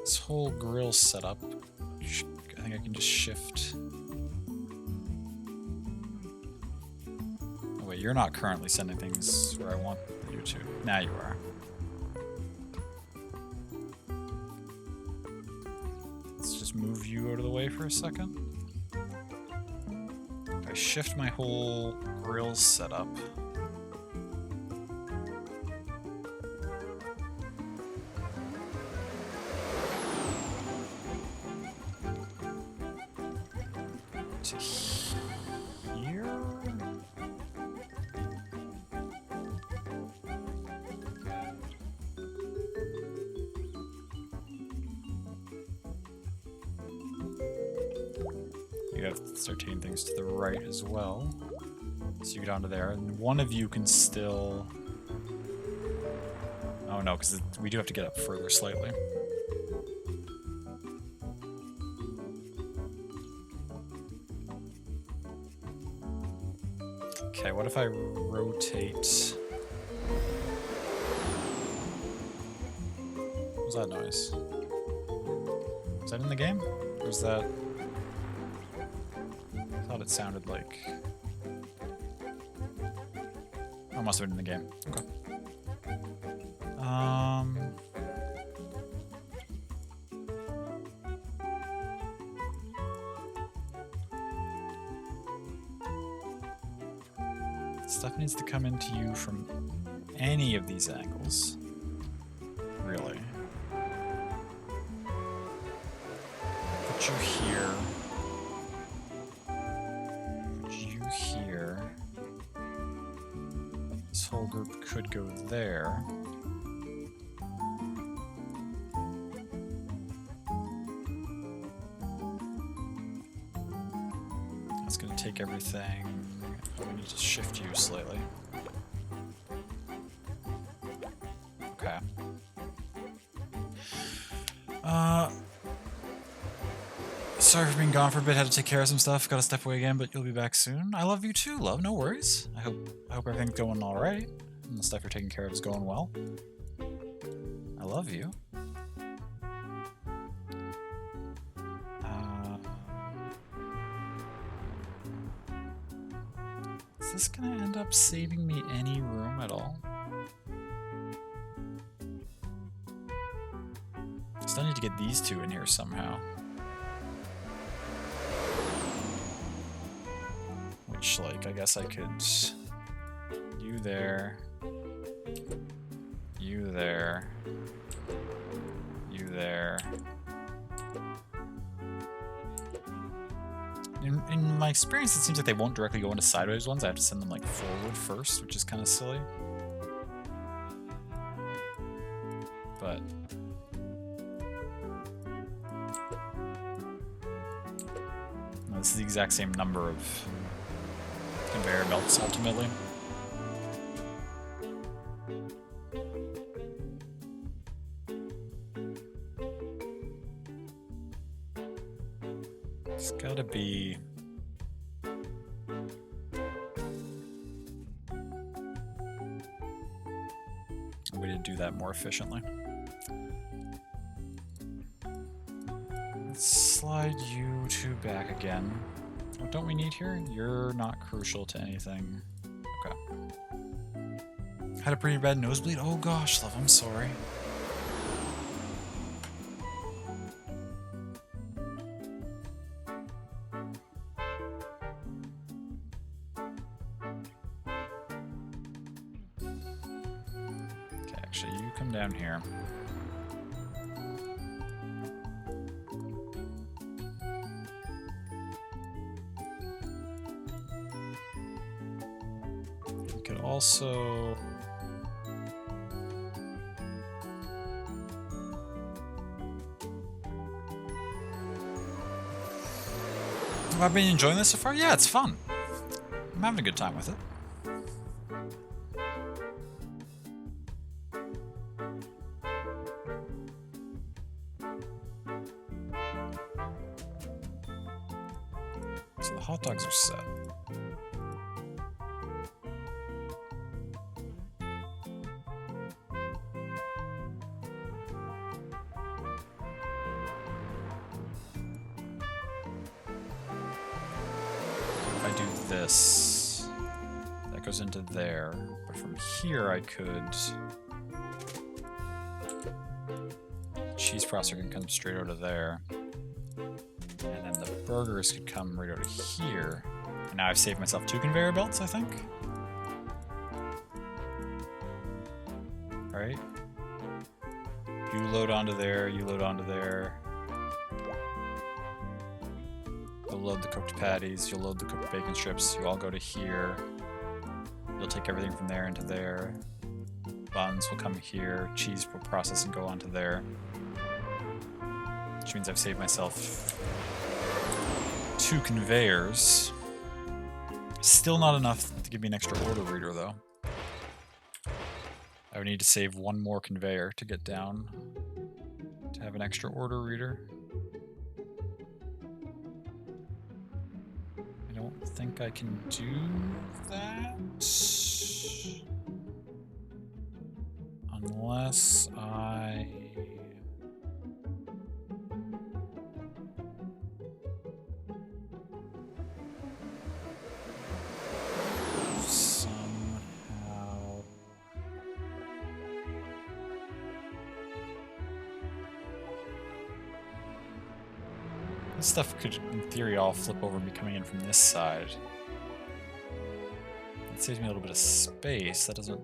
This whole grill setup, I think I can just shift. Oh wait, you're not currently sending things where I want you to. Now you are. Let's just move you out of the way for a second. If I shift my whole grill setup, to here? You gotta start taking things to the right as well. So you get onto there, and one of you can still... Oh no, because we do have to get up further slightly. Okay, what if I rotate... What was that noise? Was that in the game? Or was that... I thought it sounded like... Oh, it must have been in the game. Okay. Stuff needs to come into you from any of these angles. Really. Put you here. Put you here. This whole group could go there. That's gonna take everything. We need to shift you slightly. Okay. Sorry for being gone for a bit. Had to take care of some stuff. Got to step away again, but you'll be back soon. I love you too, love. No worries. I hope everything's going all right, and the stuff you're taking care of is going well. I love you. Is this gonna end up saving me any room at all? Still need to get these two in here somehow. Which, like, I guess I could... You there. You there. You there. In my experience, it seems like they won't directly go into sideways ones. I have to send them, like, forward first, which is kind of silly. But... no, this is the exact same number of conveyor belts, ultimately. It's gotta be... a way to do that more efficiently. Let's slide you two back again. What don't we need here? You're not crucial to anything. Okay. Had a pretty bad nosebleed? Oh gosh, love, I'm sorry. Okay, actually, you come down here. Also, have I been enjoying this so far? Yeah, it's fun. I'm having a good time with it. So the hot dogs are set. This that goes into there, but from here I could cheese processor can come straight out of there, and then the burgers could come right out of here, and now I've saved myself 2 conveyor belts, I think. Right, you load onto there, you load onto there. You'll load the cooked patties, you'll load the cooked bacon strips, you all go to here. You'll take everything from there into there. Buns will come here, cheese will process and go onto there. Which means I've saved myself 2 conveyors. Still not enough to give me an extra order reader though. I would need to save 1 more conveyor to get down to have an extra order reader. I don't think I can do that unless I somehow This stuff could, in theory, all flip over and be coming in from this side. It saves me a little bit of space. That doesn't...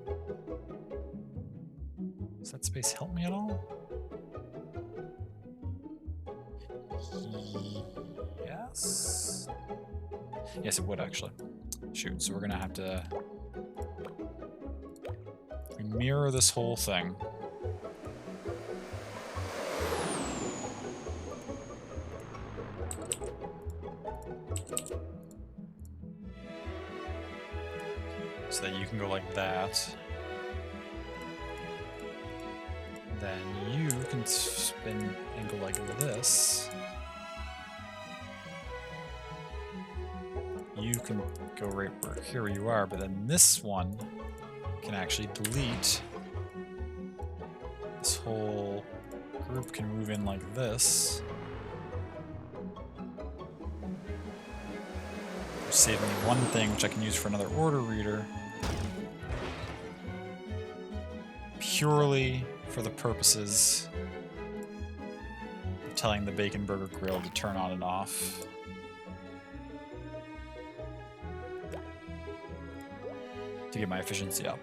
Does that space help me at all? Yes? Yes, it would, actually. Shoot, so we're gonna have to... We mirror this whole thing. So that you can go like that. Then you can spin and go like this. You can go right where here you are, but then this one can actually delete. This whole group can move in like this. Save me one thing, which I can use for another order reader. Purely for the purposes of telling the Bacon Burger Grill to turn on and off. To get my efficiency up,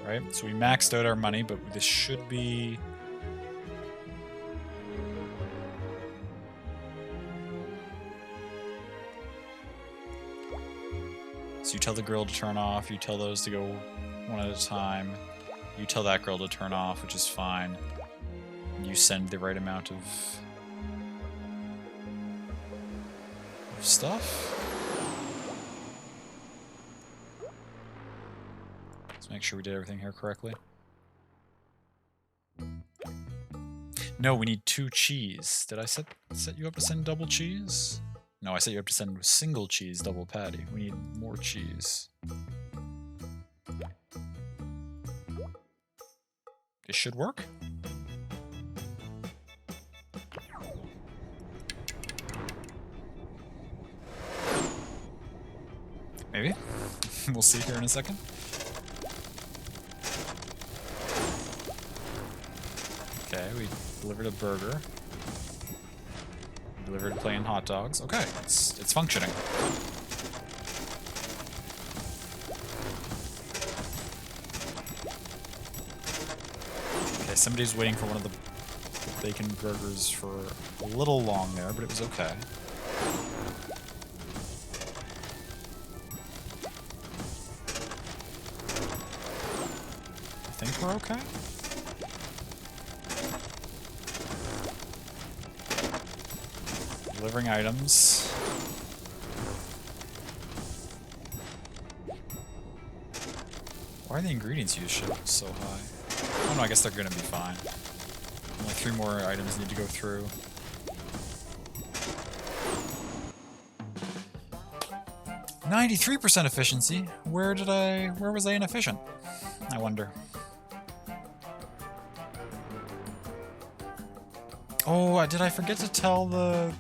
right? So we maxed out our money, but this should be... So you tell the grill to turn off, you tell those to go one at a time, you tell that grill to turn off, which is fine. And you send the right amount of stuff. Let's make sure we did everything here correctly. No, we need 2 cheese. Did I set you up to send double cheese? No, I set you up to send single cheese double patty. We need more cheese. This should work. Maybe. We'll see here in a second. Okay, we delivered a burger. We delivered plain hot dogs. Okay, it's functioning. Okay, somebody's waiting for one of the bacon burgers for a little long there, but it was okay. I think we're okay. Delivering items. Why are the ingredients used so high? Oh no, I guess they're gonna be fine. Only 3 more items need to go through. "93% efficiency? Where was I inefficient? I wonder. Oh, did I forget to tell the...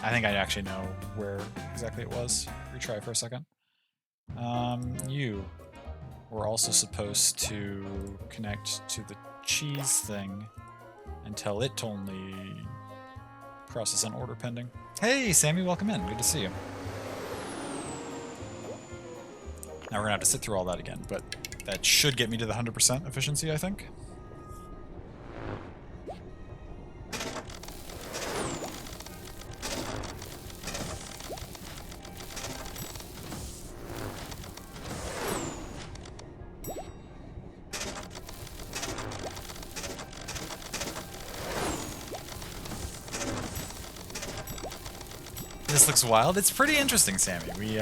I think I actually know where exactly it was. Retry for a second. You were also supposed to connect to the cheese thing and tell it to only process an order pending. Hey, Sammy, welcome in. Good to see you. Now we're gonna have to sit through all that again, but that should get me to the 100% efficiency, I think. This looks wild. It's pretty interesting, Sammy. We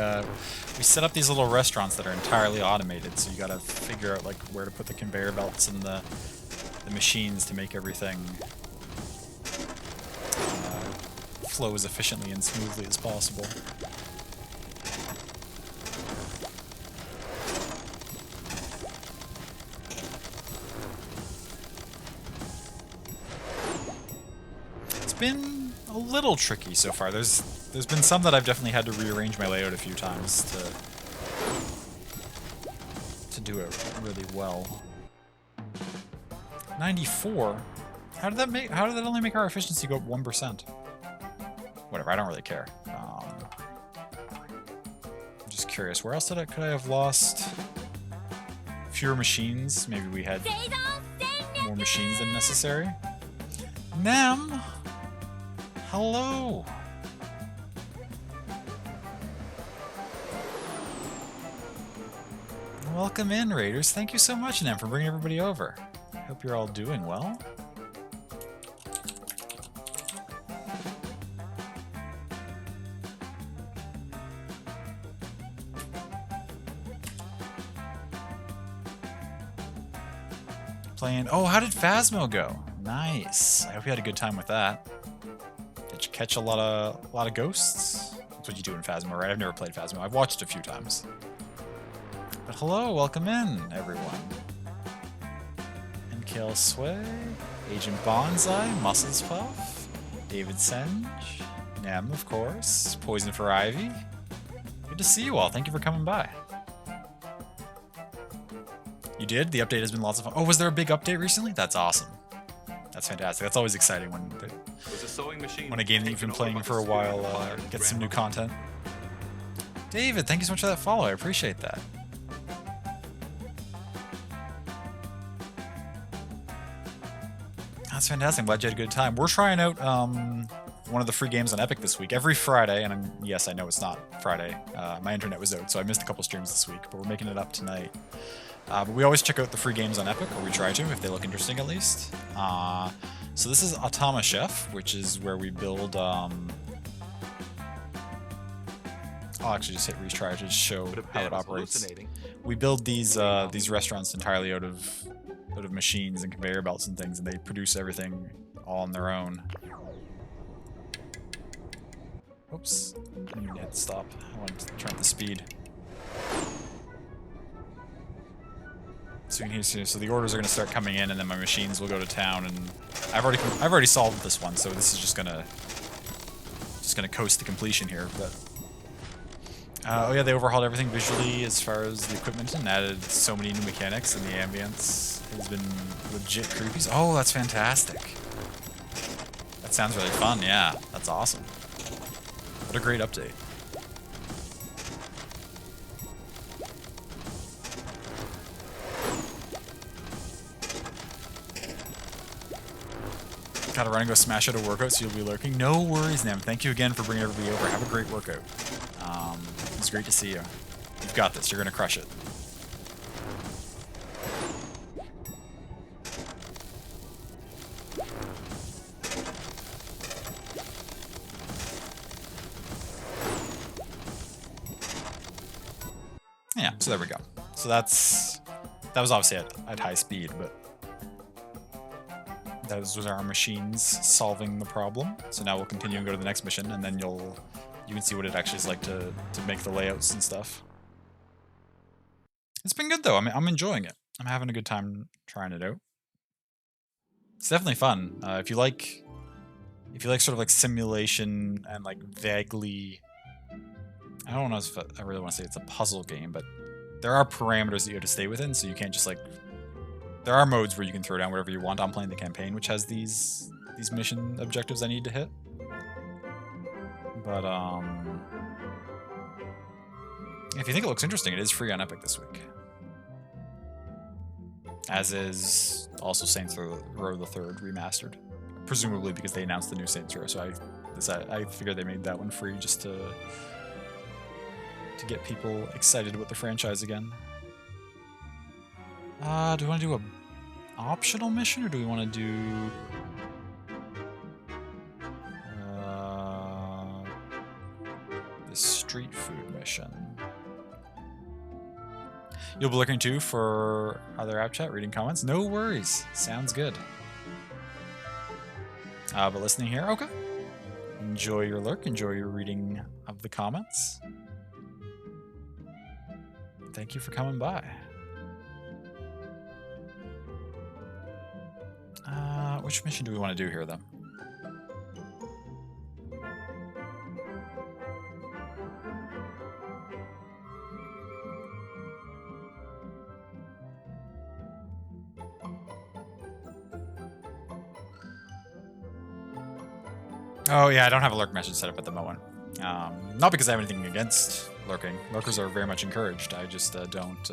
set up these little restaurants that are entirely automated, so you gotta figure out like where to put the conveyor belts and the machines to make everything flow as efficiently and smoothly as possible. It's been a little tricky so far. There's been some that I've definitely had to rearrange my layout a few times to do it really well. 94? How did that only make our efficiency go up 1%? Whatever, I don't really care. I'm just curious, where else could I have lost fewer machines? Maybe we had more machines than necessary. Nem! Hello! Welcome in, Raiders. Thank you so much, Nem, for bringing everybody over. Hope you're all doing well. Playing. Oh, how did Phasmo go? Nice. I hope you had a good time with that. Did you catch a lot of ghosts? That's what you do in Phasmo, right? I've never played Phasmo. I've watched a few times. But hello, welcome in, everyone. MKL Sway, Agent Bonsai, Muscles Puff, David Senge, Nem, of course, Poison for Ivy. Good to see you all. Thank you for coming by. You did? The update has been lots of fun. Oh, was there a big update recently? That's awesome. That's fantastic. That's always exciting when a game that you've been playing for a while gets some new content. David, thank you so much for that follow. I appreciate that. That's fantastic. I'm glad you had a good time. We're trying out one of the free games on Epic this week. Every Friday, and yes, I know it's not Friday. My internet was out, so I missed a couple streams this week, but we're making it up tonight. But we always check out the free games on Epic, or we try to, if they look interesting at least. So this is Automa Chef, which is where we build... I'll actually just hit retry to show how it operates. We build these restaurants entirely out of machines and conveyor belts and things, and they produce everything all on their own. Oops. I didn't mean to hit stop. I wanted to turn up the speed. So you can see, so the orders are going to start coming in, and then my machines will go to town. And I've already solved this one, so this is just gonna coast to completion here. But oh yeah, they overhauled everything visually as far as the equipment and added so many new mechanics, and the ambience has been legit creepy. Oh, that's fantastic. That sounds really fun. Yeah, that's awesome. What a great update. Gotta run and go smash out a workout, so you'll be lurking. No worries, Nem. Thank you again for bringing everybody over. Have a great workout. It's great to see you. You've got this. You're gonna crush it. Yeah, so there we go. So that was obviously at high speed, but those was our machines solving the problem. So now we'll continue and go to the next mission, and then you can see what it actually is like to make the layouts and stuff. It's been good though. I'm enjoying it. I'm having a good time trying it out. It's definitely fun. If you like sort of like simulation and like vaguely, I don't know if I really want to say it's a puzzle game, but there are parameters that you have to stay within, so you can't just like. There are modes where you can throw down whatever you want. I'm playing the campaign, which has these mission objectives I need to hit. But if you think it looks interesting, it is free on Epic this week. As is also Saints Row the Third Remastered. Presumably because they announced the new Saints Row, so I figured they made that one free just to get people excited about the franchise again. Do we want to do an optional mission, or do we want to do... the street food mission? You'll be looking too for other app chat, reading comments? No worries. Sounds good. But listening here, okay. Enjoy your lurk, enjoy your reading of the comments. Thank you for coming by. Which mission do we want to do here, then? Oh yeah, I don't have a lurk message set up at the moment. Not because I have anything against lurking. Lurkers are very much encouraged. I just haven't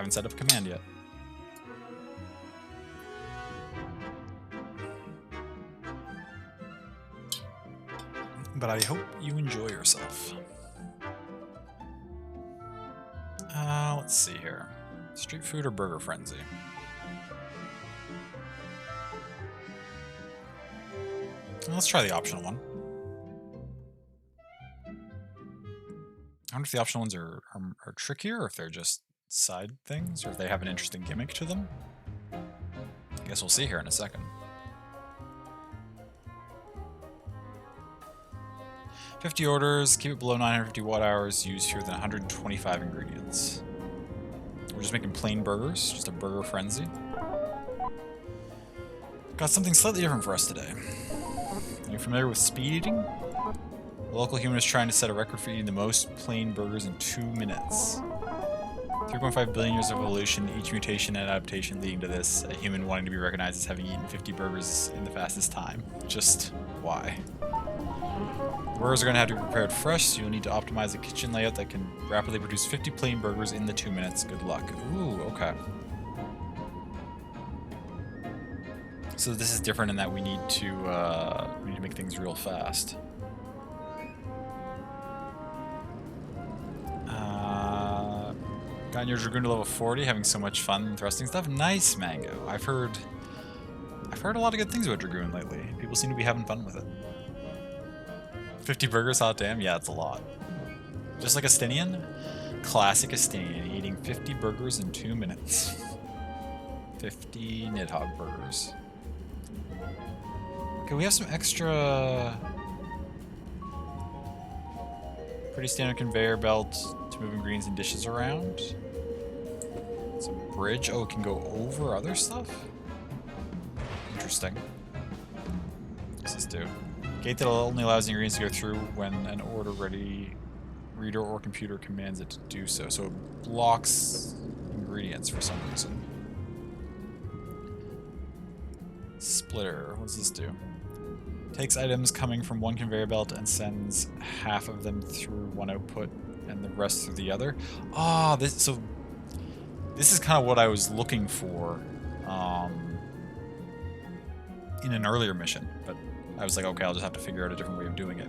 set up a command yet. But I hope you enjoy yourself. Let's see here. Street food or burger frenzy? Let's try the optional one. I wonder if the optional ones are trickier, or if they're just side things, or if they have an interesting gimmick to them. I guess we'll see here in a second. 50 orders, keep it below 950 watt hours, use fewer than 125 ingredients. We're just making plain burgers, just a burger frenzy. Got something slightly different for us today. Are you familiar with speed eating? A local human is trying to set a record for eating the most plain burgers in 2 minutes. 3.5 billion years of evolution, each mutation and adaptation leading to this, a human wanting to be recognized as having eaten 50 burgers in the fastest time. Just why? The burgers are going to have to be prepared fresh, so you'll need to optimize a kitchen layout that can rapidly produce 50 plain burgers in the 2 minutes. Good luck. Ooh, okay. So this is different in that we need to make things real fast. Gotten your Dragoon to level 40, having so much fun thrusting stuff. Nice, Mango. I've heard a lot of good things about Dragoon lately. People seem to be having fun with it. 50 burgers, hot damn? Yeah, it's a lot. Just like Astinian? Classic Astinian, eating 50 burgers in 2 minutes. 50 Nidhogg burgers. Okay, we have some extra... pretty standard conveyor belt to move ingredients and dishes around. It's a bridge. Oh, it can go over other stuff? Interesting. What's this do? Gate that only allows the ingredients to go through when an order-ready reader or computer commands it to do so. So it blocks ingredients for some reason. Splitter. What does this do? Takes items coming from one conveyor belt and sends half of them through one output and the rest through the other. Ah, this is kind of what I was looking for in an earlier mission, but I was like, okay, I'll just have to figure out a different way of doing it.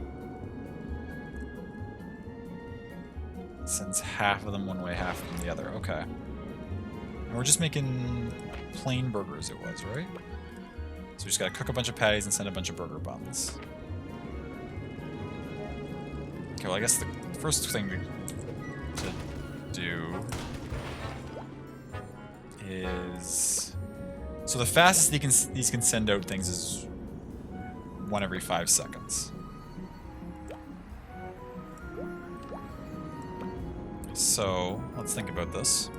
Sends half of them one way, half of them the other. Okay. And we're just making plain burgers, it was, right? So we just gotta cook a bunch of patties and send a bunch of burger buns. Okay, well I guess the first thing to do is... So the fastest these can send out things is 1 every 5 seconds. So, let's think about this.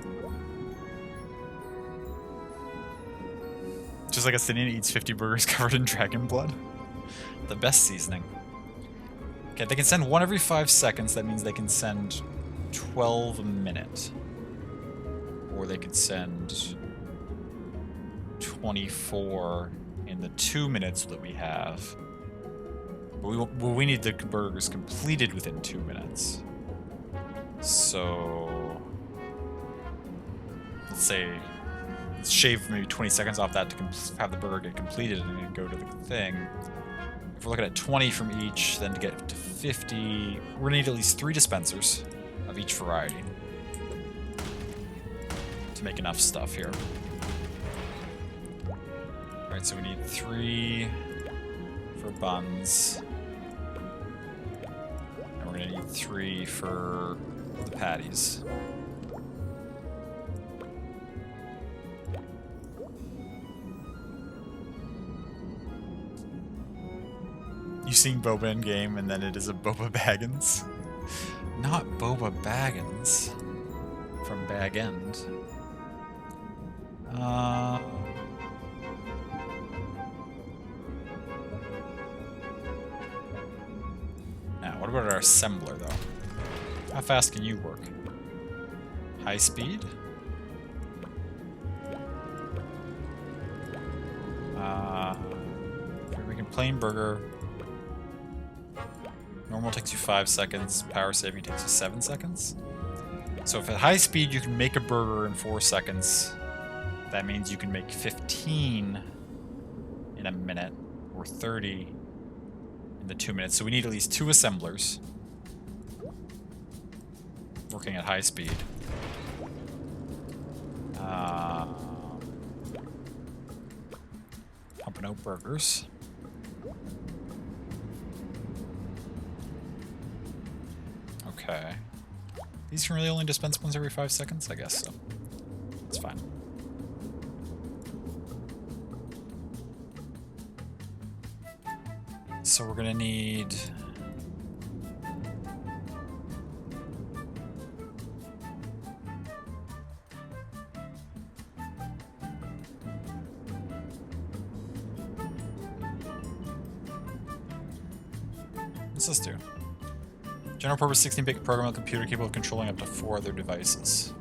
Just like a Astinian eats 50 burgers covered in dragon blood. The best seasoning. Okay, they can send 1 every 5 seconds. That means they can send 12 a minute. Or they could send 24 in the 2 minutes that we have. But we need the burgers completed within 2 minutes. So... let's say... shave maybe 20 seconds off that to have the burger get completed and then go to the thing. If we're looking at 20 from each, then to get to 50, we're gonna need at least 3 dispensers of each variety to make enough stuff here. Alright, so we need 3 for buns. And we're gonna need 3 for the patties. You seeing Boba in game, and then it is a Boba Baggins. Not Boba Baggins from Bag End. Now, what about our assembler, though? How fast can you work? High speed? We can plain burger. Normal takes you 5 seconds. Power saving takes you 7 seconds. So if at high speed you can make a burger in 4 seconds, that means you can make 15 in a minute, or 30 in the 2 minutes. So we need at least 2 assemblers working at high speed. Pumping out burgers. Okay. These can really only dispense once every 5 seconds? I guess so. It's fine. So we're gonna need... What's this do? General purpose 16-bit programmable computer capable of controlling up to 4 other devices.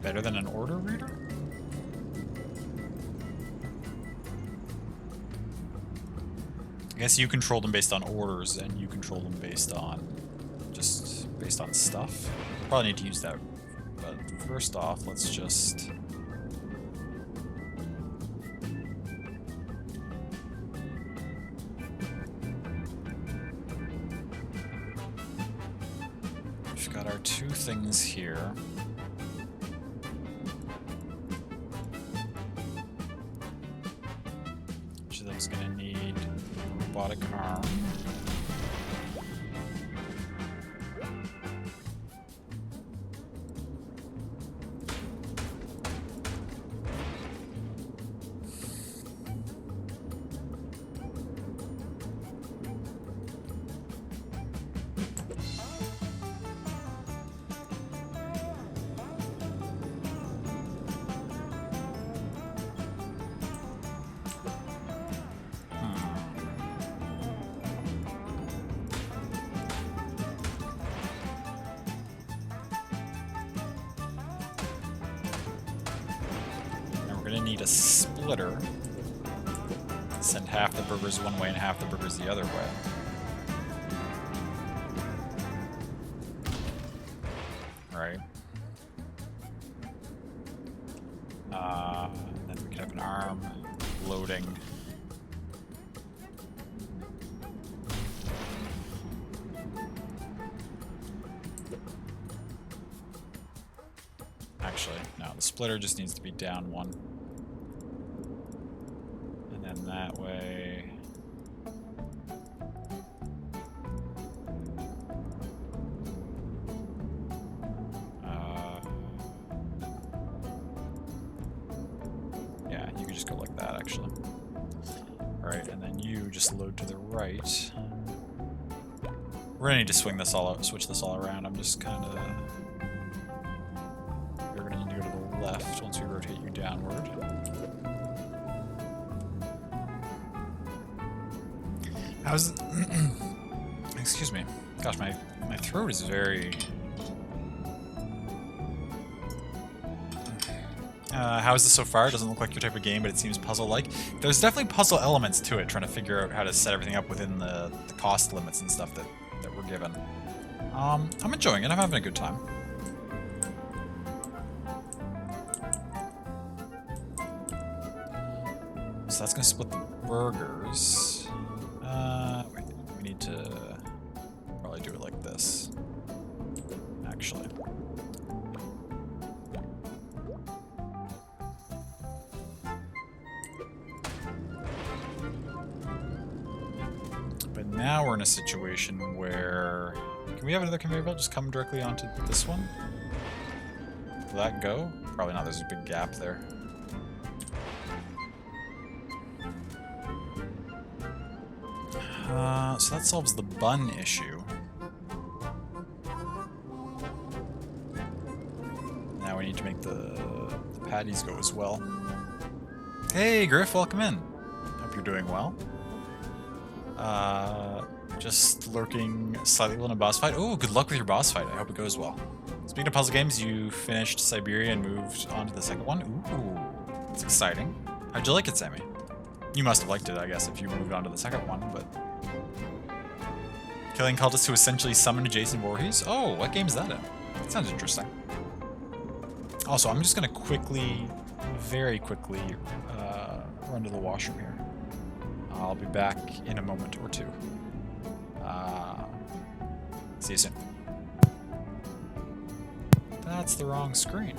Better than an order reader? I guess you control them based on orders, and you control them based on... just based on stuff. Probably need to use that. But first off, let's just... we've got our 2 things here. Each of them's gonna need a robotic arm. Need a splitter. Send half the burgers one way and half the burgers the other way. Right. Then we could have an arm loading. Actually, no, the splitter just needs to be down 1. And that way... yeah, you can just go like that, actually. Alright, and then you just load to the right. We're gonna need to swing this all out, switch this all around. I'm just kind of... We're gonna need to go to the left once we rotate you downward. How's... excuse me. Gosh, my throat is very... how is this so far? It doesn't look like your type of game, but it seems puzzle-like. There's definitely puzzle elements to it, trying to figure out how to set everything up within the cost limits and stuff that we're given. I'm enjoying it. I'm having a good time. So that's going to split the burgers. Wait, we need to probably do it like this, actually. But now we're in a situation where... Can we have another conveyor belt just come directly onto this one? Will that go? Probably not, there's a big gap there. So that solves the bun issue. Now we need to make the patties go as well. Hey, Griff, welcome in. Hope you're doing well. Just lurking slightly in a boss fight. Oh, good luck with your boss fight. I hope it goes well. Speaking of puzzle games, you finished Siberia and moved on to the second one. Ooh, that's exciting. How'd you like it, Sammy? You must have liked it, I guess, if you moved on to the second one, but... Killing cultists to essentially summon Jason Voorhees? Oh, what game is that in? That sounds interesting. Also, I'm just gonna quickly, very quickly, run to the washroom here. I'll be back in a moment or two. See you soon. That's the wrong screen.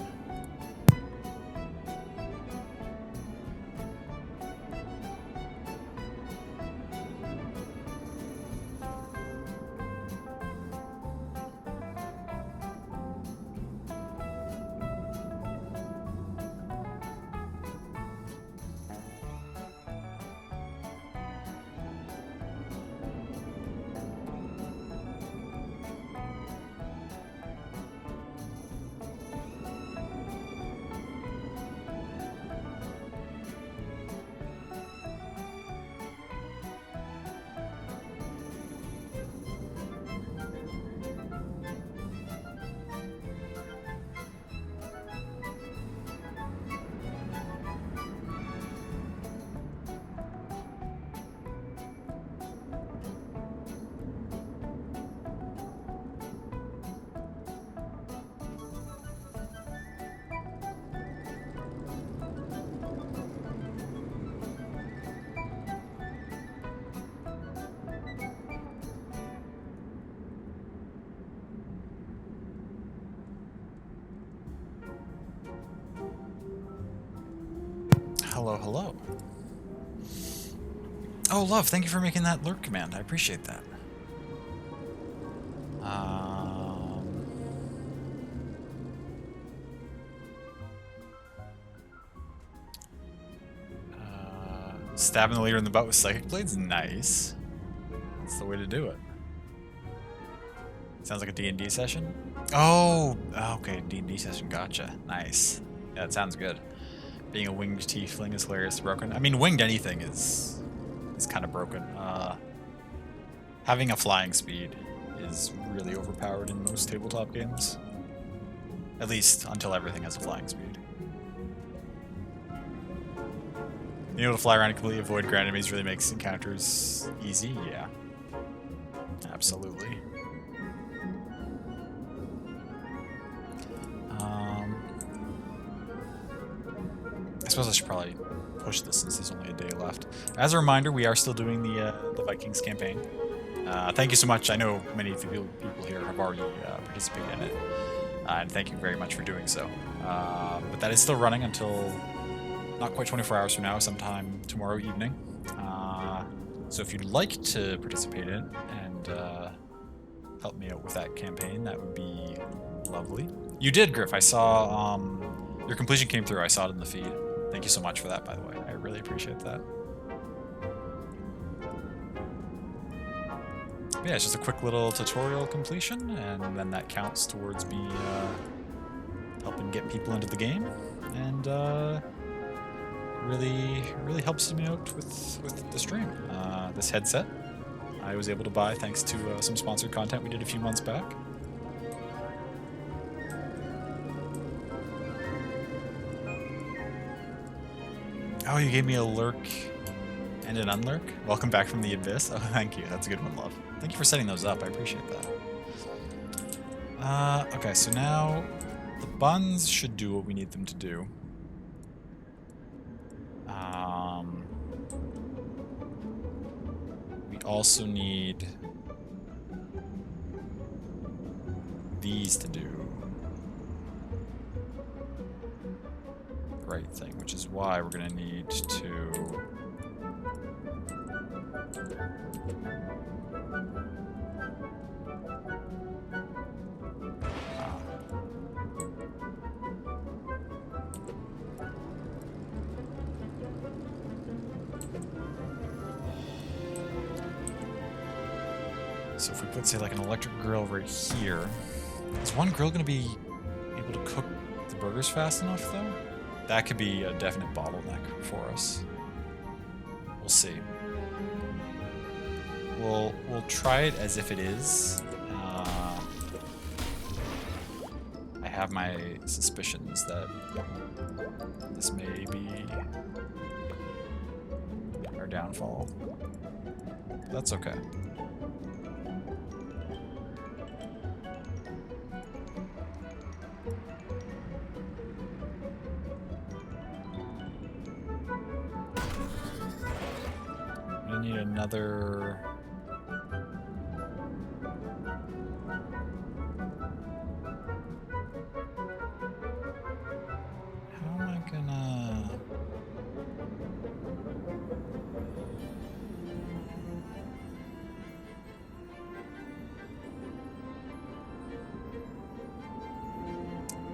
Hello, hello. Oh, Love, thank you for making that lurk command. I appreciate that. Stabbing the leader in the butt with Psychic Blades? Nice. That's the way to do it. Sounds like a D&D session? Oh, okay, D&D session, gotcha. Nice. Yeah, that sounds good. Being a winged tiefling is hilarious broken. I mean, winged anything is kind of broken. Having a flying speed is really overpowered in most tabletop games. At least until everything has a flying speed. Being able to fly around and completely avoid ground enemies really makes encounters easy, yeah. Absolutely. I suppose I should probably push this since there's only a day left. As a reminder, we are still doing the Vikings campaign. Thank you so much. I know many of the people here have already participated in it. And thank you very much for doing so. But that is still running until not quite 24 hours from now, sometime tomorrow evening. So if you'd like to participate in it and help me out with that campaign, that would be lovely. You did, Griff. I saw your completion came through. I saw it in the feed. Thank you so much for that, by the way. I really appreciate that. But yeah, it's just a quick little tutorial completion, and then that counts towards me helping get people into the game, and really helps me out with the stream. This headset I was able to buy thanks to some sponsored content we did a few months back. Oh, you gave me a lurk and an unlurk? Welcome back from the abyss. Oh, thank you. That's a good one, Love. Thank you for setting those up. I appreciate that. Okay, so now the buns should do what we need them to do. We also need these to do the right thing, which is why we're going to need to so if we put, say, like an electric grill right here, is one grill going to be able to cook the burgers fast enough, though? That could be a definite bottleneck for us. We'll see. We'll try it as if it is. I have my suspicions that this may be our downfall. That's okay. I need another... How am I gonna...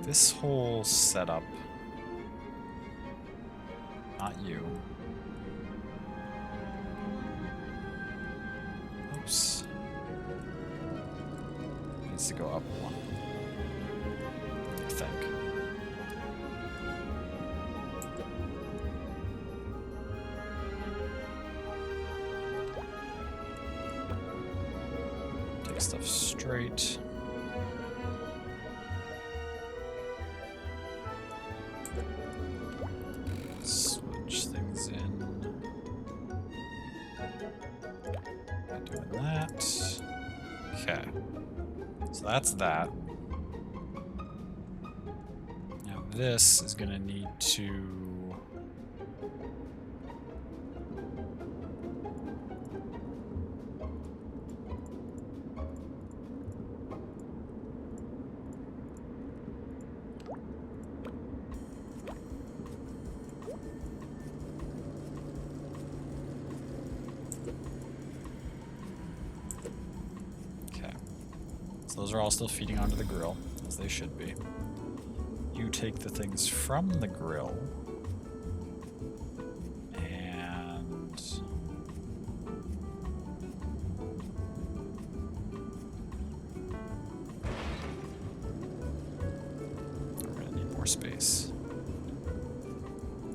This whole setup... Not you. Oops. Needs to go up one. I think. Take stuff straight. Switch things in. By doing that. Okay. So that's that. Now this is gonna need to... So those are all still feeding onto the grill, as they should be. You take the things from the grill, and... we're gonna need more space.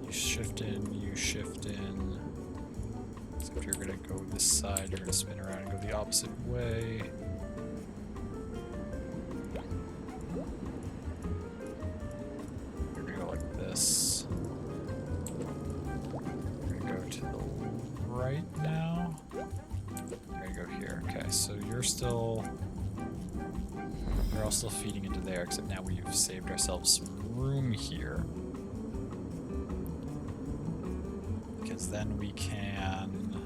You shift in, you shift in. So if you're gonna go this side, you're gonna spin around and go the opposite way. They're all still feeding into there, except now we've saved ourselves some room here. Because then we can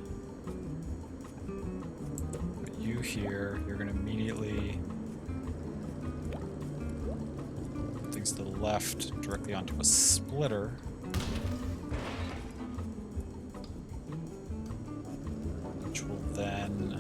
put you here. You're going to immediately put things to the left directly onto a splitter. Which will then...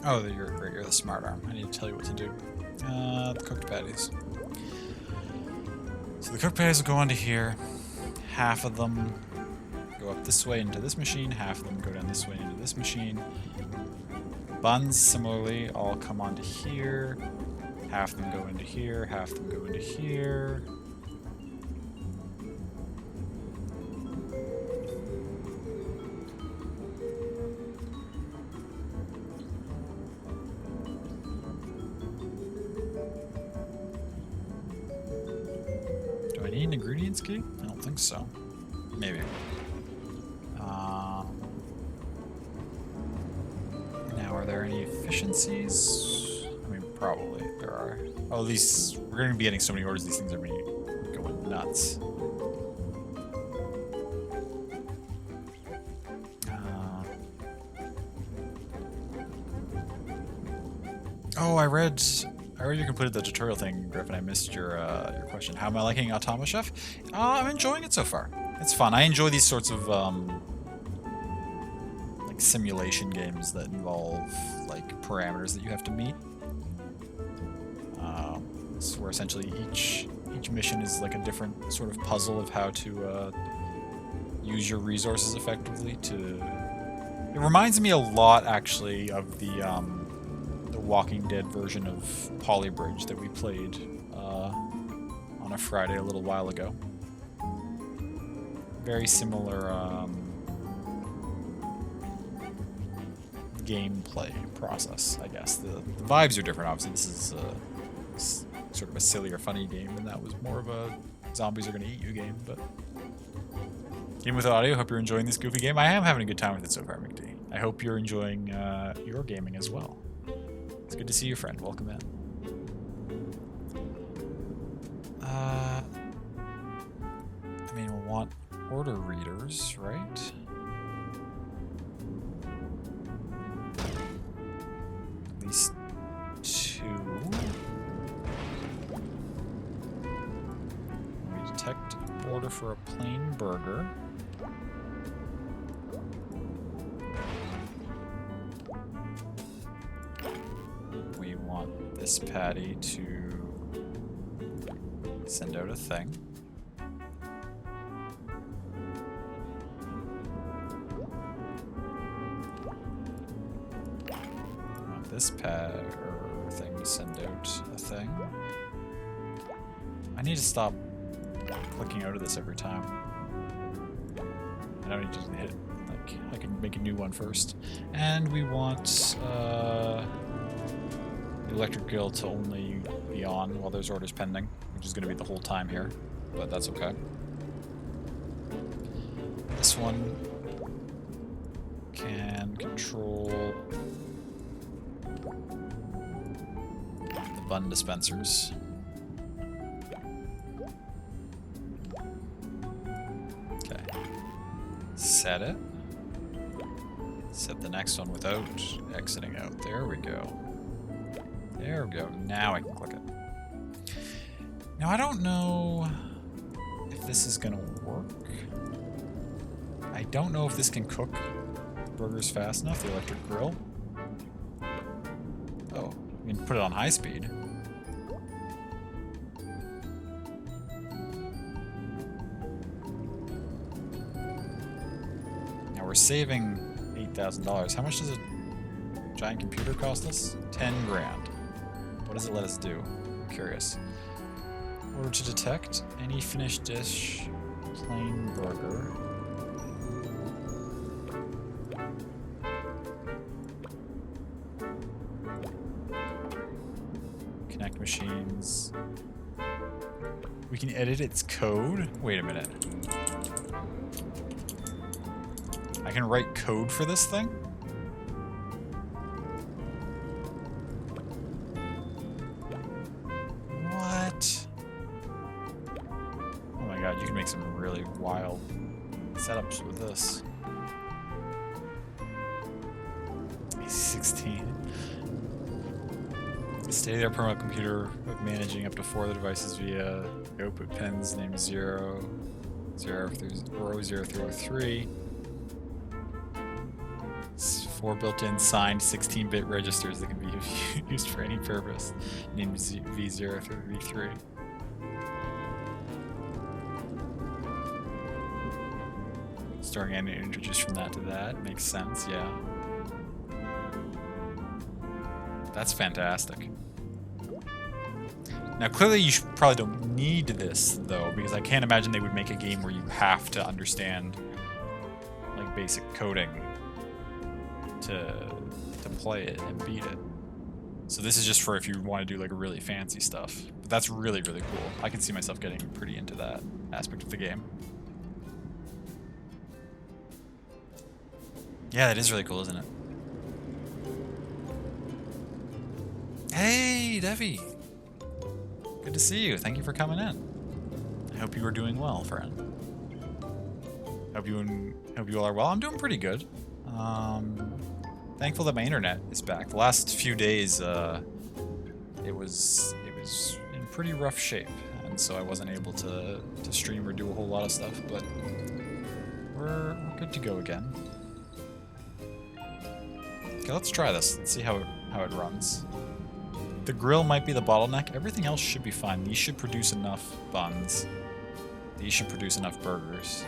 Oh, you're great. You're the smart arm. I need to tell you what to do. The cooked patties. So the cooked patties will go onto here. Half of them go up this way into this machine. Half of them go down this way into this machine. Buns, similarly, all come onto here. Half of them go into here. Half of them go into here. Ingredients key? I don't think so. Maybe. Now, are there any efficiencies? I mean, probably there are. Oh, these... We're going to be getting so many orders, these things are going to be going nuts. Oh, I read I already completed the tutorial thing, Griffin. I missed your question. How am I liking Automa Chef? I'm enjoying it so far. It's fun. I enjoy these sorts of like simulation games that involve like parameters that you have to meet. So where essentially each mission is like a different sort of puzzle of how to use your resources effectively. It reminds me a lot, actually, of the Walking Dead version of Polybridge that we played on a Friday a little while ago. Very similar gameplay process, I guess. The vibes are different, obviously. This is sort of a silly or funny game, and that was more of a zombies are gonna eat you game, but game with audio. Hope you're enjoying this goofy game. I am having a good time with it so far, McD. I hope you're enjoying your gaming as well. It's good to see you, friend. Welcome in. I mean, we'll want order readers, right? At least 2. We detect order for a plain burger. We want this patty to send out a thing. We want this thing to send out a thing. I need to stop clicking out of this every time. I don't need to hit, like, I can make a new one first. And we want the electric grill to only be on while there's orders pending, which is going to be the whole time here, but that's okay. This one can control the bun dispensers. Okay. Set it. Set the next one without exiting out. There we go. There we go. Now I can click it. Now I don't know if this is gonna work. I don't know if this can cook burgers fast enough, the electric grill. Oh, we can put it on high speed. Now we're saving $8,000. How much does a giant computer cost us? 10 grand. What does it let us do? I'm curious. Order to detect any finished dish, plain burger. Connect machines. We can edit its code? Wait a minute. I can write code for this thing? What? Oh my god, you can make some really wild setups with this. 16. Stay there, permanent computer with managing up to 4 of the devices via output pins named 0 through 03. 4 built-in signed 16-bit registers that can be used for any purpose, named V0 through V3. Storing and introduced from that to that makes sense, yeah. That's fantastic. Now, clearly you probably don't need this, though, because I can't imagine they would make a game where you have to understand, like, basic coding to play it and beat it. So this is just for if you want to do, like, really fancy stuff. But that's really, really cool. I can see myself getting pretty into that aspect of the game. Yeah, that is really cool, isn't it? Hey, Devi! Good to see you. Thank you for coming in. I hope you are doing well, friend. Hope you all are well. I'm doing pretty good. Thankful that my internet is back. The last few days, it was in pretty rough shape, and so I wasn't able to stream or do a whole lot of stuff. But we're good to go again. Okay, let's try this. Let's see how it runs. The grill might be the bottleneck. Everything else should be fine. These should produce enough buns. These should produce enough burgers.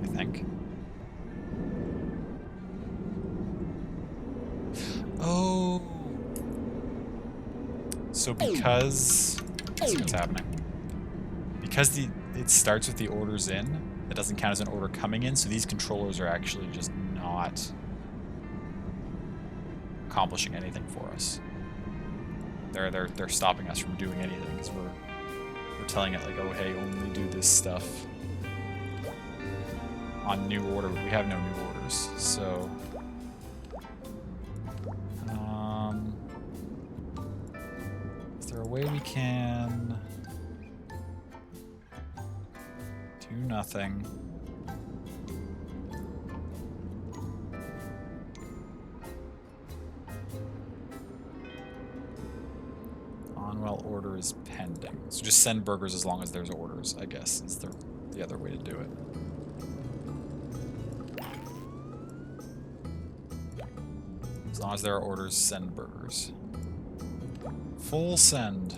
I think. Oh. So because... let's see what's happening. Because it starts with the orders in, it doesn't count as an order coming in, so these controllers are actually just not accomplishing anything for us. They're stopping us from doing anything because we're telling it like, oh hey, only do this stuff on new order. We have no new orders, so is there a way we can do nothing? On-well order is pending. So just send burgers as long as there's orders, I guess, is the other way to do it. As long as there are orders, send burgers. Full send.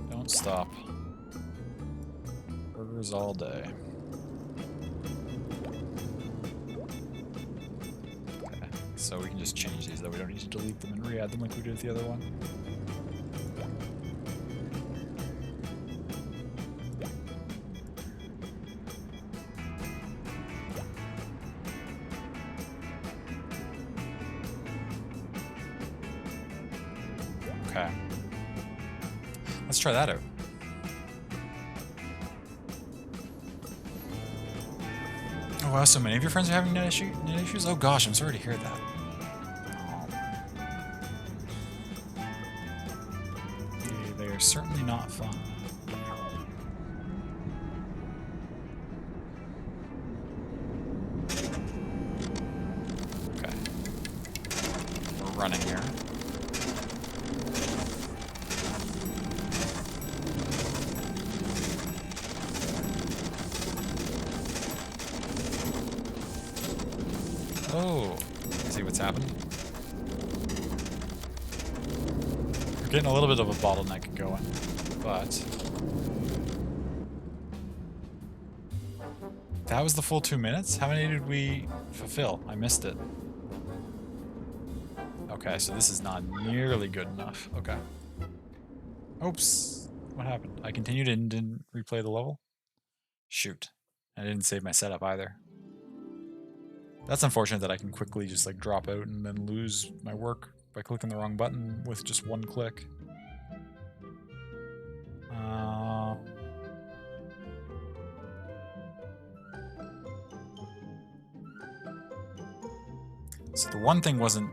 Don't stop. Burgers all day. Okay, so we can just change these, though. We don't need to delete them and re-add them like we did with the other one. Okay. Let's try that out. Oh wow, so many of your friends are having net issues? Oh gosh, I'm sorry to hear that. They are certainly not fun. Okay. We're running here. Oh, see what's happened? We're getting a little bit of a bottleneck going, but that was the full 2 minutes? How many did we fulfill? I missed it. Okay, so this is not nearly good enough. Okay. Oops. What happened? I continued and didn't replay the level? Shoot. I didn't save my setup either. That's unfortunate that I can quickly just like drop out and then lose my work by clicking the wrong button with just one click. So the one thing wasn't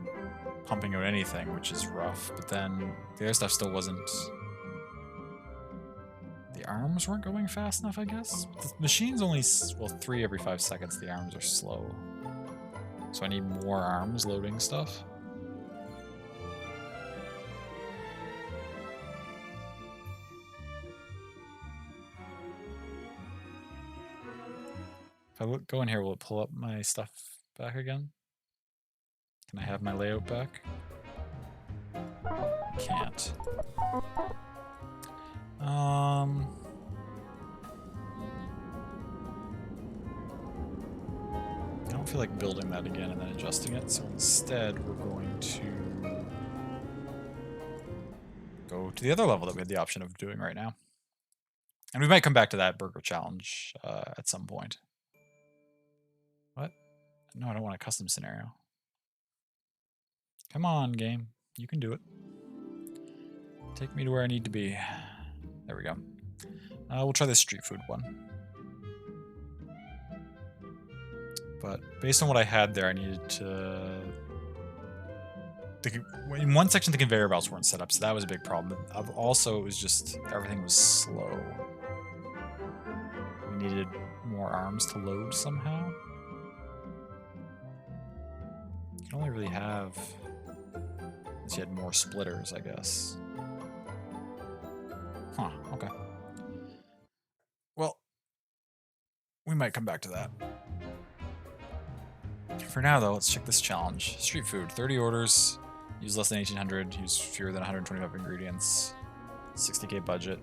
pumping out anything, which is rough, but then the other stuff still wasn't... The arms weren't going fast enough, I guess? The machine's only, well, 3 every 5 seconds. The arms are slow. So I need more arms loading stuff. If I go in here, will it pull up my stuff back again? Can I have my layout back? I can't. I don't feel like building that again and then adjusting it, so instead we're going to go to the other level that we had the option of doing right now. And we might come back to that burger challenge at some point. What? No, I don't want a custom scenario. Come on, game. You can do it. Take me to where I need to be. There we go. We'll try this street food one. But based on what I had there, I needed to... In one section, the conveyor belts weren't set up, so that was a big problem. Also, it was just... everything was slow. We needed more arms to load somehow. can only really have... Unless you had more splitters, I guess. Huh, okay. Well, we might come back to that. For now, though, let's check this challenge. Street food, 30 orders, use less than 1,800, use fewer than 125 ingredients, 60k budget,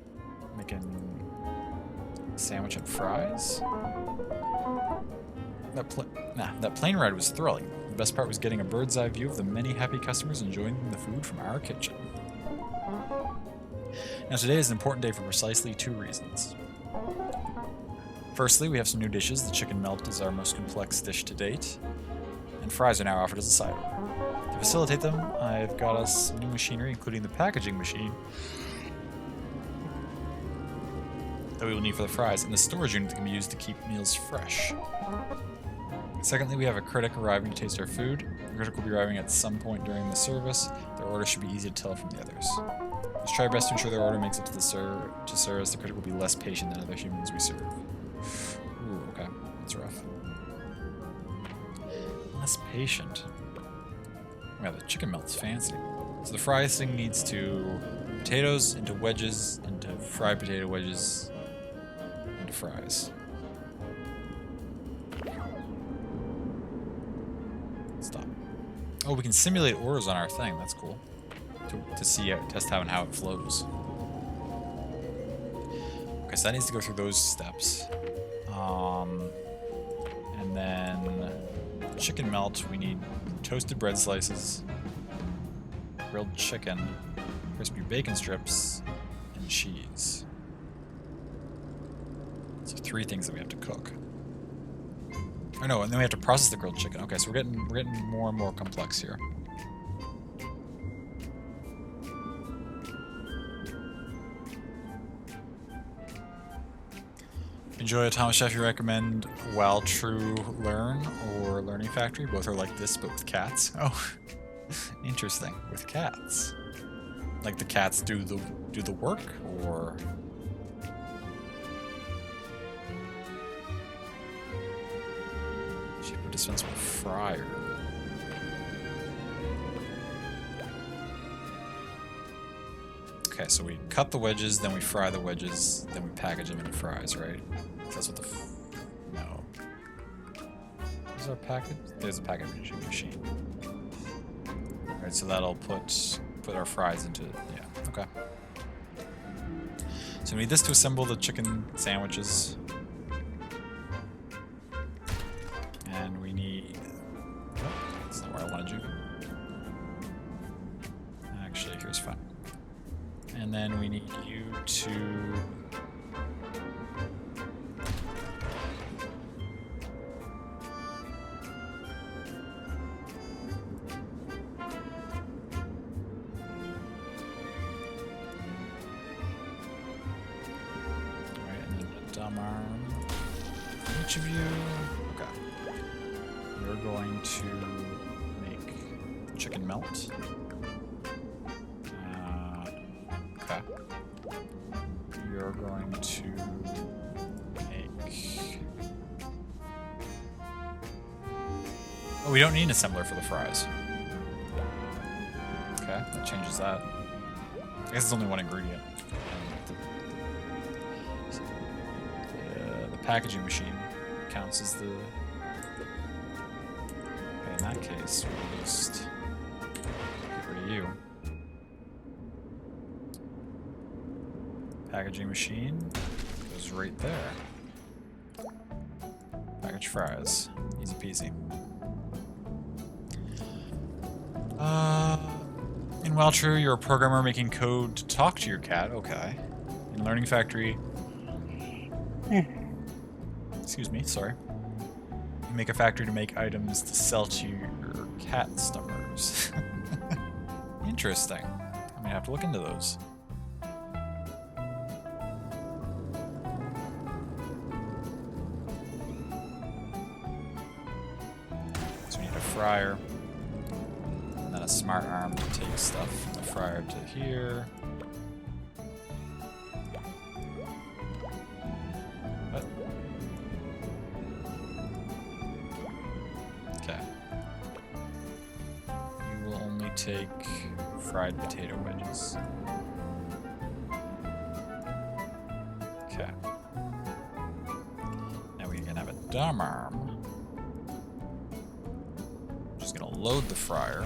making sandwich and fries? That plane ride was thrilling. The best part was getting a bird's eye view of the many happy customers enjoying the food from our kitchen. Now today is an important day for precisely 2 reasons. Firstly, we have some new dishes. The chicken melt is our most complex dish to date, and fries are now offered as a side order. To facilitate them, I've got us some new machinery, including the packaging machine that we will need for the fries, and the storage unit that can be used to keep meals fresh. Secondly, we have a critic arriving to taste our food. The critic will be arriving at some point during the service. Their order should be easy to tell from the others. Let's try our best to ensure their order makes it to the service. The critic will be less patient than other humans we serve. Ooh, okay. That's rough. Less patient. Wow, the chicken melt's fancy. So the fries thing needs potatoes into wedges, into fried potato wedges, into fries. Stop. Oh, we can simulate orders on our thing. That's cool. To see test how it flows. Okay, so that needs to go through those steps. And then chicken melt, we need toasted bread slices, grilled chicken, crispy bacon strips, and cheese. So 3 things that we have to cook. Oh no, and then we have to process the grilled chicken. Okay, so we're getting more and more complex here. Enjoy a Thomas Chef, you recommend While True Learn or Learning Factory? Both are like this, but with cats. Oh, interesting. With cats. Like the cats do the work, or shape of dispensable fryer. Okay, so we cut the wedges, then we fry the wedges, then we package them into fries, right? That's what no. Is our package? There's a packaging machine. Alright, so that'll put our fries into, yeah, okay. So we need this to assemble the chicken sandwiches. And we need, oh, that's not where I wanted you. Actually, here's fine. And then we need you to... Alright, and then a dumb arm for each of you. Okay. You're going to make chicken melt. Okay. You're going to make... Oh, we don't need an assembler for the fries. Okay, that changes that. I guess it's only 1 ingredient. The packaging machine counts as the... Okay, in that case, we'll just get rid of you. Packaging machine goes right there. Package fries. Easy peasy. In While True, you're a programmer making code to talk to your cat. Okay. In Learning Factory... Excuse me, sorry. You make a factory to make items to sell to your cat stuffers. Interesting. I'm gonna have to look into those. So we need a fryer. And then a smart arm to take stuff from the fryer to here. What? Okay. take fried potato wedges. Okay. Now we can have a dumb arm. Just gonna load the fryer.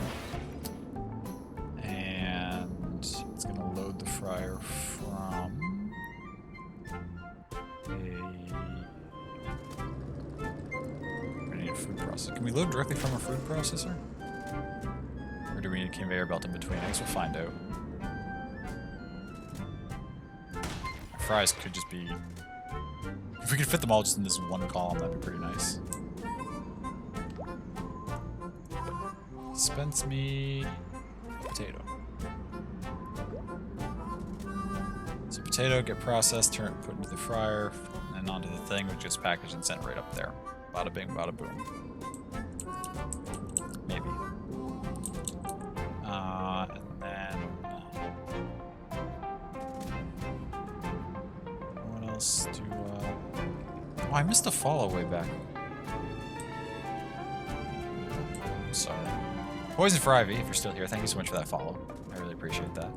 And it's gonna load the fryer from I need a food processor. Can we load directly from a food processor? Or do we need a conveyor belt in between? I guess we'll find out. Our fries could just be... If we could fit them all just in this one column, that'd be pretty nice. Dispense me a potato. So potato, get processed, put into the fryer, and then onto the thing, which gets packaged and sent right up there. Bada bing, bada boom. Maybe. And then... what else do, Oh, I missed a follow way back. Sorry. Poison for Ivy, if you're still here, thank you so much for that follow. I really appreciate that.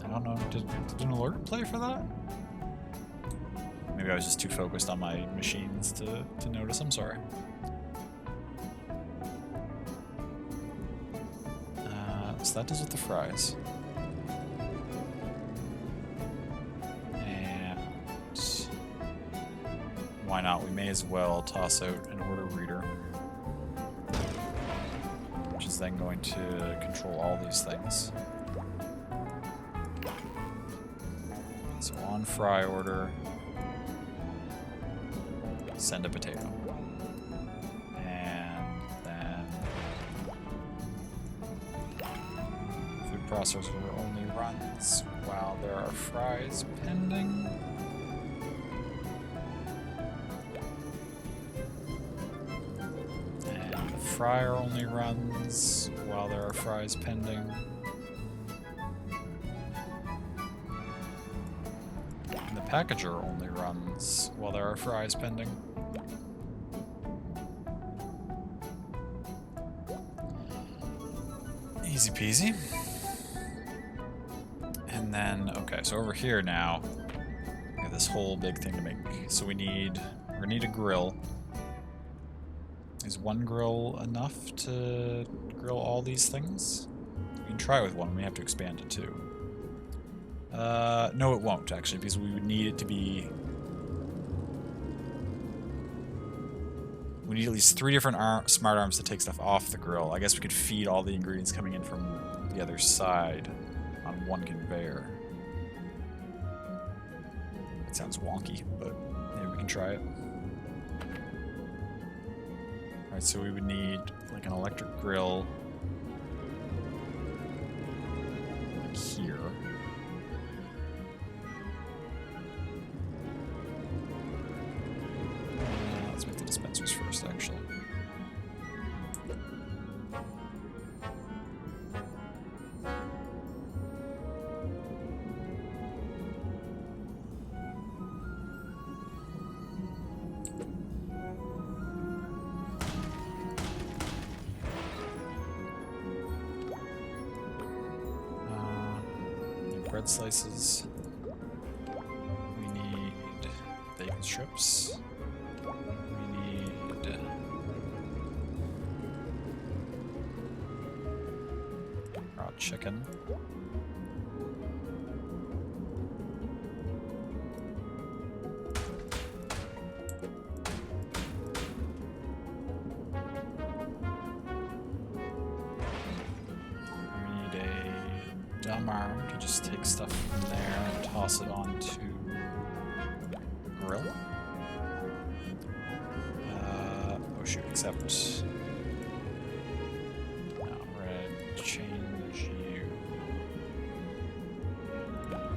I don't know, did an alert play for that? Maybe I was just too focused on my machines to notice, I'm sorry. So that does with the fries. And why not? We may as well toss out an order reader, which is then going to control all these things. So on fry order, send a potato. And then food processor only runs while there are fries pending. And the fryer only runs while there are fries pending. And the packager only runs while there are fries pending. Easy peasy. And then, okay, so over here now, we have this whole big thing to make. So we're gonna need a grill. Is one grill enough to grill all these things? We can try with one, we have to expand it too. No it won't actually, because we would need it to be... We need at least 3 different smart arms to take stuff off the grill. I guess we could feed all the ingredients coming in from the other side on one conveyor. It sounds wonky, but maybe we can try it. Alright, so we would need like an electric grill like here. Let's make the dispensers first, actually. Bread slices. We need bacon strips. We need raw chicken. Arm to just take stuff from there and toss it onto the grill. Oh shoot, except no, red, change you.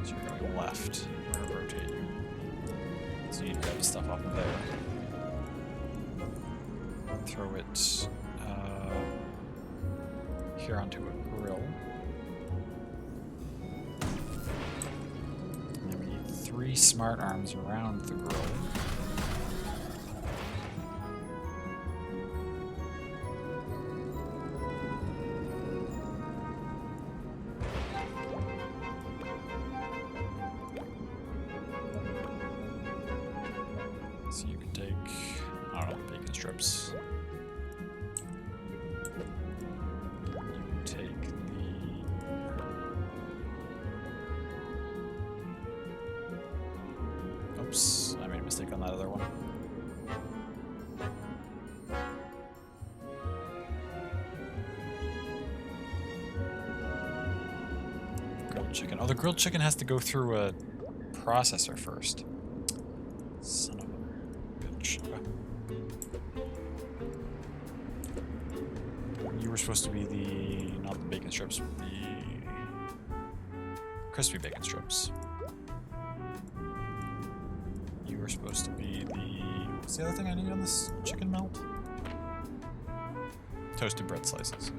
So you're going left. We're gonna rotate you. So you need to grab the stuff off of there. Throw it here onto a grill. 3 smart arms around the grill. strips. Take the... Oops, I made a mistake on that other one. Grilled chicken. Oh, the grilled chicken has to go through a processor first. Son of a bitch. You were supposed to be the... not the bacon strips, but the... crispy bacon strips. You were supposed to be the... what's the other thing I need on this chicken melt? Toasted bread slices.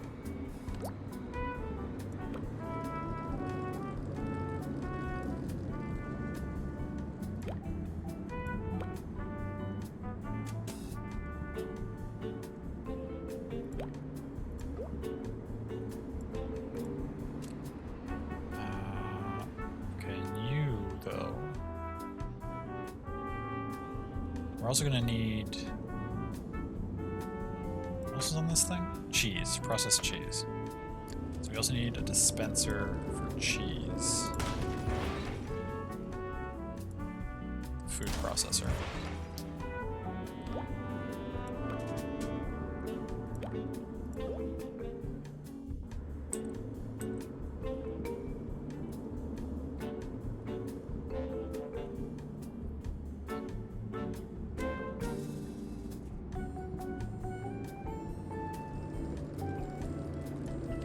We're also gonna need... what else is on this thing? Cheese, processed cheese. So we also need a dispenser for cheese. Food processor.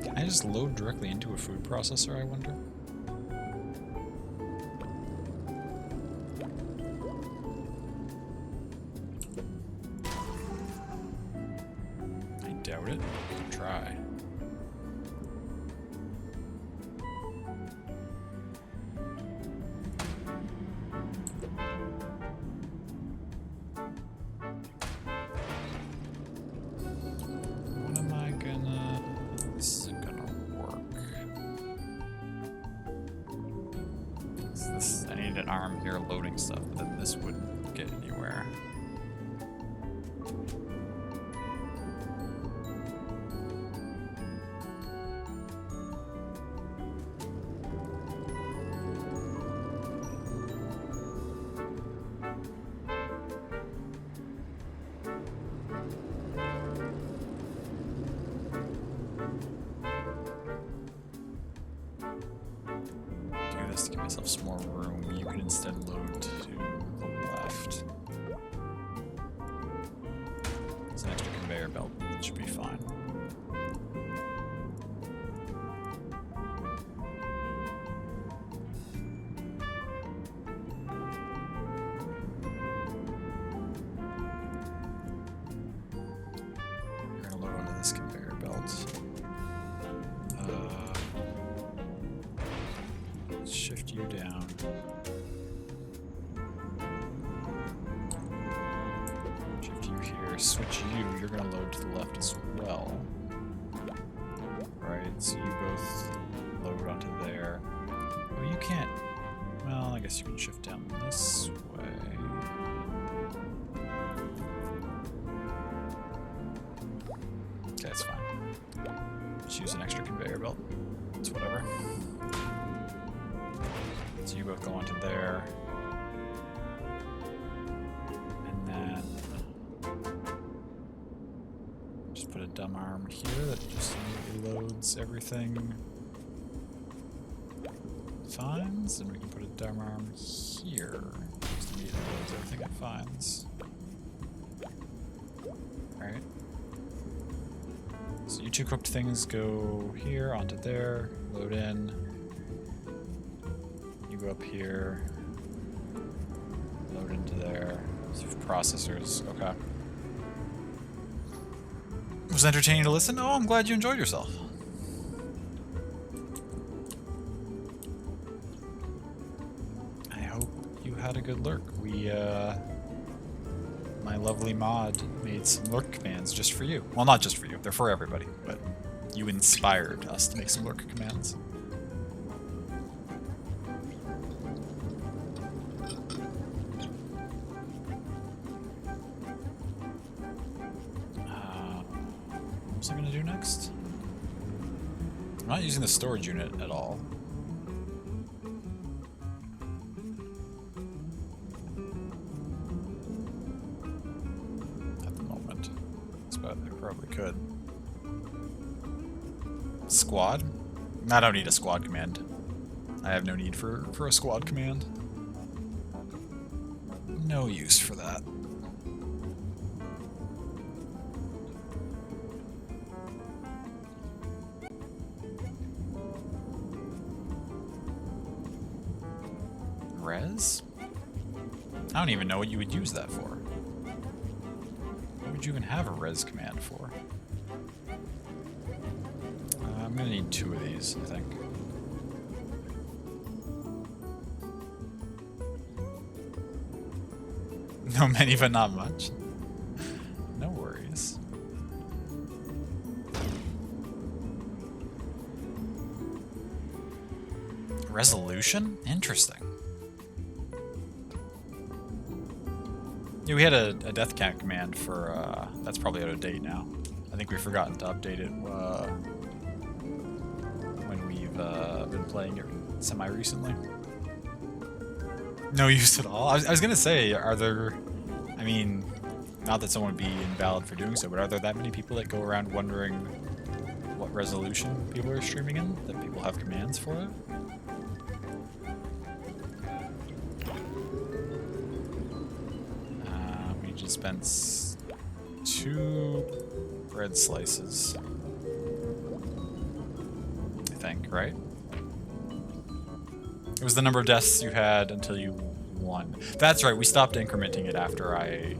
Can I just load directly into a food processor, I wonder? I doubt it. Try. What am I gonna... this isn't gonna work. I need an arm here loading stuff, but then this wouldn't get anywhere. To give myself some more room, you can instead load to the left. It's an extra conveyor belt, that should be fine. You're gonna load onto this conveyor belt. Shift you down. Shift you here. Switch you. You're gonna load to the left as well. Right, so you both load onto there. Oh, you can't. Well, I guess you can shift down this way. Okay, that's fine. Just use an extra conveyor belt. It's whatever. So you both go onto there. And then just put a dumb arm here that just immediately loads everything. Finds, and we can put a dumb arm here. Just immediately loads everything it finds. Alright. So you two cooked things go here, onto there, load in. Go up here, load into there. Processors, okay. It was entertaining to listen. Oh, I'm glad you enjoyed yourself. I hope you had a good lurk. My lovely mod made some lurk commands just for you. Well, not just for you, they're for everybody, but you inspired us to make some lurk commands. was I gonna do next? I'm not using the storage unit at all. At the moment. But I probably could. Squad? I don't need a squad command. I have no need for a squad command. No use for that. Res? I don't even know what you would use that for. What would you even have a res command for? I'm gonna need 2 of these, I think. No many, but not much. No worries. Resolution? Interesting. Yeah, we had a death count command for, that's probably out of date now. I think we've forgotten to update it when we've been playing it semi-recently. No use at all? I was gonna say, are there... I mean, not that someone would be invalid for doing so, but are there that many people that go around wondering what resolution people are streaming in? That people have commands for it? We just spent 2 bread slices. I think, right? It was the number of deaths you had until you won. That's right, we stopped incrementing it after I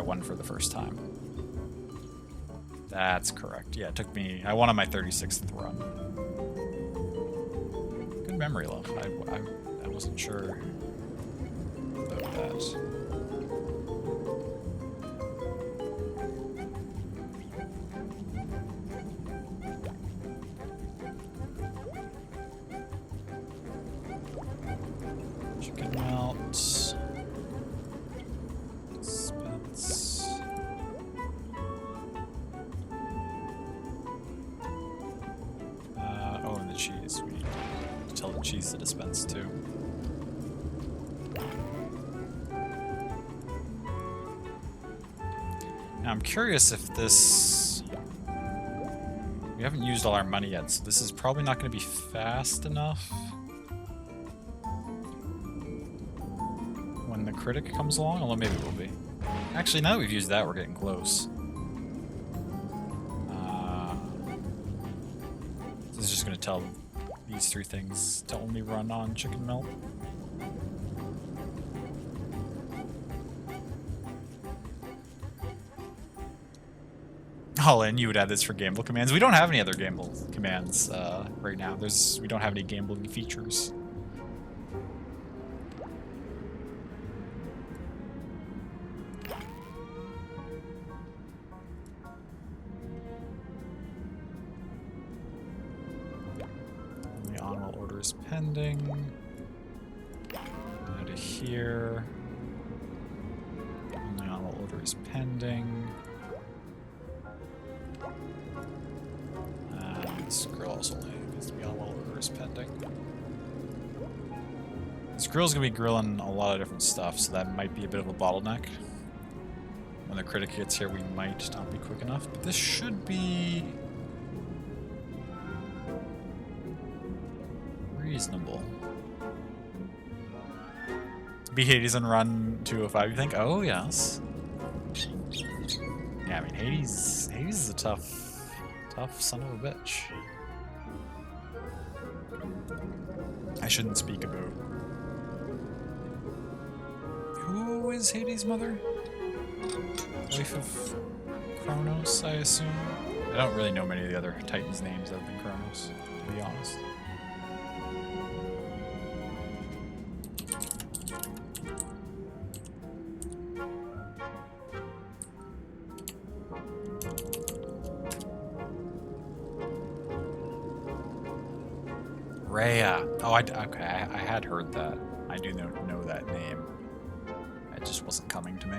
won for the first time. That's correct. Yeah, it took me... I won on my 36th run. Good memory, love. I wasn't sure about that. Chicken melt. Dispense. Oh, and the cheese. We need to tell the cheese to dispense too. Now I'm curious if this... We haven't used all our money yet, so this is probably not going to be fast enough. When the critic comes along, although maybe it will be. Actually, now that we've used that, we're getting close. This is just going to tell these 3 things to only run on chicken melt. Oh, and you would add this for gamble commands. We don't have any other gamble commands right now. We don't have any gambling features. The on-roll order is pending. Now to here. The on-roll order is pending. This grill also needs to be on while order is pending. This grill's gonna be grilling a lot of different stuff, so that might be a bit of a bottleneck. When the critic gets here, we might not be quick enough, but this should be reasonable. Beat Hades and run 205, you think? Oh, yes. Yeah, I mean, Hades is a tough son of a bitch. I shouldn't speak about... Who is Hades' mother? Wife of Kronos, I assume? I don't really know many of the other Titans' names other than Kronos, to be honest. Rhea. Oh, okay. I had heard that. I do know that name. It just wasn't coming to me.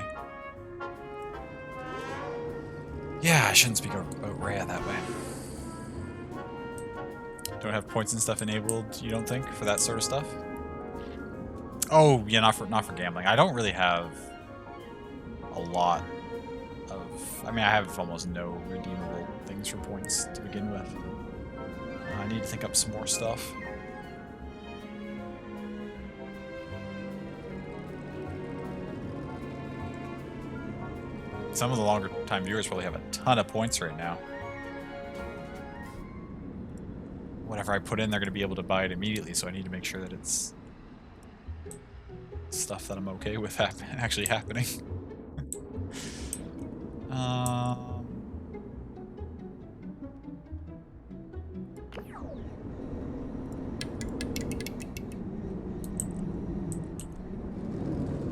Yeah, I shouldn't speak about Rhea that way. Don't have points and stuff enabled, you don't think, for that sort of stuff? Oh, yeah, not for gambling. I don't really have a lot of... I mean, I have almost no redeemable things for points to begin with. I need to think up some more stuff. Some of the longer time viewers probably have a ton of points right now. Whatever I put in, they're going to be able to buy it immediately, so I need to make sure that it's stuff that I'm okay with actually happening.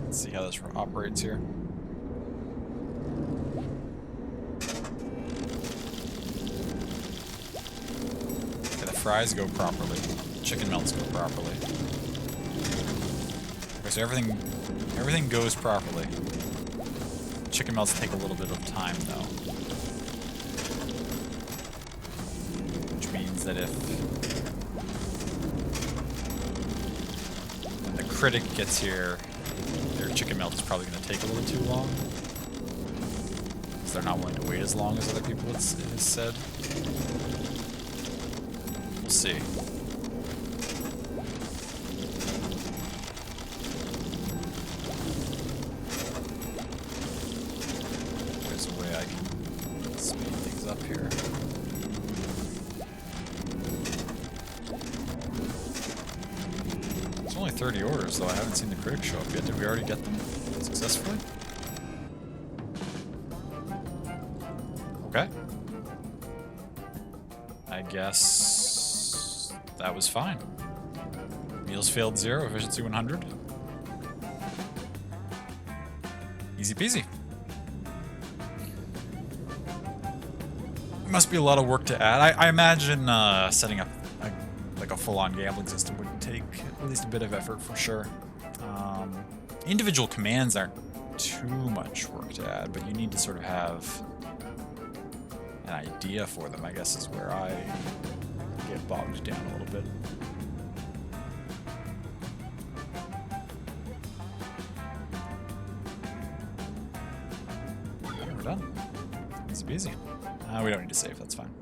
Let's see how this operates here. Okay, the fries go properly. Chicken melts go properly. Okay, so everything goes properly. Chicken melts take a little bit of time, though. Which means that if... when the critic gets here, their chicken melt is probably going to take a little too long. Because they're not willing to wait as long as other people have said. We'll see. There's a way I can speed things up here. It's only 30 orders, though. I haven't seen the critic show up yet. Did we already get them successfully? Okay. I guess that was fine. Meals failed 0, efficiency 100. Easy peasy. Must be a lot of work to add. I imagine setting up like a full-on gambling system would take at least a bit of effort for sure. Individual commands aren't too much work to add, but you need to sort of have an idea for them, I guess, is where I get bogged down a little bit. Okay, we're done. Easy peasy. We don't need to save, that's fine.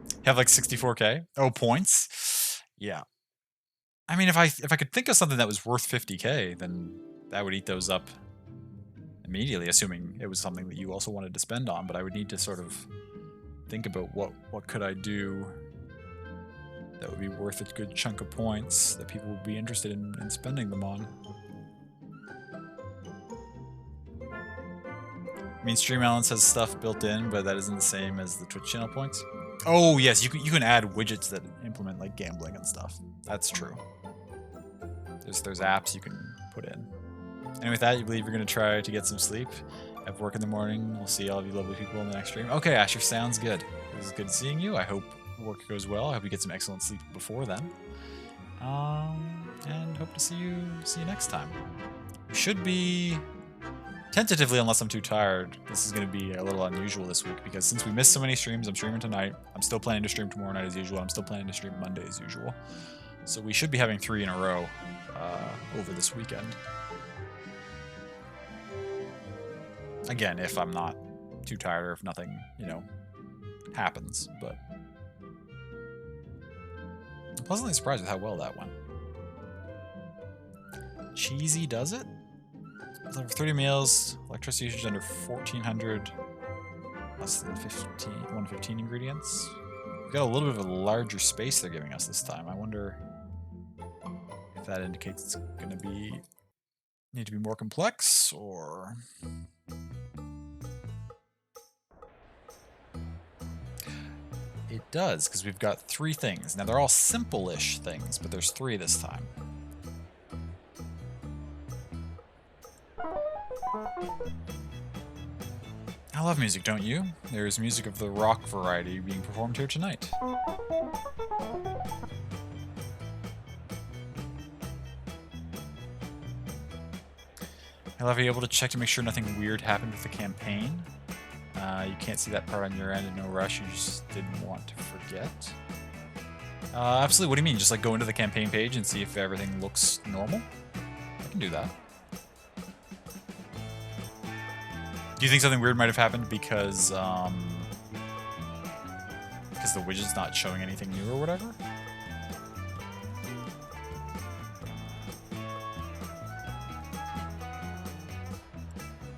You have like 64k? Oh, points? Yeah. I mean, if I could think of something that was worth 50k, then that would eat those up immediately, assuming it was something that you also wanted to spend on, but I would need to sort of think about what could I do that would be worth a good chunk of points that people would be interested in spending them on. I mean, Stream Elements has stuff built in, but that isn't the same as the Twitch channel points. Oh yes, you can add widgets that implement like gambling and stuff. That's true. There's apps you can put in. And with that, you believe you're going to try to get some sleep. Have work in the morning. We'll see all of you lovely people in the next stream. Okay, Asher, sounds good. It was good seeing you. I hope work goes well. I hope you get some excellent sleep before then. And hope to see you next time. We should be tentatively, unless I'm too tired. This is going to be a little unusual this week because since we missed so many streams, I'm streaming tonight. I'm still planning to stream tomorrow night as usual. I'm still planning to stream Monday as usual. So we should be having 3 in a row over this weekend. Again, if I'm not too tired or if nothing, happens, but I'm pleasantly surprised with how well that went. Cheesy does it? Over 30 meals, electricity usage under 1,400, less than 115 ingredients. We've got a little bit of a larger space they're giving us this time. I wonder if that indicates it's going to need to be more complex, or... It does, because we've got 3 things. Now, they're all simple-ish things, but there's 3 this time. I love music, don't you? There's music of the rock variety being performed here tonight. I love being able to check to make sure nothing weird happened with the campaign. You can't see that part on your end and no rush. You just didn't want to forget. Absolutely. What do you mean? Just like go into the campaign page and see if everything looks normal? I can do that. Do you think something weird might have happened because the widget's not showing anything new or whatever?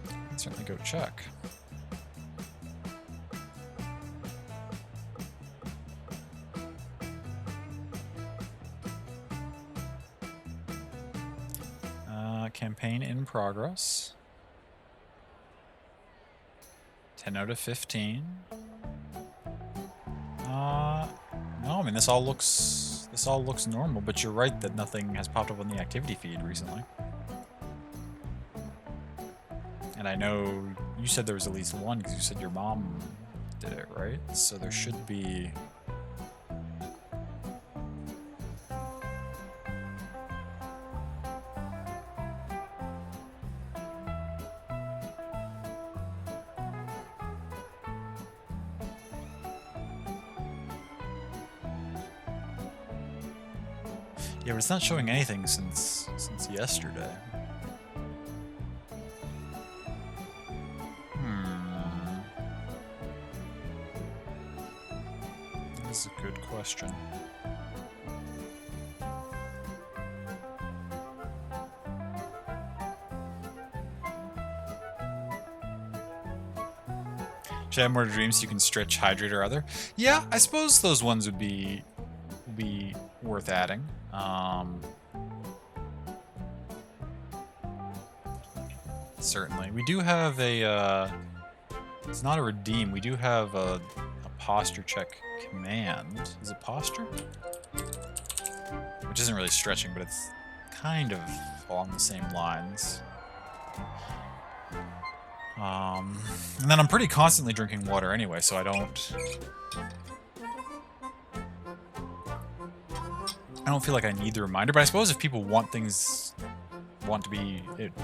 I can certainly go check. Campaign in progress. 10 out of 15. No, I mean this all looks normal, but you're right that nothing has popped up on the activity feed recently. And I know you said there was at least one because you said your mom did it, right? So there should be. Yeah, but it's not showing anything since yesterday. That's a good question. Should I have more dreams you can stretch, hydrate, or other? Yeah, I suppose those ones would be worth adding. Certainly. We do have a, it's not a redeem, we do have a posture check command. Is it posture? Which isn't really stretching, but it's kind of along the same lines. And then I'm pretty constantly drinking water anyway, so I don't feel like I need the reminder, but I suppose if people want things, want to be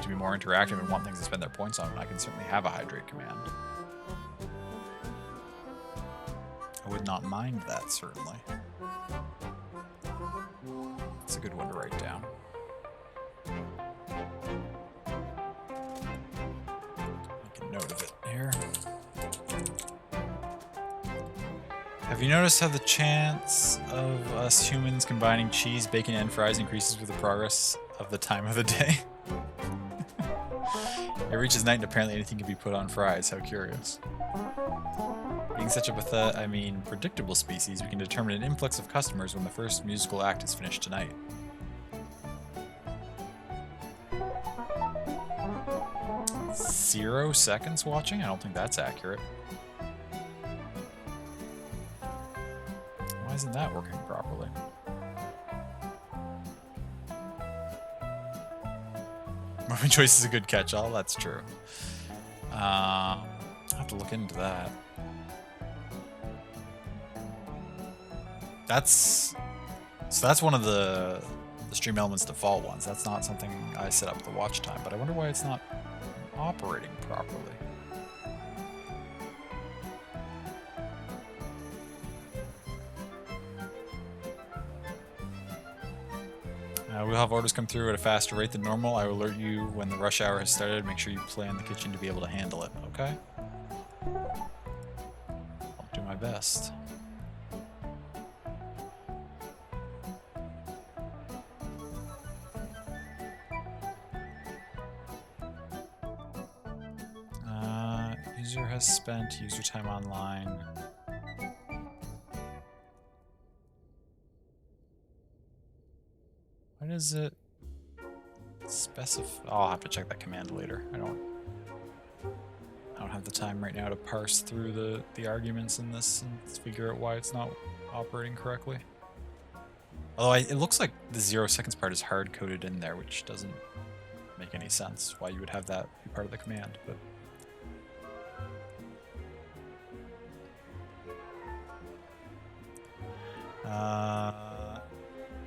more interactive and want things to spend their points on, I can certainly have a hydrate command. I would not mind that, certainly. It's a good one to write down. Make a note of it here. Have you noticed how the chance of us humans combining cheese, bacon, and fries increases with the progress of the time of the day? It reaches night and apparently anything can be put on fries. How curious. Being such a predictable species, we can determine an influx of customers when the first musical act is finished tonight. Zero seconds watching? I don't think that's accurate. Why isn't that working properly? Moving choice is a good catch-all, that's true. I'll have to look into that. That's one of the stream elements default ones. That's not something I set up the watch time, but I wonder why it's not operating properly. We'll have orders come through at a faster rate than normal. I will alert you when the rush hour has started. Make sure you plan the kitchen to be able to handle it, okay? I'll do my best. User has spent user time online. Why does it specify? I'll have to check that command later. I don't have the time right now to parse through the arguments in this and figure out why it's not operating correctly. Although it looks like the 0 seconds part is hard coded in there, which doesn't make any sense why you would have that be part of the command, but.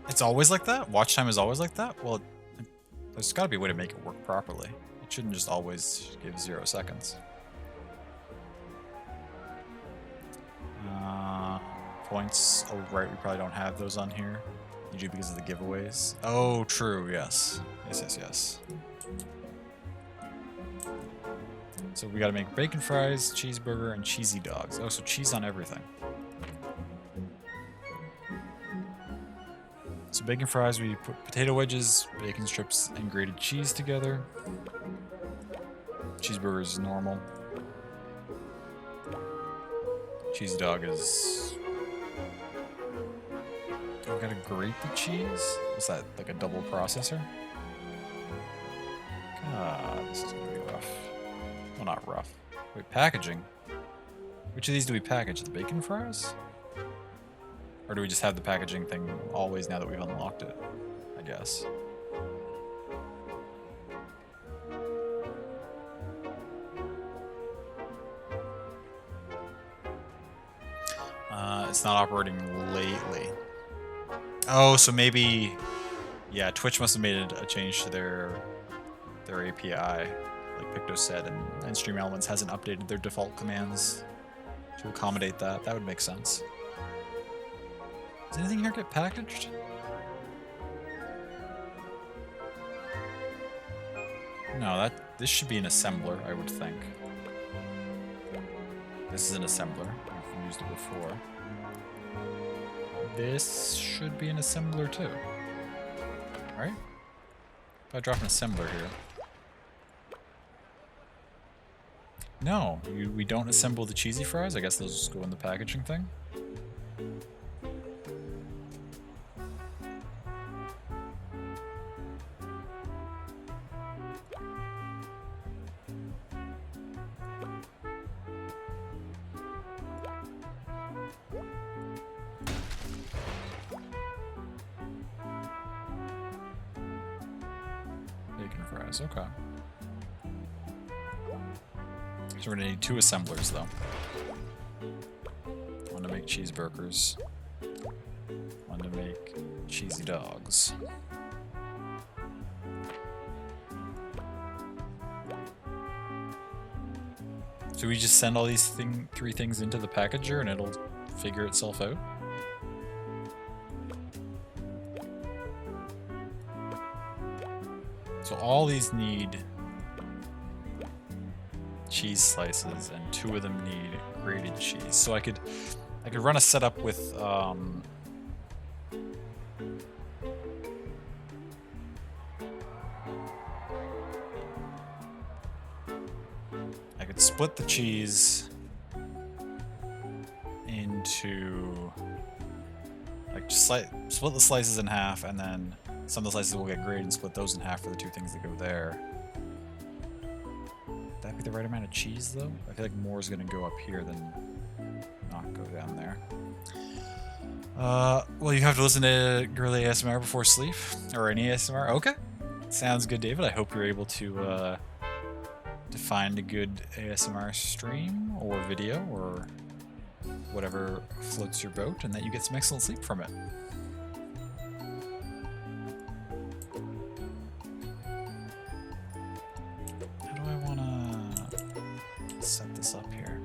It's always like that? Watch time is always like that? Well, there's got to be a way to make it work properly. It shouldn't just always give 0 seconds. points. Oh, right, we probably don't have those on here. You do because of the giveaways. Oh, true, yes. Yes. So we gotta make bacon fries, cheeseburger, and cheesy dogs. Oh, so cheese on everything. So bacon fries, we put potato wedges, bacon strips, and grated cheese together. Cheeseburger is normal. Cheesy dog is... Oh, we gotta grate the cheese? What's that, like a double processor? God, this is gonna be rough. Well, not rough. Wait, packaging? Which of these do we package? The bacon fries? Or do we just have the packaging thing always now that we've unlocked it? I guess. It's not operating lately. Oh, so maybe... Yeah, Twitch must have made a change to their API, like Picto said, and Stream Elements hasn't updated their default commands to accommodate that. That would make sense. Does anything here get packaged? No, this should be an assembler, I would think. This is an assembler. We've used it before. This should be an assembler too. Right? If I drop an assembler here. No, we don't assemble the cheesy fries. I guess those just go in the packaging thing. Bacon fries, okay. So we're gonna need 2 assemblers though. One to make cheeseburgers. One to make cheesy dogs. So we just send all these 3 things into the packager and it'll figure itself out? So all these need cheese slices, and 2 of them need grated cheese. So I could run a setup with I could split the cheese into like just split the slices in half, and then some of the slices will get grated and split those in half for the 2 things that go there. Would that be the right amount of cheese, though? I feel like more is going to go up here than not go down there. Well, you have to listen to Gorilla ASMR before sleep? Or any ASMR? Okay. Sounds good, David. I hope you're able to find a good ASMR stream or video or whatever floats your boat, and that you get some excellent sleep from it. Set this up here.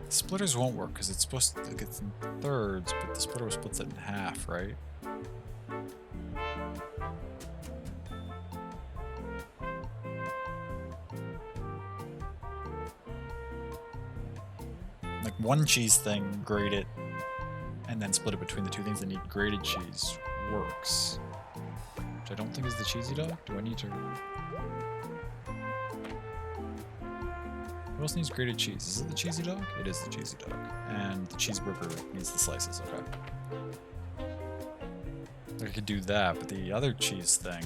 The splitters won't work because it's supposed to get in thirds, but the splitter splits it in half, right? Like one cheese thing, grate it, and then split it between the 2 things that need grated cheese works. Which I don't think is the cheesy dog. Do I need to... Who else needs grated cheese? Is it the cheesy dog? It is the cheesy dog. And the cheeseburger needs the slices, okay. I could do that, but the other cheese thing...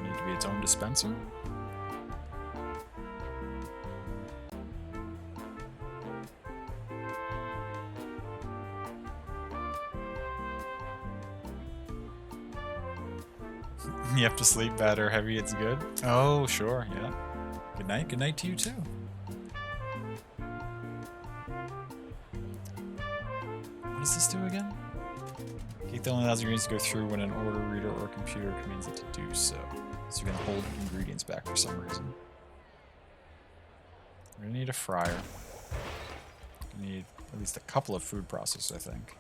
need to be its own dispenser? You have to sleep bad or heavy, it's good? Oh, sure, yeah. Good night to you too. What does this do again? Cake that only allows ingredients to go through when an order reader or computer commands it to do so. So you can hold ingredients back for some reason. We're gonna need a fryer. We need at least a couple of food processors, I think.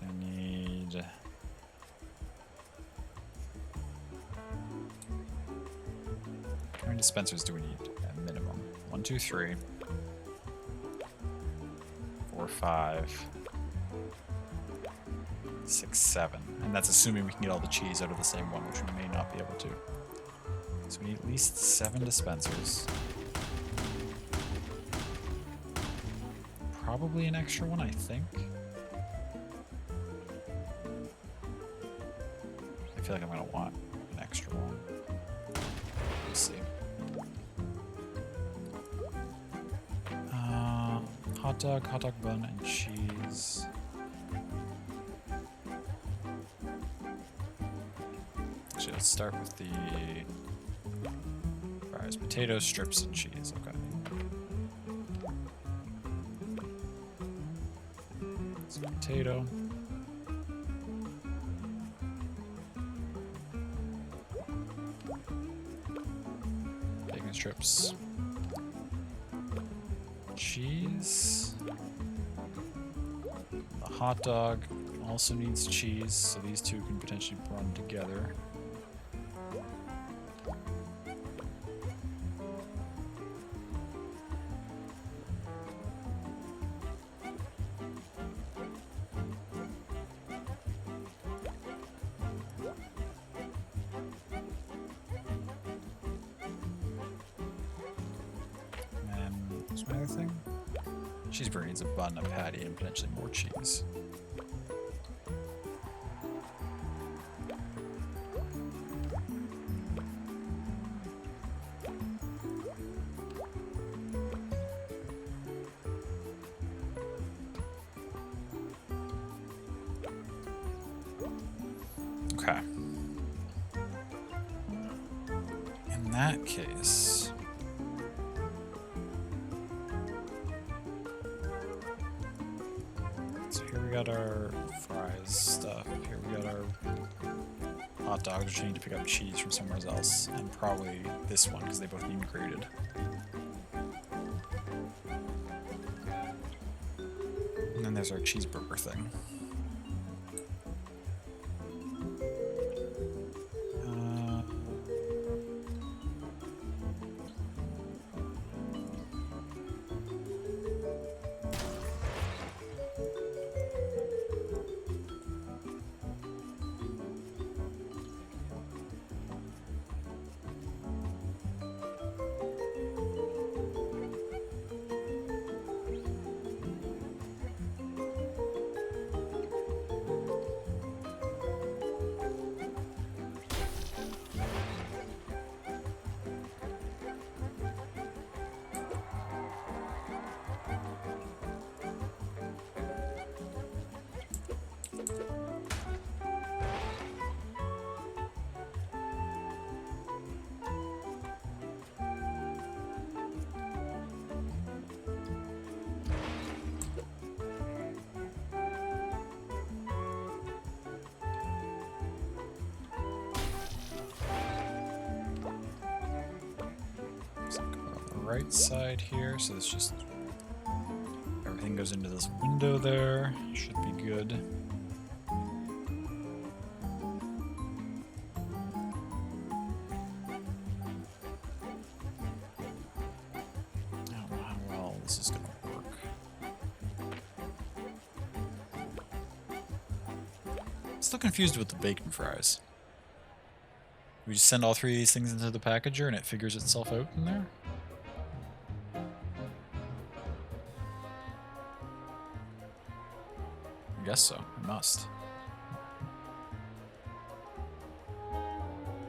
I need... How many dispensers do we need at minimum? 1, 2, 3, 4, 5, 6, 7. And that's assuming we can get all the cheese out of the same one, which we may not be able to. So we need at least 7 dispensers. Probably an extra one, I think. I feel like I'm gonna want an extra one. We'll see. Hot dog bun, and cheese. Actually, let's start with the fries, potatoes, strips, and cheese. Okay. So potato. Bacon strips. Cheese. The hot dog also needs cheese, so these two can potentially run together. What's my other thing? Cheeseburger needs a bun, a patty, and potentially more cheese. Okay. In that case... got our fries stuff. Here we got our hot dogs, which we need to pick up cheese from somewhere else, and probably this one because they both need graded. And then there's our cheeseburger thing. Right side here, so it's just everything goes into this window there. Should be good. I don't know how well this is going to work. I'm still confused with the bacon fries. We just send all 3 of these things into the packager and it figures itself out in there? I guess so. It must.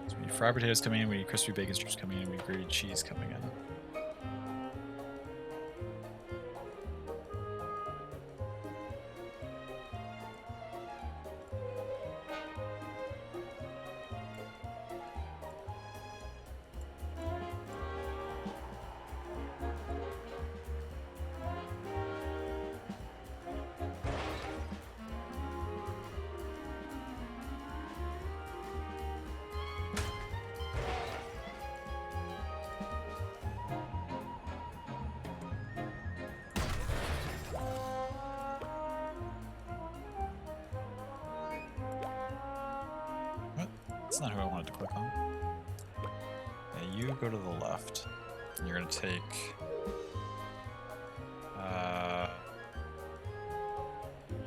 So we need fried potatoes coming in, we need crispy bacon strips coming in, we need grated cheese coming in. That's not who I wanted to click on. Yeah, you go to the left. And you're gonna take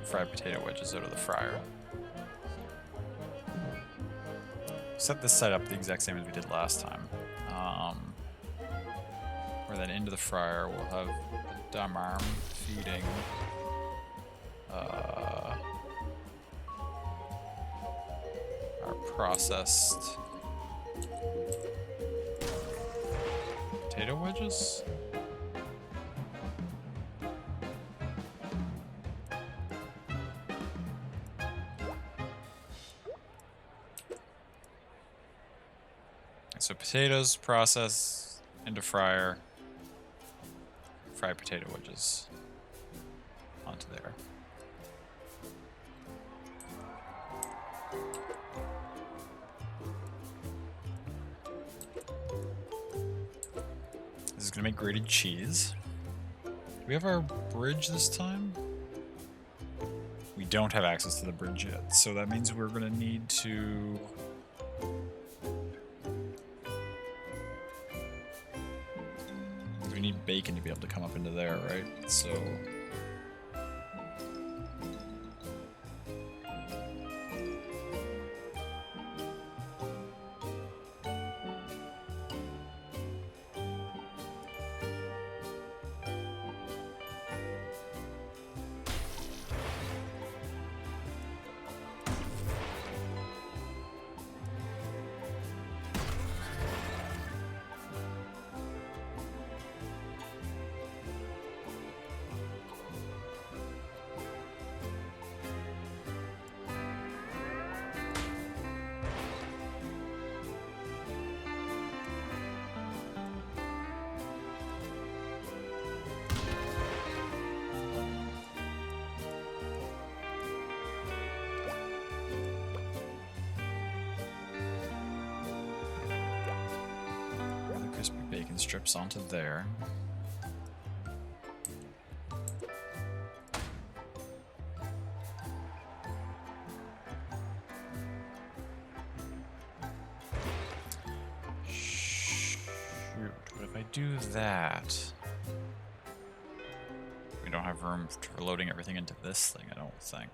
fried potato wedges out of the fryer. Set this side up the exact same as we did last time. Where then into the fryer we'll have a dumb arm feeding our processed potato wedges. So potatoes, process, into fryer, fried potato wedges onto there. This is gonna make grated cheese. Do we have our bridge this time? We don't have access to the bridge yet, so that means we're gonna need to we need bacon to be able to come up into there, right? So crispy bacon strips onto there. Shoot, but if I do that, we don't have room for loading everything into this thing, I don't think.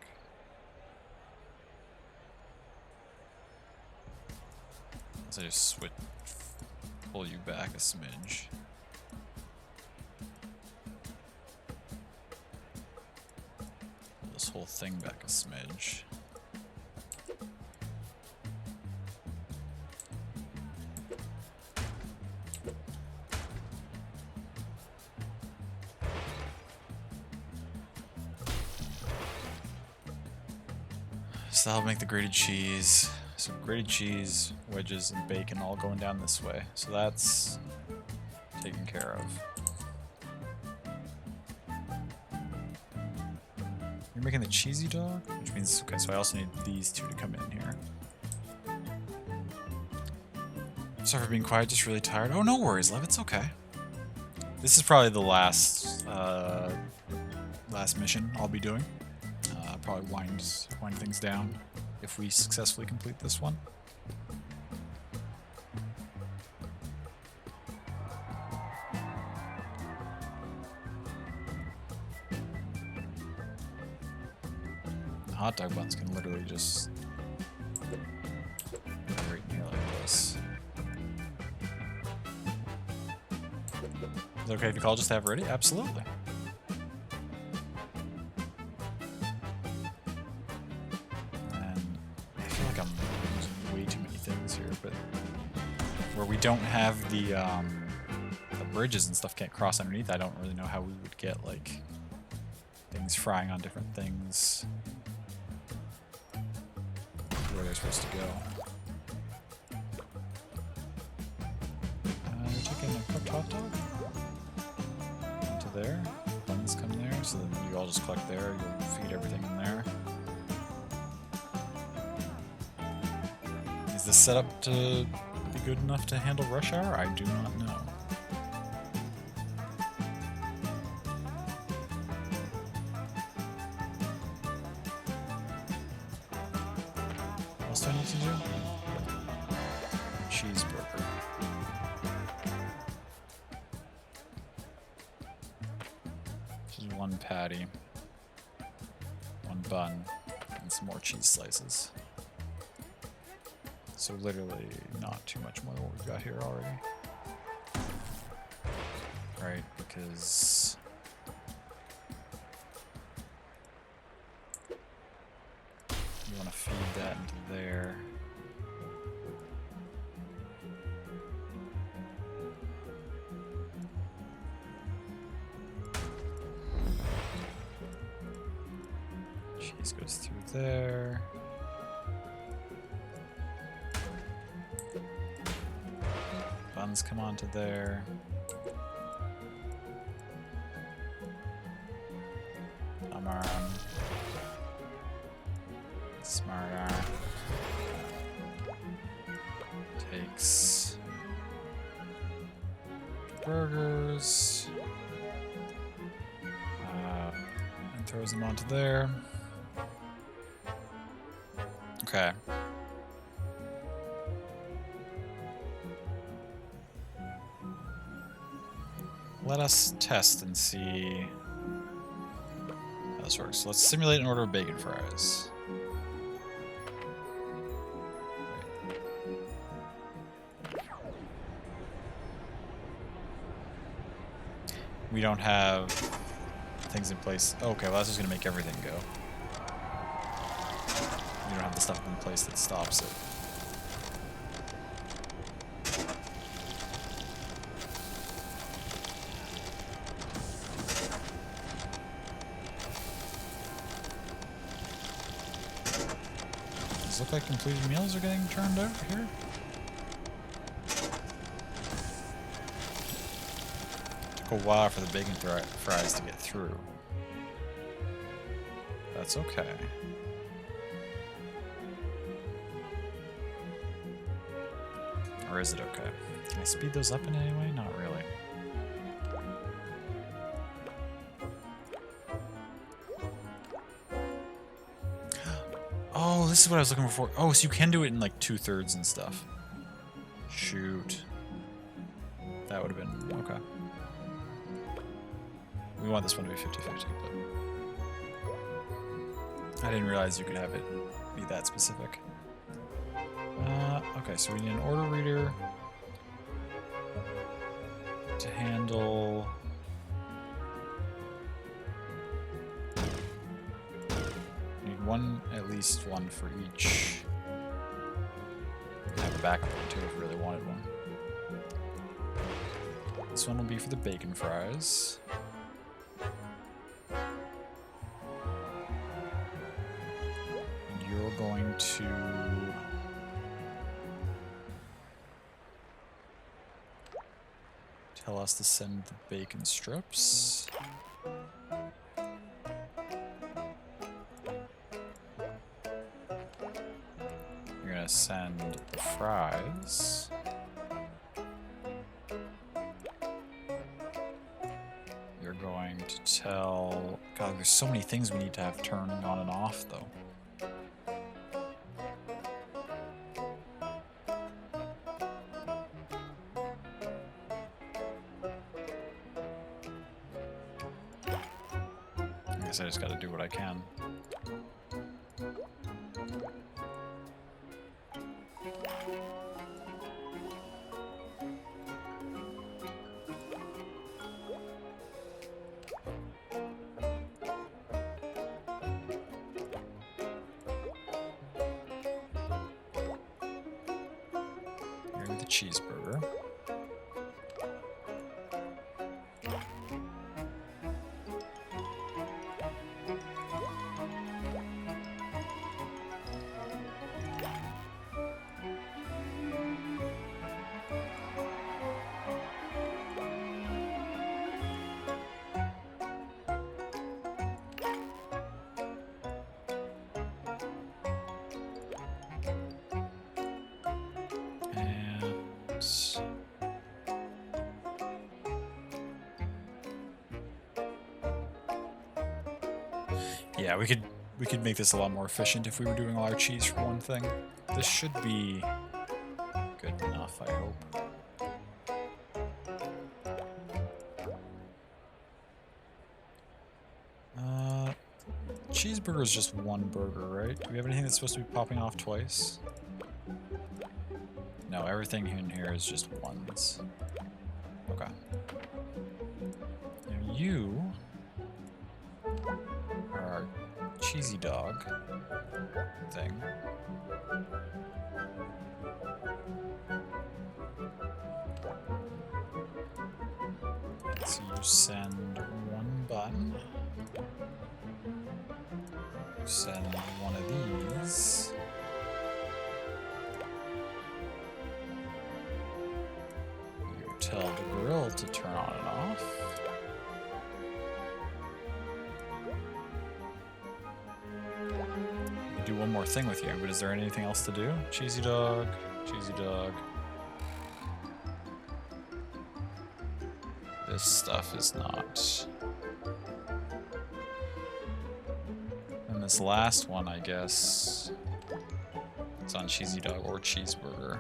So I just pull you back a smidge. Pull this whole thing back a smidge. So that'll make the grated cheese. So grated cheese, wedges, and bacon all going down this way. So that's taken care of. You're making the cheesy dog? Which means, okay, so I also need these two to come in here. Sorry for being quiet, just really tired. Oh, no worries, love, it's okay. This is probably the last mission I'll be doing. Probably wind things down if we successfully complete this one. The hot dog buns can literally just go right in here like this. Is it okay if you call just to have ready? Absolutely. Where we don't have the bridges and stuff can't cross underneath, I don't really know how we would get like things frying on different things where they're supposed to go. Chicken and cooked hot dog into there. Buns come there, so then you all just collect there. You'll feed everything in there. Is this set up to be good enough to handle rush hour? I do not know. What else do I need to do? cheeseburger. Just one patty, one bun, and some more cheese slices. So literally not too much more than what we've got here already. Right, because you want to feed that into there. Cheese goes through there. Buns come onto there. Arm. Smart arm. Takes burgers and throws them onto there. Okay. Let us test and see how this works. So let's simulate an order of bacon fries. We don't have things in place. Oh, okay, well that's just gonna make everything go. We don't have the stuff in place that stops it. Does it look like completed meals are getting turned out here? Took a while for the bacon fries to get through. That's okay. Or is it okay? Can I speed those up in any way? Not really. Oh, this is what I was looking for. Oh, so you can do it in like 2/3 and stuff. Shoot. That would have been... okay. We want this one to be 50-50, but... I didn't realize you could have it be that specific. Okay, so we need an order reader to handle... we need one, at least one for each. We can have a backup one too if we really wanted one. This one will be for the bacon fries. And you're going to... tell us to send the bacon strips. You're gonna send the fries. You're going to tell... God, there's so many things we need to have turned on and off, though. I just gotta do what I can. Here's the cheeseburger. Yeah, we could make this a lot more efficient if we were doing all our cheese for one thing. This should be good enough, I hope. Cheeseburger is just one burger, right? Do we have anything that's supposed to be popping off twice? No, everything in here is just ones. Okay. Now you are our cheesy dog thing. So you send one bun. You send one of these. You tell the grill to turn on and off. We do one more thing with you, but is there anything else to do? Cheesy dog, cheesy dog. This stuff is not. And this last one, I guess, it's on cheesy dog or cheeseburger.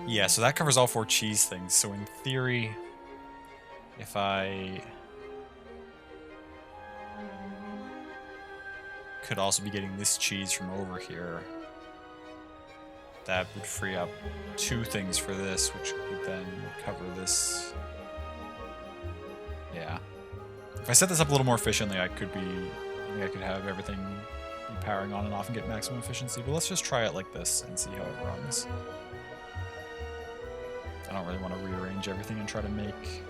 Yeah, so that covers all 4 cheese things. So in theory, if I could also be getting this cheese from over here, that would free up 2 things for this, which would then cover this. Yeah. If I set this up a little more efficiently, I could have everything be powering on and off and get maximum efficiency. But let's just try it like this and see how it runs. I don't really want to rearrange everything and try to make...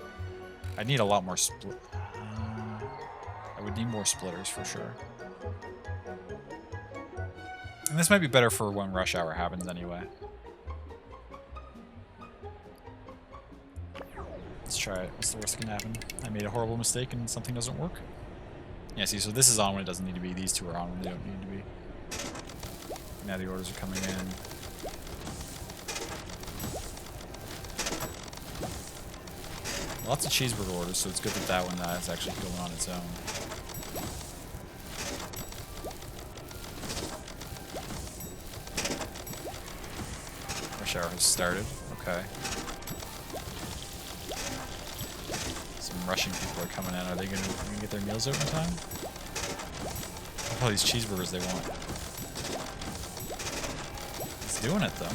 I'd need a lot more split... I would need more splitters for sure. And this might be better for when rush hour happens anyway. Let's try it. What's the worst that can happen? I made a horrible mistake and something doesn't work. Yeah, see, so this is on when it doesn't need to be. These 2 are on when they don't need to be. Now the orders are coming in. Lots of cheeseburger orders, so it's good that that one is actually going on its own. Rush hour has started. Okay. Some Russian people are coming in. Are they gonna get their meals out in time? Look at all these cheeseburgers they want. It's doing it though.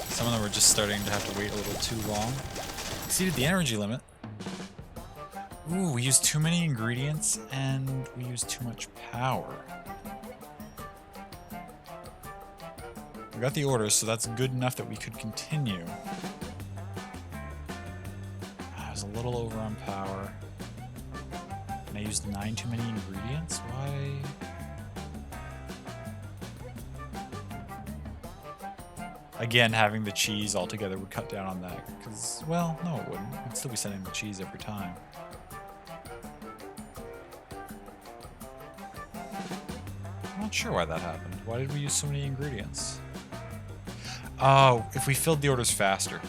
Some of them are just starting to have to wait a little too long. Exceeded the energy limit. Ooh, we used too many ingredients and we used too much power. We got the orders, so that's good enough that we could continue. I was a little over on power. And I used 9 too many ingredients? Why? Again, having the cheese all together would cut down on that, because, well, no it wouldn't. We'd still be sending the cheese every time. I'm not sure why that happened. Why did we use so many ingredients? Oh, if we filled the orders faster,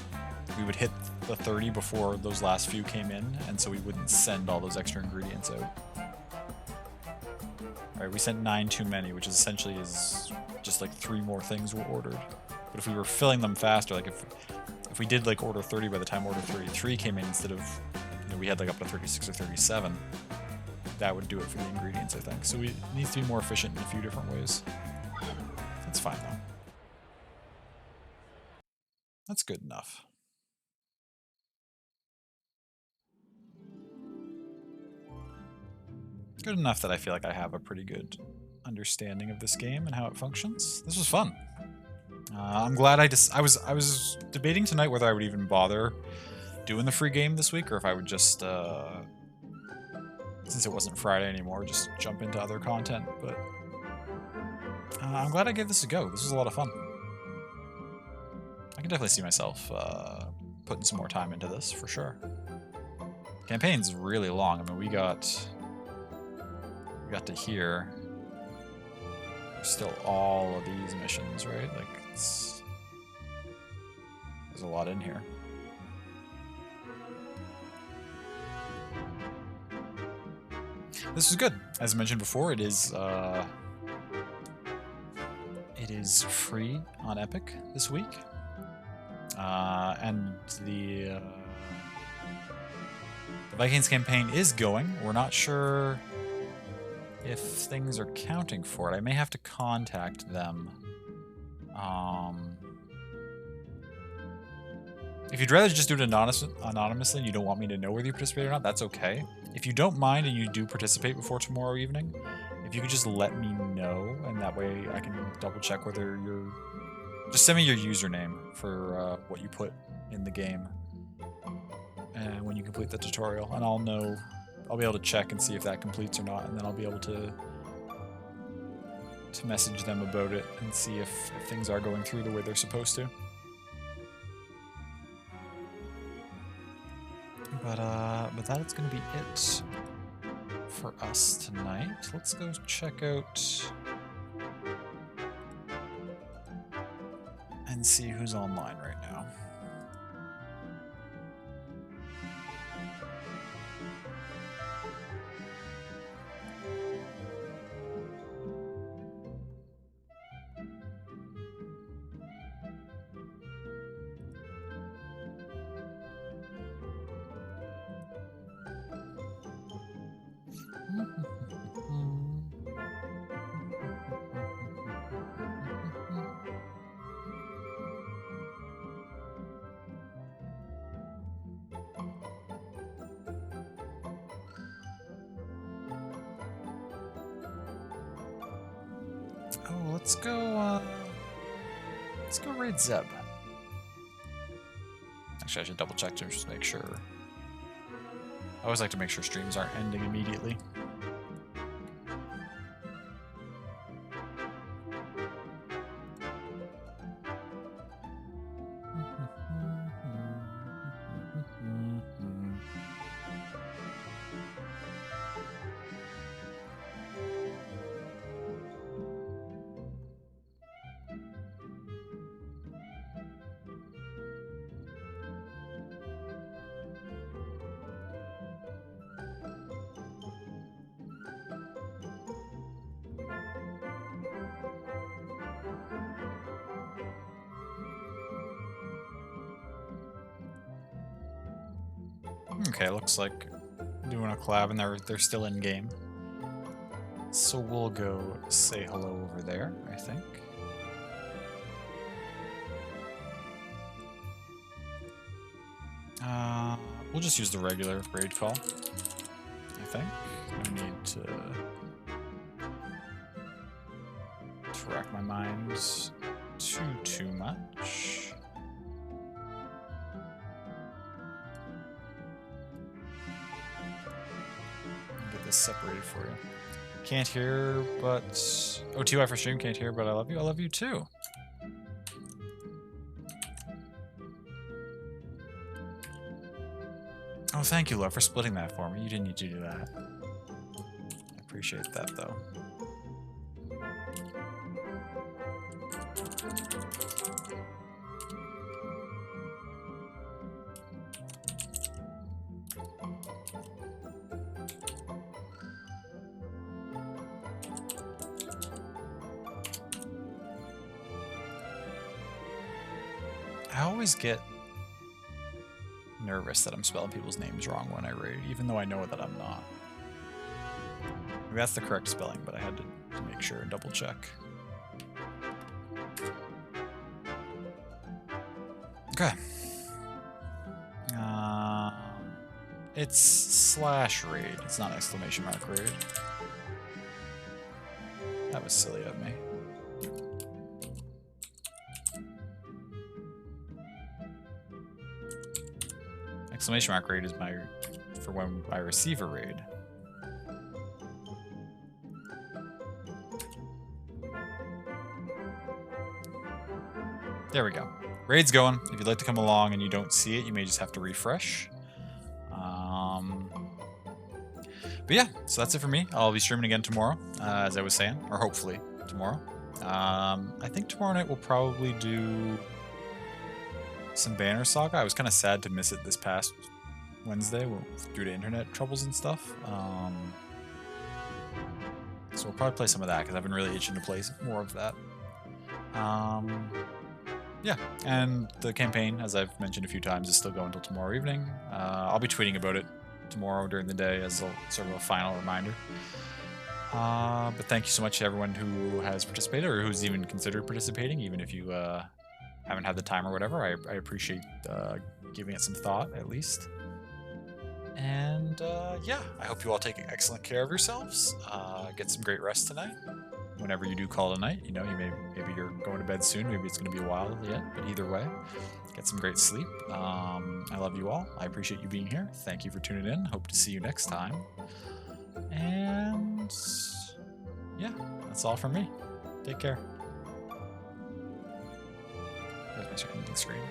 we would hit the 30 before those last few came in, and so we wouldn't send all those extra ingredients out. Alright, we sent 9 too many, which essentially is just like 3 more things were ordered. But if we were filling them faster, like if we did like order 30 by the time order 33 came in instead of, you know, we had like up to 36 or 37, that would do it for the ingredients, I think. So it needs to be more efficient in a few different ways. That's fine though. That's good enough. Good enough that I feel like I have a pretty good understanding of this game and how it functions. This was fun. I'm glad I was debating tonight whether I would even bother doing the free game this week, or if I would just, since it wasn't Friday anymore, just jump into other content. But I'm glad I gave this a go. This was a lot of fun. I can definitely see myself putting some more time into this, for sure. Campaign's really long. I mean, we got to here. There's still all of these missions, right? Like, there's a lot in here. This is good. As mentioned before, it is free on Epic this week, and the Vikings campaign is going. We're not sure if things are counting for it. I may have to contact them. If you'd rather just do it anonymously and you don't want me to know whether you participate or not, that's okay. If you don't mind and you do participate before tomorrow evening, if you could just let me know, and that way I can double check whether you're... Just send me your username for what you put in the game and when you complete the tutorial, and I'll know. I'll be able to check and see if that completes or not, and then I'll be able to message them about it and see if things are going through the way they're supposed to. But that is going to be it for us tonight. Let's go check out and see who's online right now. Oh, let's go raid Zeb. Actually, I should double check to just make sure. I always like to make sure streams aren't ending immediately. Okay, looks like doing a collab and they're still in game. So we'll go say hello over there, I think. We'll just use the regular raid call, I think. No need to rack my mind too much. Get this separated for you. Can't hear, but... Oh, TY for stream, can't hear, but I love you. I love you too. Oh, thank you, love, for splitting that for me. You didn't need to do that. I appreciate that, though. I always get nervous that I'm spelling people's names wrong when I raid, even though I know that I'm not. Maybe that's the correct spelling, but I had to make sure and double check. Okay. It's /raid. It's not !raid. That was silly of me. !raid is for when I receive a raid. There we go. Raid's going. If you'd like to come along and you don't see it, you may just have to refresh. But yeah, so that's it for me. I'll be streaming again tomorrow, as I was saying, or hopefully tomorrow. I think tomorrow night we'll probably do some Banner Saga. I was kind of sad to miss it this past Wednesday due to internet troubles and stuff. So we'll probably play some of that because I've been really itching to play more of that. Yeah, and the campaign, as I've mentioned a few times, is still going until tomorrow evening. I'll be tweeting about it tomorrow during the day as sort of a final reminder. But thank you so much to everyone who has participated or who's even considered participating, even if you haven't had the time or whatever. I appreciate giving it some thought, at least. And yeah, I hope you all take excellent care of yourselves. Get some great rest tonight. Whenever you do call tonight, you know, maybe you're going to bed soon. Maybe it's going to be a while yet, but either way, get some great sleep. I love you all. I appreciate you being here. Thank you for tuning in. Hope to see you next time. And yeah, that's all from me. Take care. There's my ending screen.